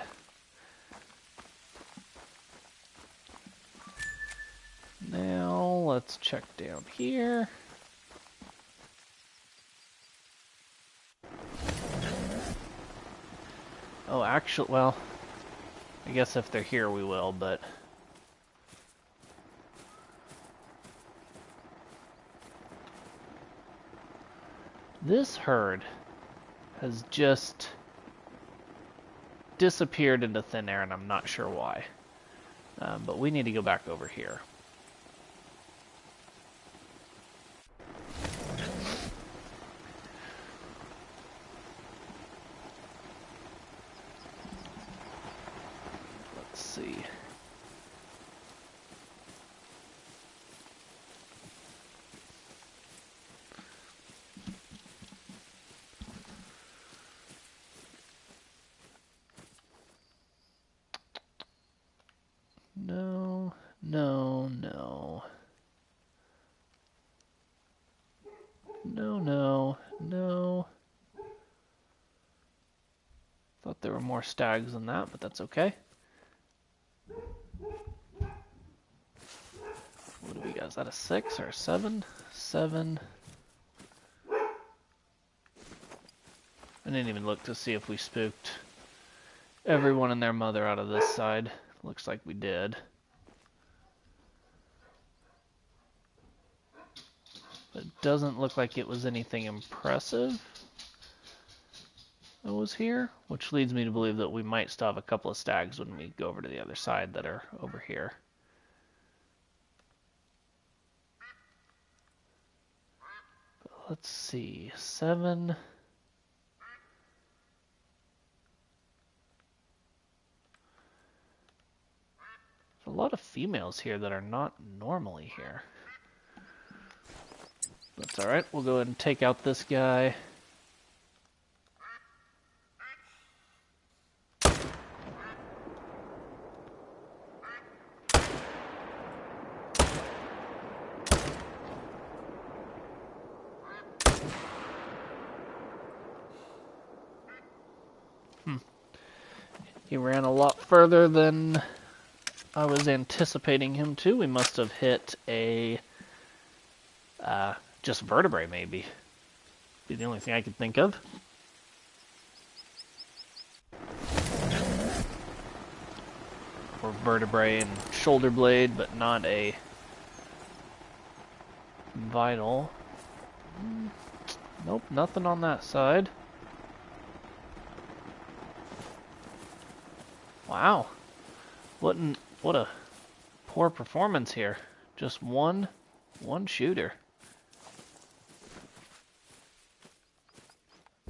Now, let's check down here. Oh, actually, well, I guess if they're here we will, but... this herd has just disappeared into thin air, and I'm not sure why. But we need to go back over here. Let's see. No, no, no. No, no, no. Thought there were more stags than that, but that's okay. What do we got? Is that a 6 or a 7? 7. I didn't even look to see if we spooked everyone and their mother out of this side. Looks like we did. But it doesn't look like it was anything impressive that was here, which leads me to believe that we might still have a couple of stags when we go over to the other side that are over here. But let's see, 7. There's a lot of females here that are not normally here. That's alright, we'll go ahead and take out this guy. He ran a lot further than I was anticipating him to. We must have hit a just vertebrae, maybe. Be the only thing I could think of. Or vertebrae and shoulder blade, but not a vital. Nope, nothing on that side. Wow, what a poor performance here. Just one shooter.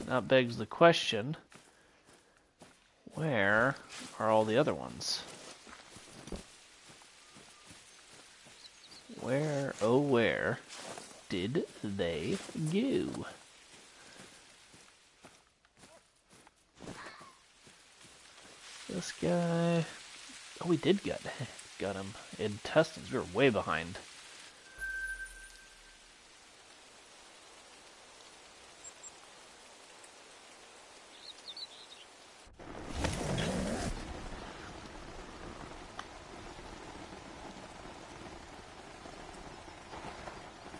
That begs the question, where are all the other ones? Where, oh where, did they go? This guy... Oh, we did got him. Intestines, we were way behind.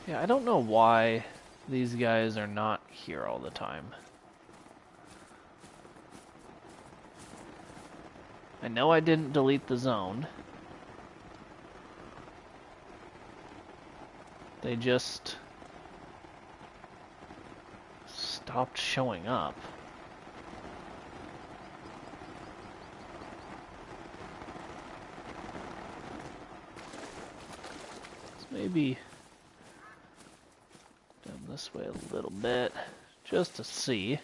Yeah, I don't know why these guys are not here all the time. I know I didn't delete the zone. They just stopped showing up. Let's maybe down this way a little bit, just to see.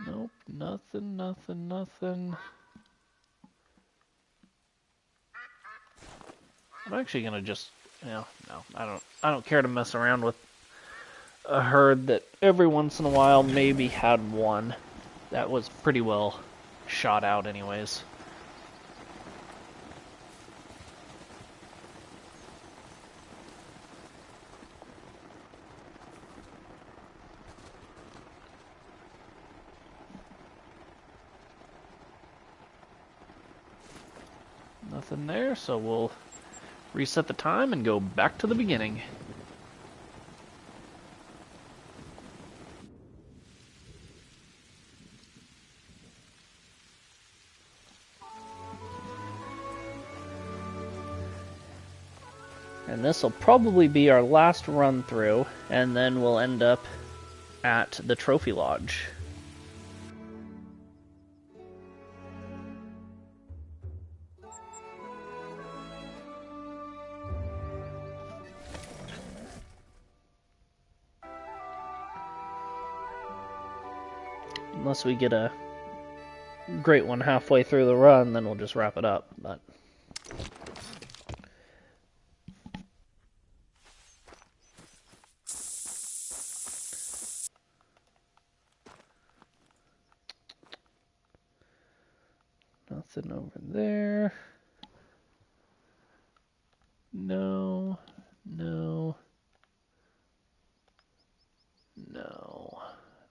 Nope, nothing. I'm actually gonna just, no, I don't care to mess around with a herd that every once in a while maybe had one that was pretty well shot out anyways. Nothing there, so we'll reset the time and go back to the beginning. And this will probably be our last run through, and then we'll end up at the Trophy Lodge. Unless we get a great one halfway through the run, then we'll just wrap it up. But nothing over there. No, no, no,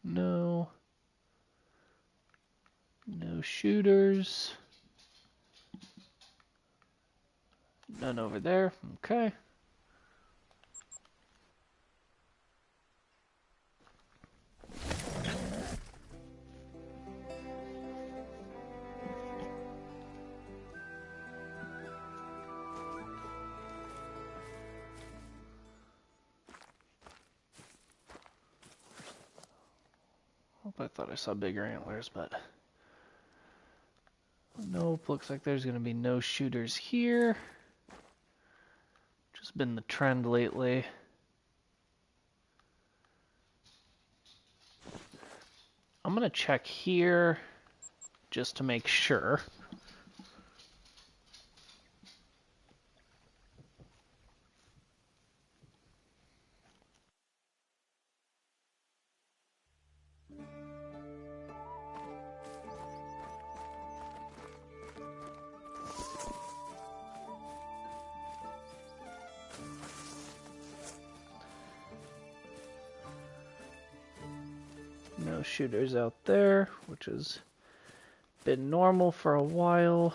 no. No shooters. None over there. Okay. I thought I saw bigger antlers, but nope, looks like there's going to be no shooters here. Just been the trend lately. I'm going to check here just to make sure. No shooters out there, which has been normal for a while.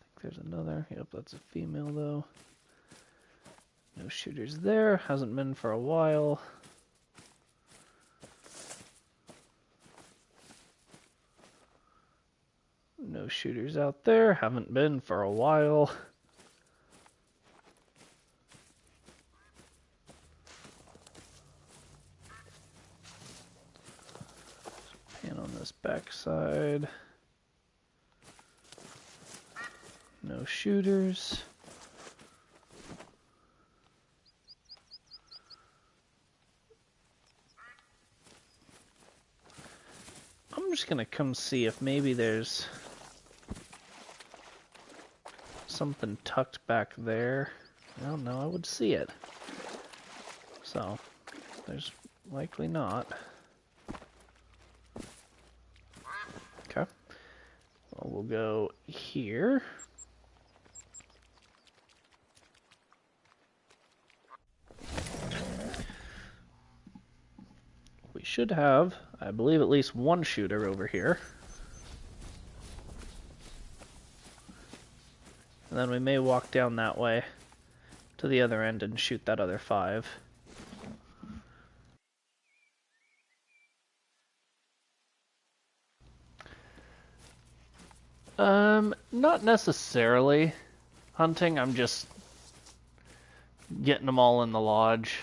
I think there's another. Yep, that's a female though. No shooters there. Hasn't been for a while. No shooters out there. Haven't been for a while. And on this back side, no shooters. I'm just gonna come see if maybe there's something tucked back there. I don't know, I would see it. So, there's likely not. Okay. Well, we'll go here. We should have, I believe, at least one shooter over here. And then we may walk down that way to the other end and shoot that other 5. Not necessarily hunting. I'm just getting them all in the lodge.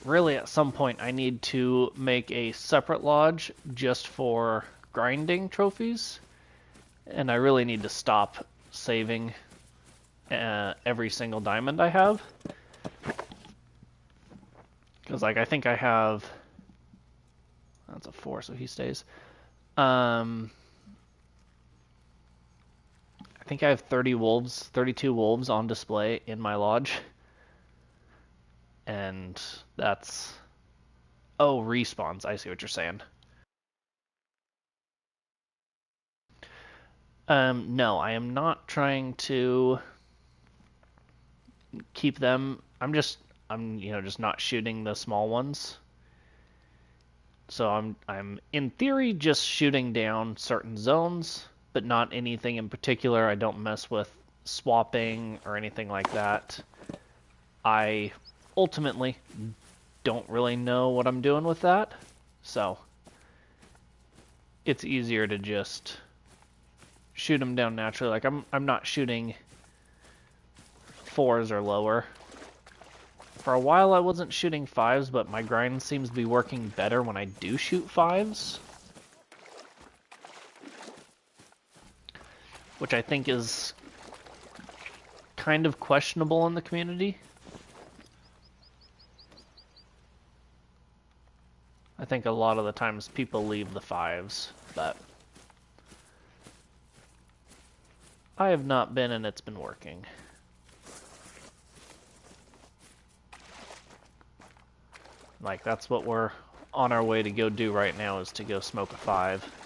Really, at some point, I need to make a separate lodge just for grinding trophies. And I really need to stop saving every single diamond I have. Because, like, I think I have... That's a 4, so he stays. I think I have 32 wolves on display in my lodge. And that's... Oh, respawns. I see what you're saying. No, I am not trying to keep them. I'm just not shooting the small ones. So I'm in theory just shooting down certain zones, but not anything in particular. I don't mess with swapping or anything like that. I ultimately don't really know what I'm doing with that. So it's easier to just shoot them down naturally. Like I'm not shooting 4s or lower. For a while I wasn't shooting 5s, but my grind seems to be working better when I do shoot 5s. Which I think is kind of questionable in the community. I think a lot of the times people leave the 5s, but I have not been, and it's been working. Like, that's what we're on our way to go do right now, is to go smoke a 5.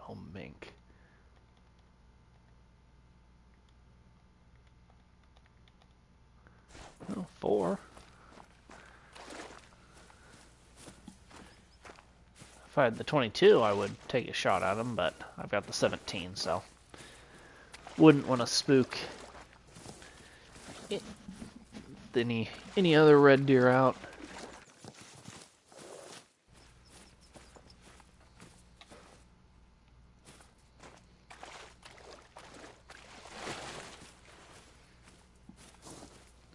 Oh, mink. Oh, 4. If I had the 22, I would take a shot at him, but I've got the 17, so wouldn't want to spook any other red deer out.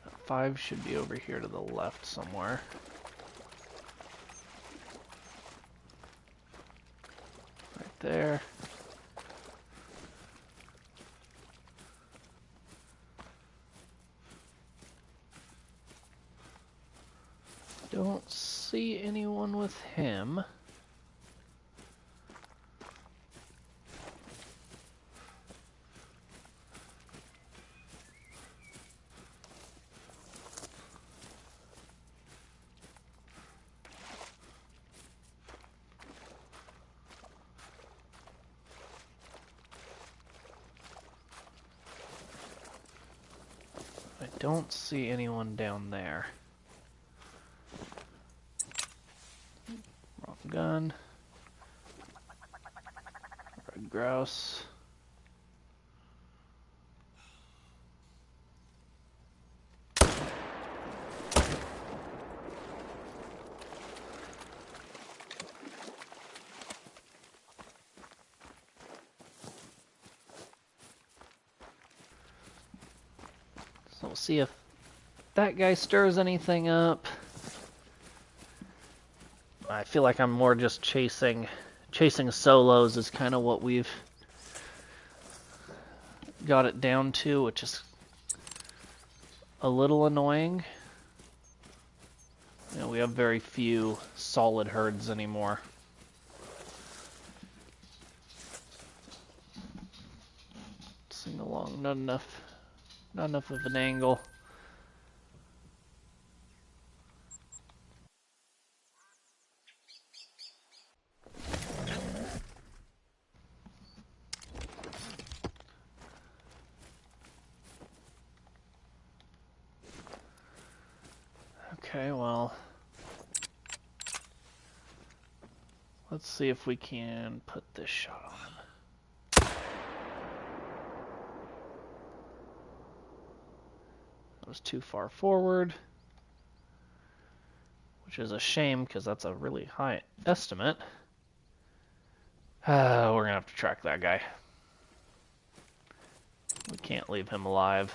That 5 should be over here to the left somewhere. Right there. Don't see anyone with him. I don't see anyone down there. Wrong gun. Red grouse. So we'll see if that guy stirs anything up. I feel like I'm more just chasing solos is kind of what we've got it down to, which is a little annoying. You know, we have very few solid herds anymore. Sing along, not enough of an angle. Okay, well, let's see if we can put this shot on. That was too far forward, which is a shame because that's a really high estimate. We're gonna have to track that guy. We can't leave him alive.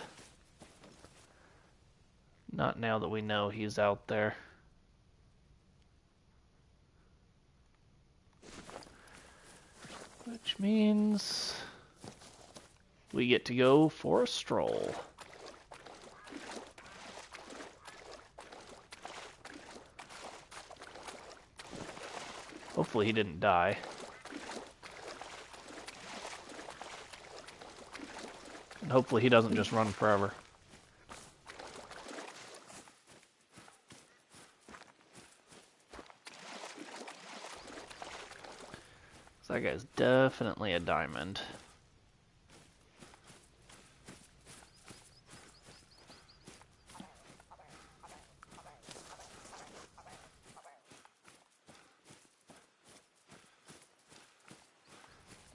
Not now that we know he's out there. Which means we get to go for a stroll. Hopefully he didn't die. And hopefully he doesn't just run forever. That guy's definitely a diamond.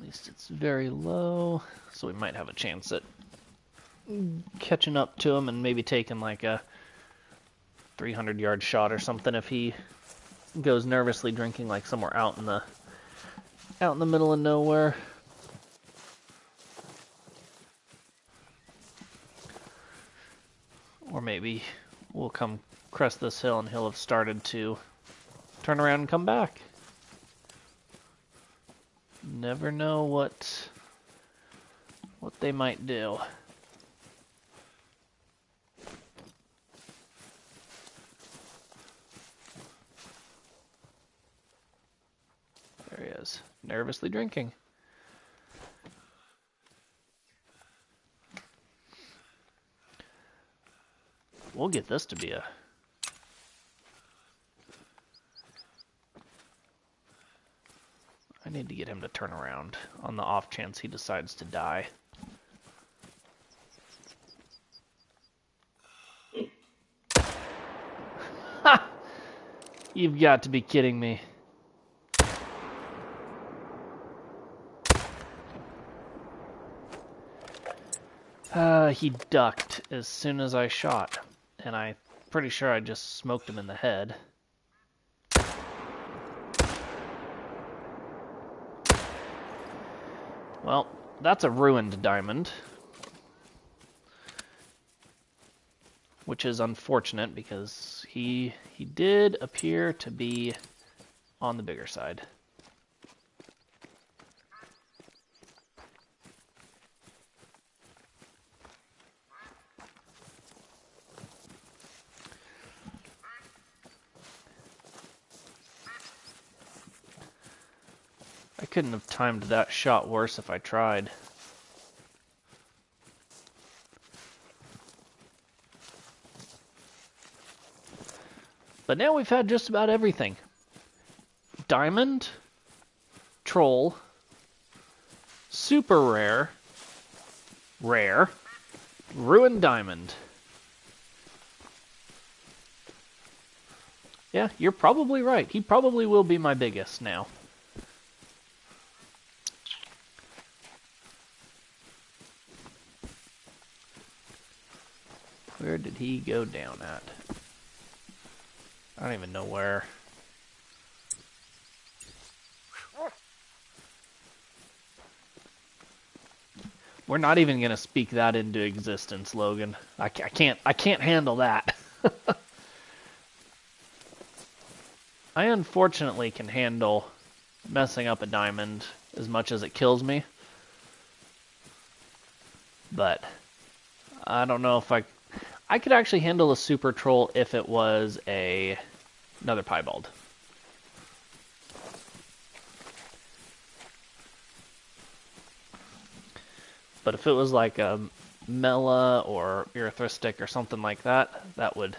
least it's very low, so we might have a chance at catching up to him and maybe taking like a 300-yard shot or something if he goes nervously drinking like somewhere out in the middle of nowhere. Or maybe we'll come crest this hill and he'll have started to turn around and come back. Never know what they might do. There he is, nervously drinking. We'll get this to be a... I need to get him to turn around on the off chance he decides to die. Ha! You've got to be kidding me. He ducked as soon as I shot, and I'm pretty sure I just smoked him in the head. Well, that's a ruined diamond, which is unfortunate because he did appear to be on the bigger side. I couldn't have timed that shot worse if I tried. But now we've had just about everything. Diamond, troll, super rare, rare, ruined diamond. Yeah, you're probably right. He probably will be my biggest now. Where did he go down at? I don't even know where. We're not even going to speak that into existence, Logan. I can't handle that. I unfortunately can handle messing up a diamond as much as it kills me. But I don't know if I could actually handle a super troll if it was another piebald. But if it was like a Mela or Erythristic or something like that, that would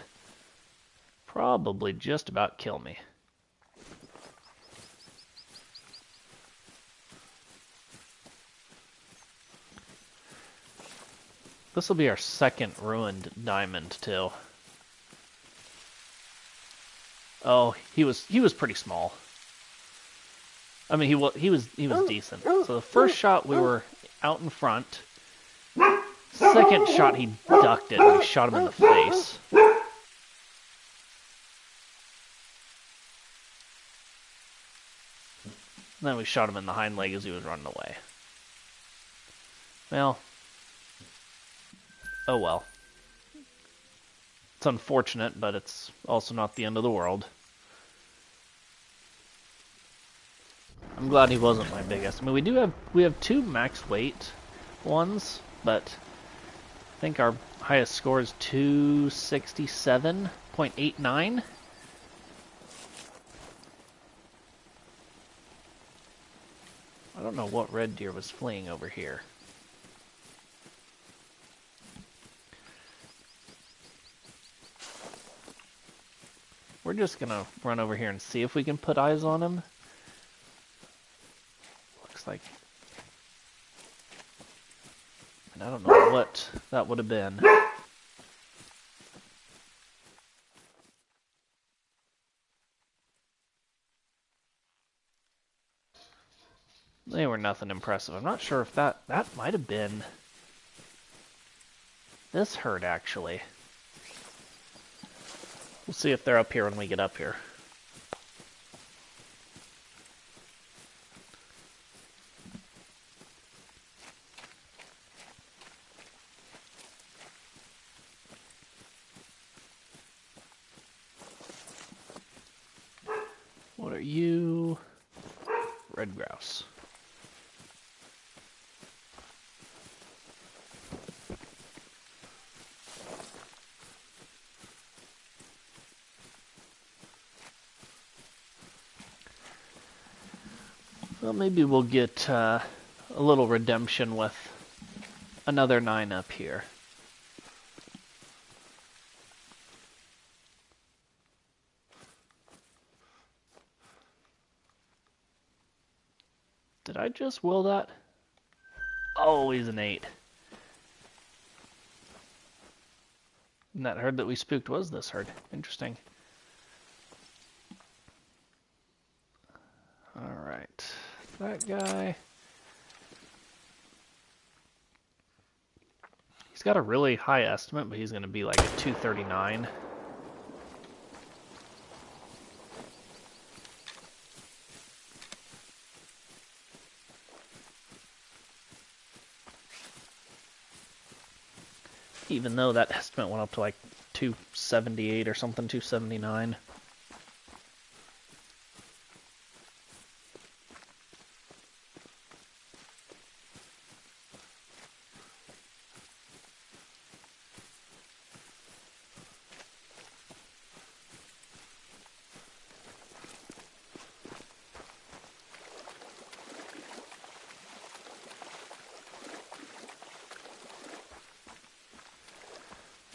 probably just about kill me. This will be our second ruined diamond too. Oh, he was pretty small. I mean, he was decent. So the first shot we were out in front. Second shot he ducked it and we shot him in the face. And then we shot him in the hind leg as he was running away. Well, oh well. It's unfortunate, but it's also not the end of the world. I'm glad he wasn't my biggest. I mean, we have two max weight ones, but I think our highest score is 267.89. I don't know what red deer was fleeing over here. We're just gonna run over here and see if we can put eyes on him. Looks like... And I don't know what that would have been. They were nothing impressive. I'm not sure if that might have been this herd, actually. We'll see if they're up here when we get up here. What are you? Red grouse. Well, maybe we'll get a little redemption with another 9 up here. Did I just will that? Oh, he's an 8. And that herd that we spooked was this herd. Interesting. Alright. That guy. He's got a really high estimate, but he's going to be like a 239. Even though that estimate went up to like 278 or something, 279.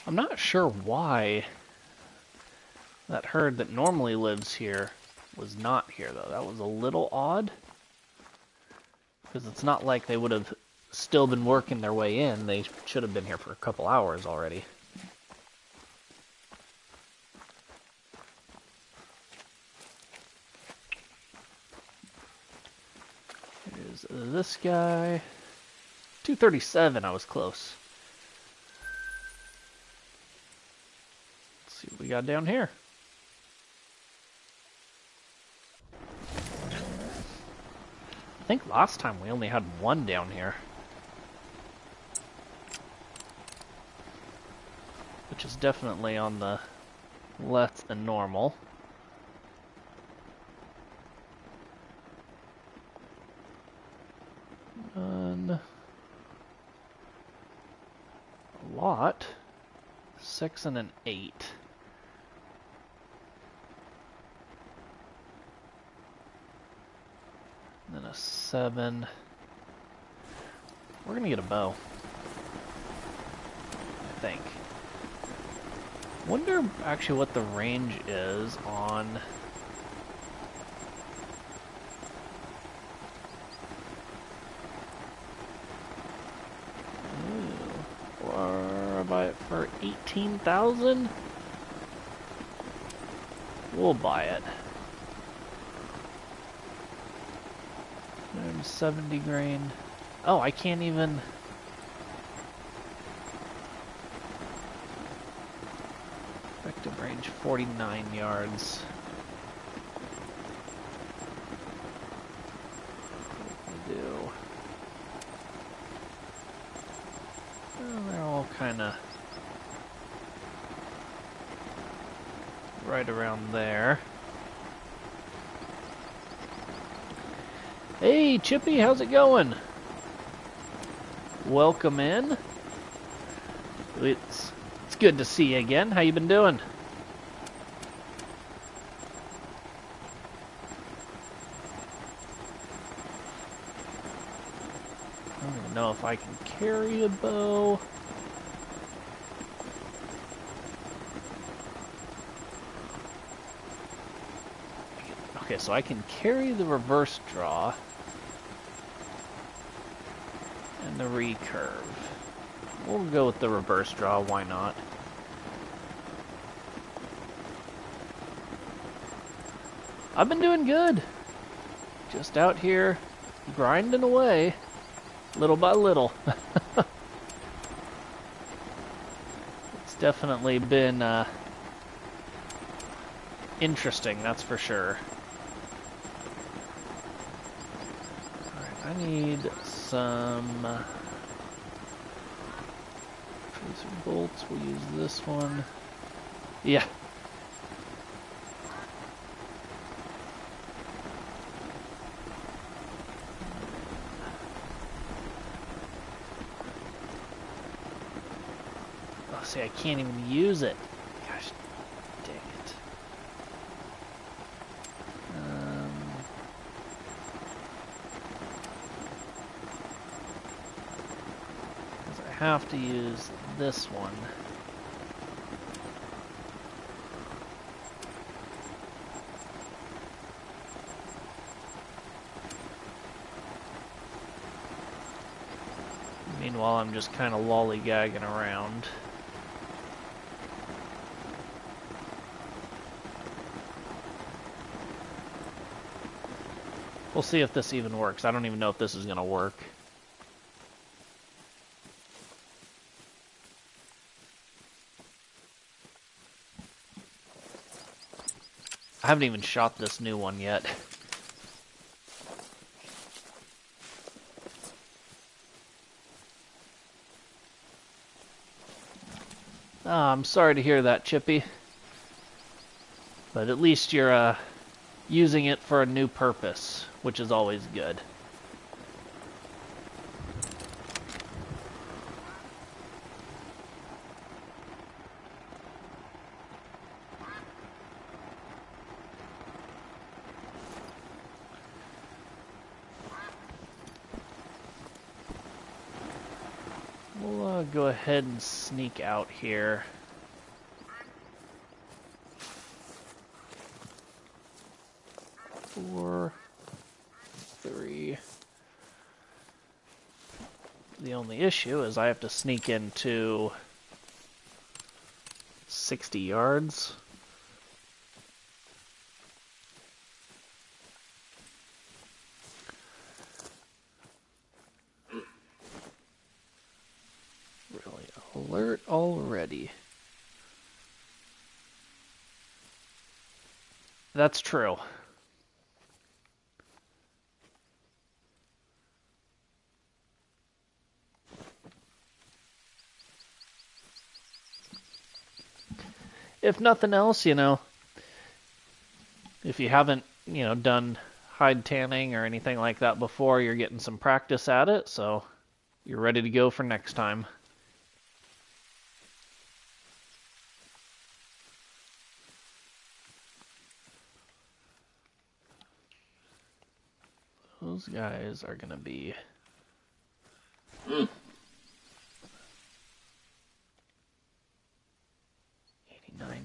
I'm not sure why that herd that normally lives here was not here, though. That was a little odd. Because it's not like they would have still been working their way in. They should have been here for a couple hours already. Here's this guy. 237, I was close. See what we got down here. I think last time we only had one down here. Which is definitely on the less than normal. A lot. 6 and an 8. And then a 7. We're gonna get a bow, I think. Wonder actually what the range is on or buy it for 18,000. We'll buy it. 70 grain. Oh, I can't even. Effective range 49 yards. What do we do? Well, they're all kind of right around there. Hey, Chippy, how's it going? Welcome in. It's good to see you again. How you been doing? I don't even know if I can carry a bow. Okay, so I can carry the reverse draw. And the recurve. We'll go with the reverse draw, why not? I've been doing good. Just out here grinding away, little by little. It's definitely been interesting, that's for sure. Alright, I need some tracer bolts. We'll use this one. Yeah. Oh, see, I can't even use it. Gosh, dang it. Because I have to use this one. Meanwhile, I'm just kind of lollygagging around. We'll see if this even works. I don't even know if this is going to work. I haven't even shot this new one yet. I'm sorry to hear that, Chippy. But at least you're using it for a new purpose, which is always good. We'll go ahead and sneak out here. Four, three. The only issue is I have to sneak into 60 yards. Really alert already. That's true. If nothing else, you know, if you haven't, you know, done hide tanning or anything like that before, you're getting some practice at it, so you're ready to go for next time. Those guys are gonna be 89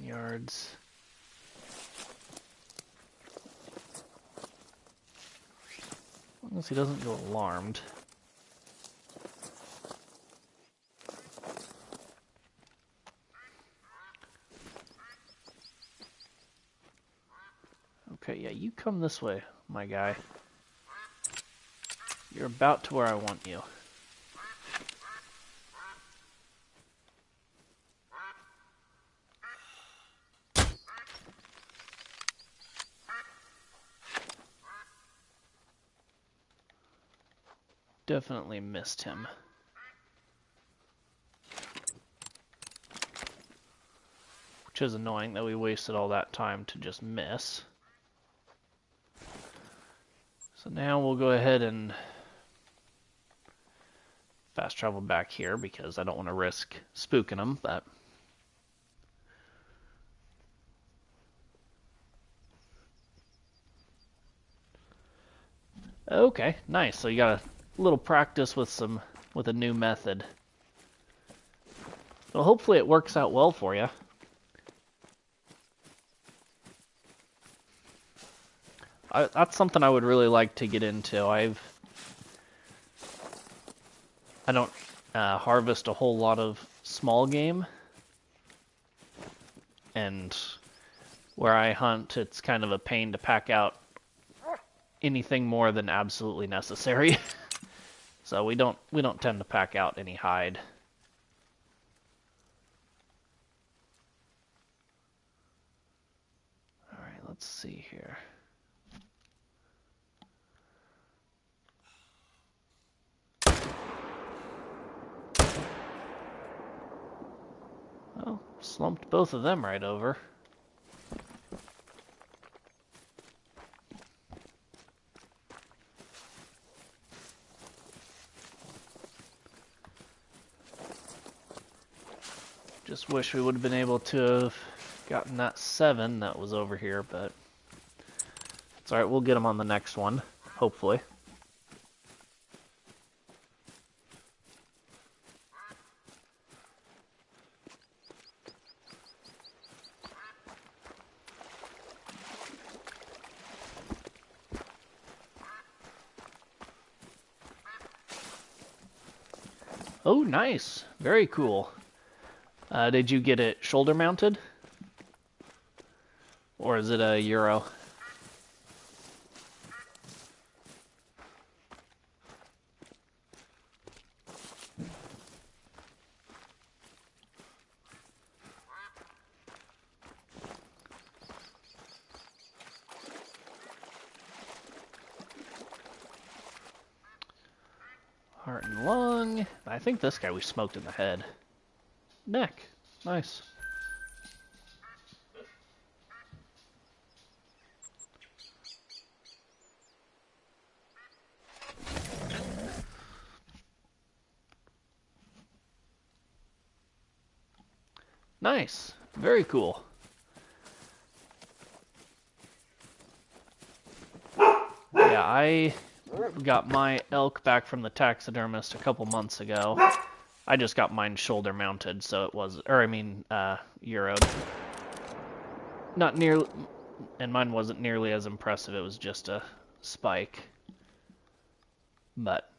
yards. As long as he doesn't go alarmed. Okay, yeah, you come this way, my guy. You're about to where I want you. Definitely missed him. Which is annoying that we wasted all that time to just miss. So now we'll go ahead and fast travel back here because I don't want to risk spooking them, but okay, nice. So you got a little practice with a new method. Well, hopefully it works out well for you. That's something I would really like to get into. I don't harvest a whole lot of small game, and where I hunt, it's kind of a pain to pack out anything more than absolutely necessary. So we don't tend to pack out any hide. All right, let's see here. Well, slumped both of them right over. Just wish we would have been able to have gotten that 7 that was over here, but it's alright, we'll get them on the next one, hopefully. Oh, nice. Very cool. Did you get it shoulder mounted? Or is it a Euro? Heart and lung. I think this guy we smoked in the head. Neck. Nice. Nice. Very cool. Yeah, I got my elk back from the taxidermist a couple months ago. I just got mine shoulder mounted, so it was, Euroed. Not nearly, and mine wasn't nearly as impressive. It was just a spike. But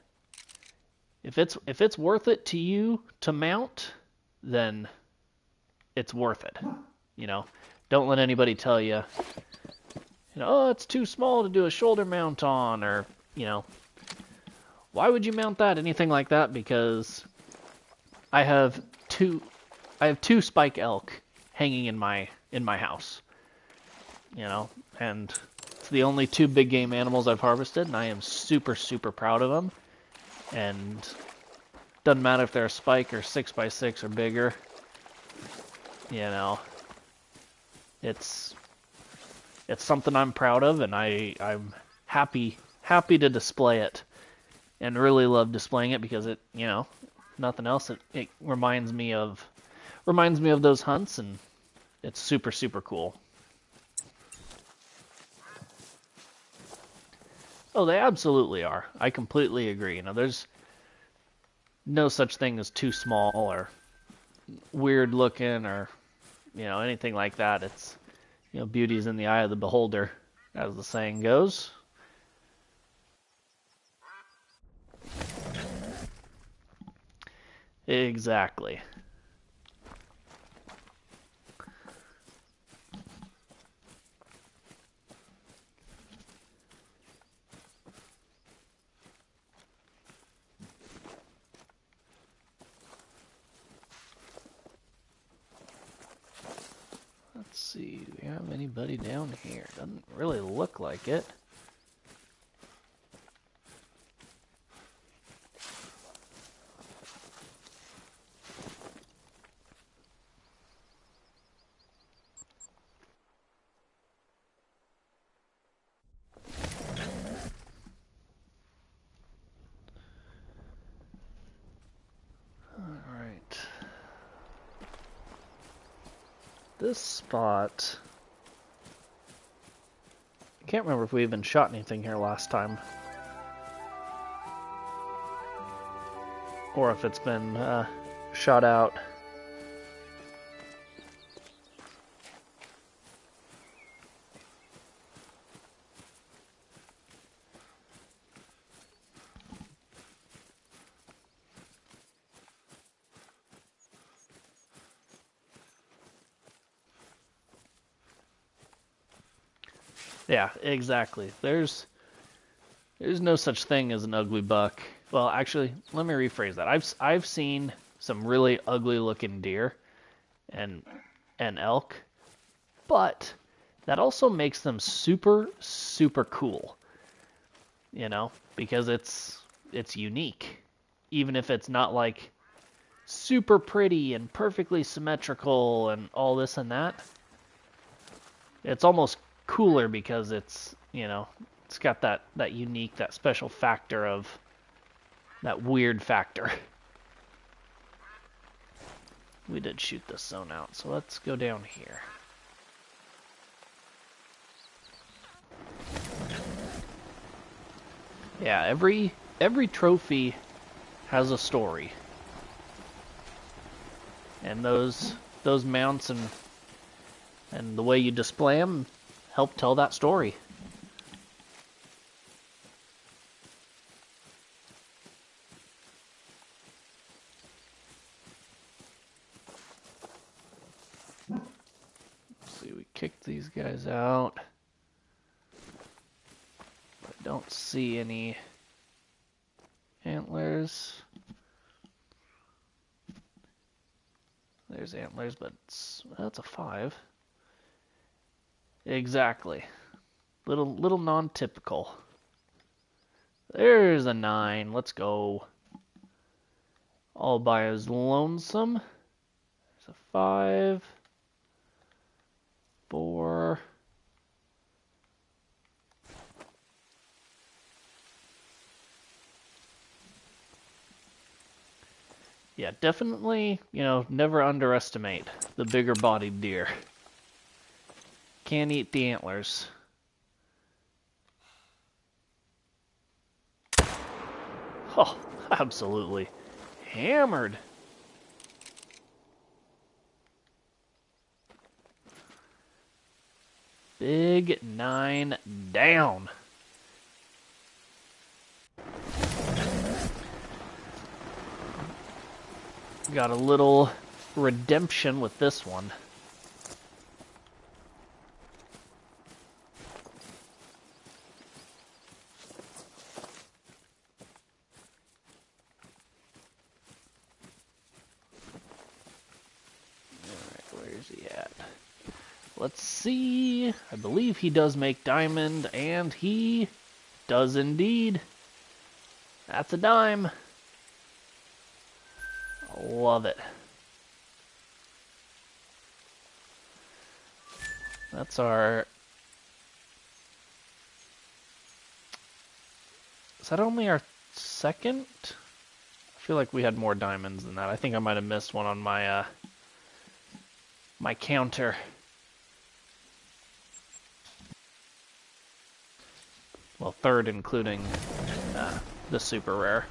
if it's worth it to you to mount, then it's worth it. You know, don't let anybody tell you, oh, it's too small to do a shoulder mount on, or, why would you mount that? Anything like that, because I have two spike elk hanging in my house. And it's the only 2 big game animals I've harvested, and I am super, super proud of them. And doesn't matter if they're a spike or 6x6 or bigger. It's something I'm proud of, and I'm happy to display it, and really love displaying it because it, nothing else, it reminds me of those hunts, and it's super, super cool. Oh, they absolutely are. I completely agree. There's no such thing as too small or weird looking or, anything like that. It's, beauty is in the eye of the beholder, as the saying goes. Exactly. Let's see, do we have anybody down here? Doesn't really look like it. Alright. This spot, I can't remember if we even shot anything here last time, or if it's been shot out. Yeah, exactly. There's There's no such thing as an ugly buck. Well, actually, let me rephrase that. I've seen some really ugly looking deer and elk, but that also makes them super, super cool. You know, because it's unique. Even if it's not like super pretty and perfectly symmetrical and all this and that, it's almost cooler because it's, you know, it's got that unique, that special factor of that weird factor. We did shoot this zone out, so let's go down here. Yeah, every trophy has a story. And those mounts and the way you display them help tell that story. Let's see, we kicked these guys out. I don't see any antlers. There's antlers, but that's a 5. Exactly. Little non-typical. There's a 9. Let's go. All by his lonesome. There's a 5. 4. Yeah, definitely, you know, never underestimate the bigger bodied deer. Can't eat the antlers. Oh, absolutely hammered. Big 9 down. Got a little redemption with this one. Alright, where's he at? Let's see. I believe he does make diamond, and he does indeed. That's a dime. Love it. That's our... Is that only our second? I feel like we had more diamonds than that. I think I might have missed one on my my counter. Well, third including the super rare.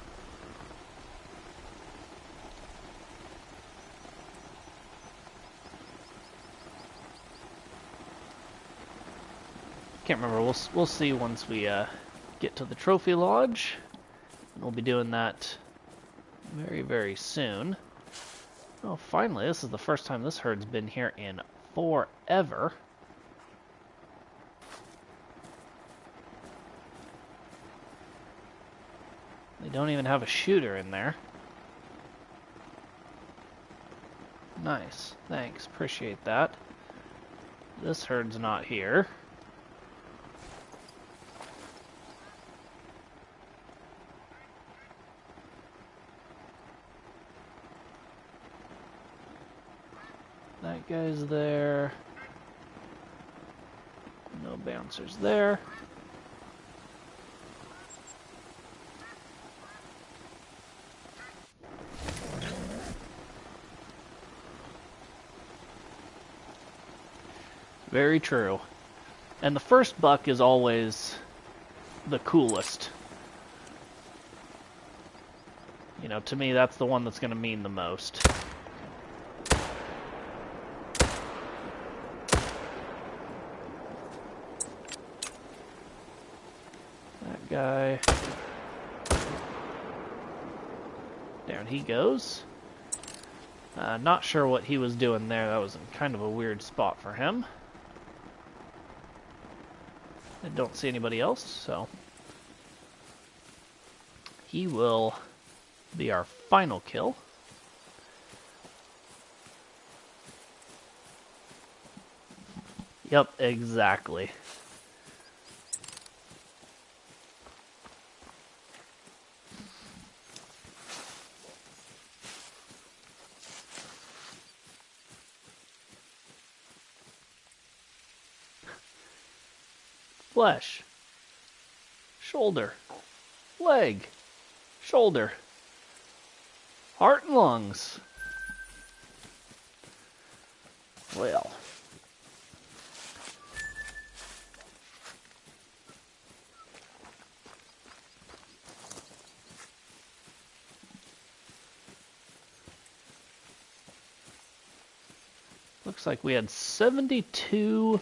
Can't remember. We'll see once we get to the trophy lodge. And we'll be doing that very, very soon. Oh, finally, this is the first time this herd's been here in forever. They don't even have a shooter in there. Nice. Thanks. Appreciate that. This herd's not here. That guy's there. No bouncers there. Very true. And the first buck is always the coolest. You know, to me, that's the one that's going to mean the most. That guy. Down he goes. Not sure what he was doing there. That was kind of a weird spot for him. I don't see anybody else, so he will be our final kill. Yep, exactly. Flesh, shoulder, leg, shoulder, heart and lungs. Well. Looks like we had 72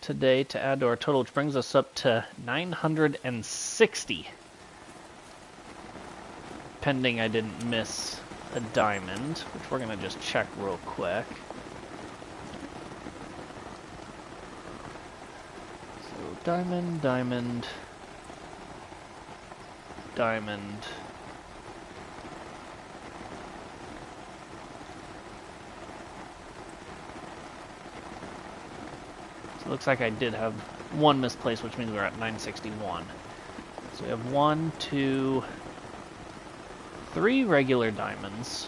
today to add to our total, which brings us up to 960. Pending I didn't miss a diamond, which we're going to just check real quick. So diamond, diamond, diamond. So it looks like I did have one misplaced, which means we're at 961. So we have 1, 2, 3 regular diamonds,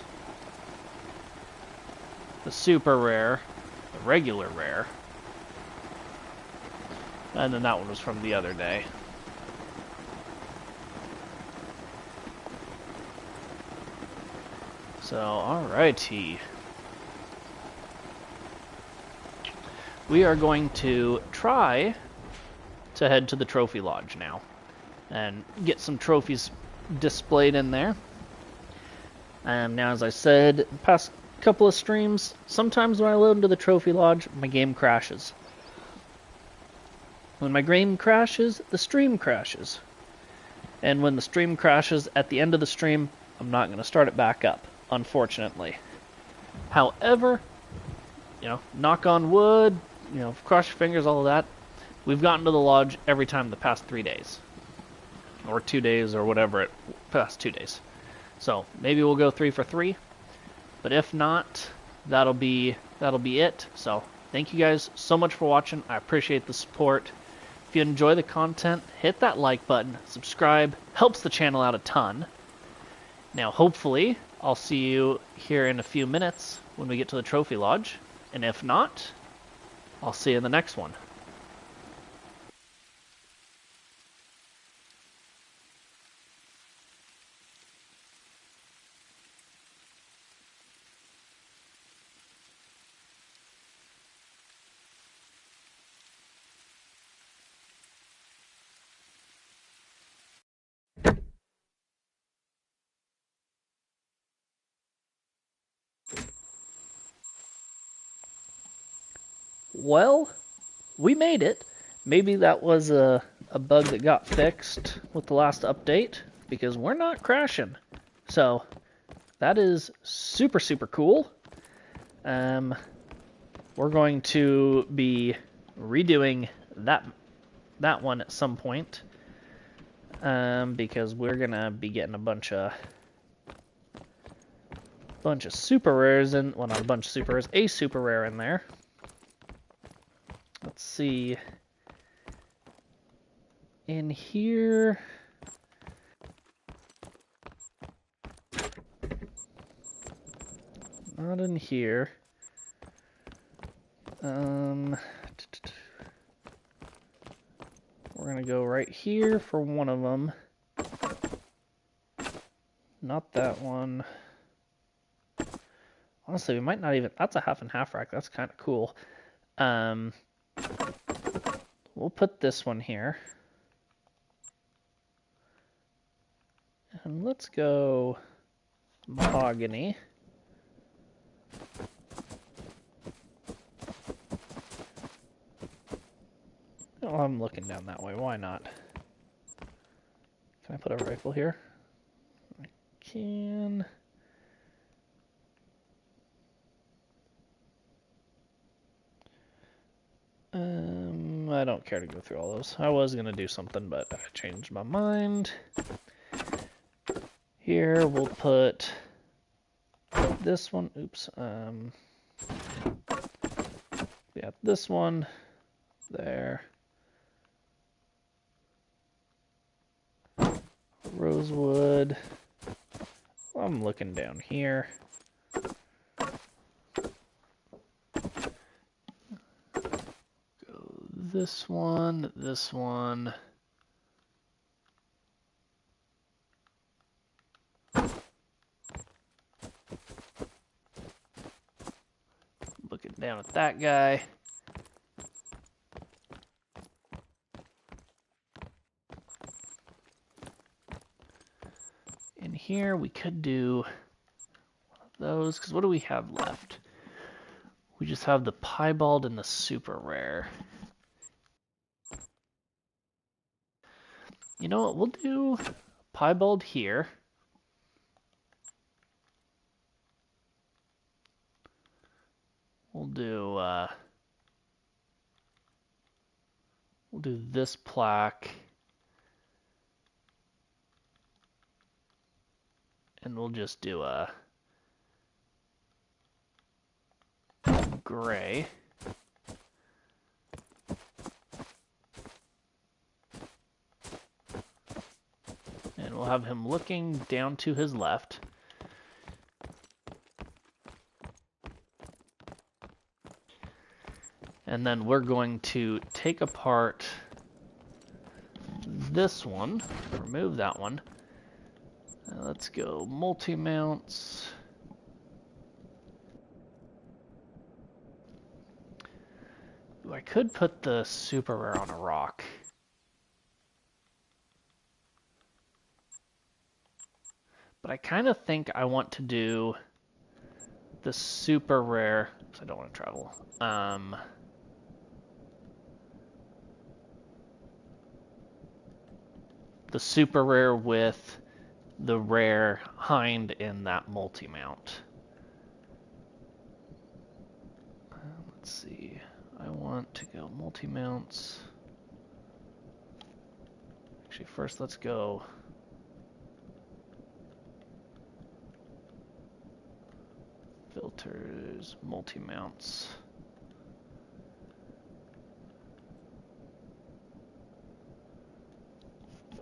the super rare, the regular rare, and then that one was from the other day. So, alrighty. We are going to try to head to the trophy lodge now and get some trophies displayed in there. Now, as I said, past couple of streams, sometimes when I load into the trophy lodge, my game crashes. When my game crashes, the stream crashes. And when the stream crashes at the end of the stream, I'm not going to start it back up, unfortunately. However, you know, knock on wood, you know, cross your fingers, all of that, we've gotten to the lodge every time the past 3 days. Or 2 days, or whatever, past 2 days. So maybe we'll go 3 for 3, but if not, that'll be it. So thank you guys so much for watching. I appreciate the support. If you enjoy the content, hit that like button, subscribe, helps the channel out a ton. Now hopefully I'll see you here in a few minutes when we get to the trophy lodge, and if not, I'll see you in the next one. Well, we made it. Maybe that was a bug that got fixed with the last update, because we're not crashing. So that is super, super cool. We're going to be redoing that one at some point, because we're gonna be getting a bunch of super rares in. Well, not a bunch of super rares, a super rare in there. Let's see. In here. Not in here. We're gonna go right here for one of them. Not that one. Honestly, we might not even... That's a half and half rack. That's kind of cool. We'll put this one here. And let's go mahogany. Oh, I'm looking down that way. Why not? Can I put a rifle here? I can. I don't care to go through all those. I was going to do something, but I changed my mind. Here, we'll put this one. Oops. Yeah, this one there. Rosewood. I'm looking down here. Go this one, this one. Looking down at that guy. In here, we could do one of those, because what do we have left? We just have the piebald and the super rare. You know what? We'll do piebald here. We'll do this plaque. And we'll just do a gray. And we'll have him looking down to his left. And then we're going to take apart this one, remove that one. Let's go multi-mounts. I could put the super rare on a rock. But I kind of think I want to do the super rare, because I don't want to travel. The super rare with the rare hind in that multi-mount. Let's see. I want to go multi-mounts. Actually, first let's go filters, multi-mounts.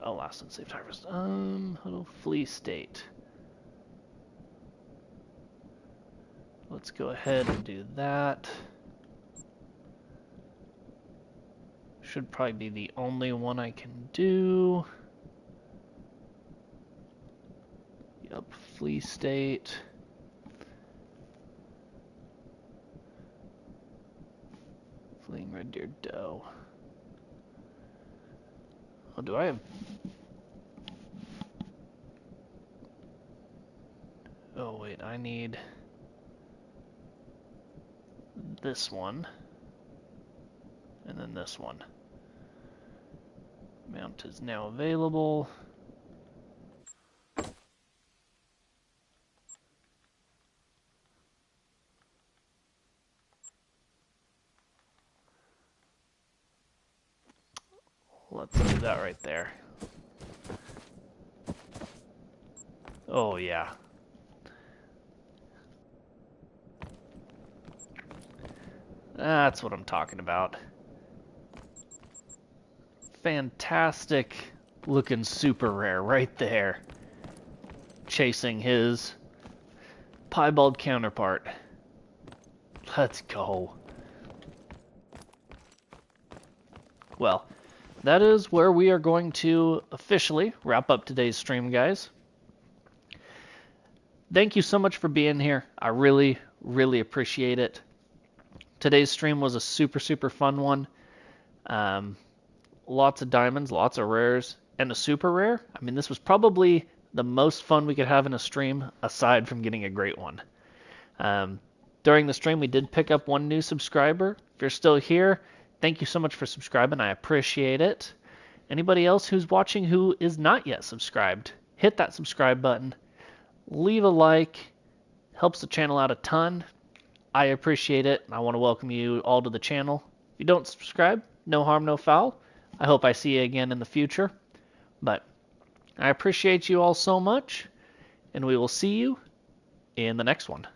Oh, last and saved harvest. Huddle flea state. Let's go ahead and do that. Should probably be the only one I can do. Yup, flea state. Fleeing red deer doe. Oh, do I have... Oh, wait, I need this one. And then this one. Mount is now available. Let's do that right there. Oh, yeah. That's what I'm talking about. Fantastic looking super rare right there. Chasing his piebald counterpart. Let's go. Well, that is where we are going to officially wrap up today's stream, guys. Thank you so much for being here. I really, really appreciate it. Today's stream was a super, super fun one. Lots of diamonds, lots of rares, and a super rare. I mean, this was probably the most fun we could have in a stream, aside from getting a great one. During the stream, we did pick up one new subscriber. If you're still here, thank you so much for subscribing. I appreciate it. Anybody else who's watching who is not yet subscribed, hit that subscribe button. Leave a like. Helps the channel out a ton. I appreciate it, and I want to welcome you all to the channel. If you don't subscribe, no harm, no foul. I hope I see you again in the future. But I appreciate you all so much, and we will see you in the next one.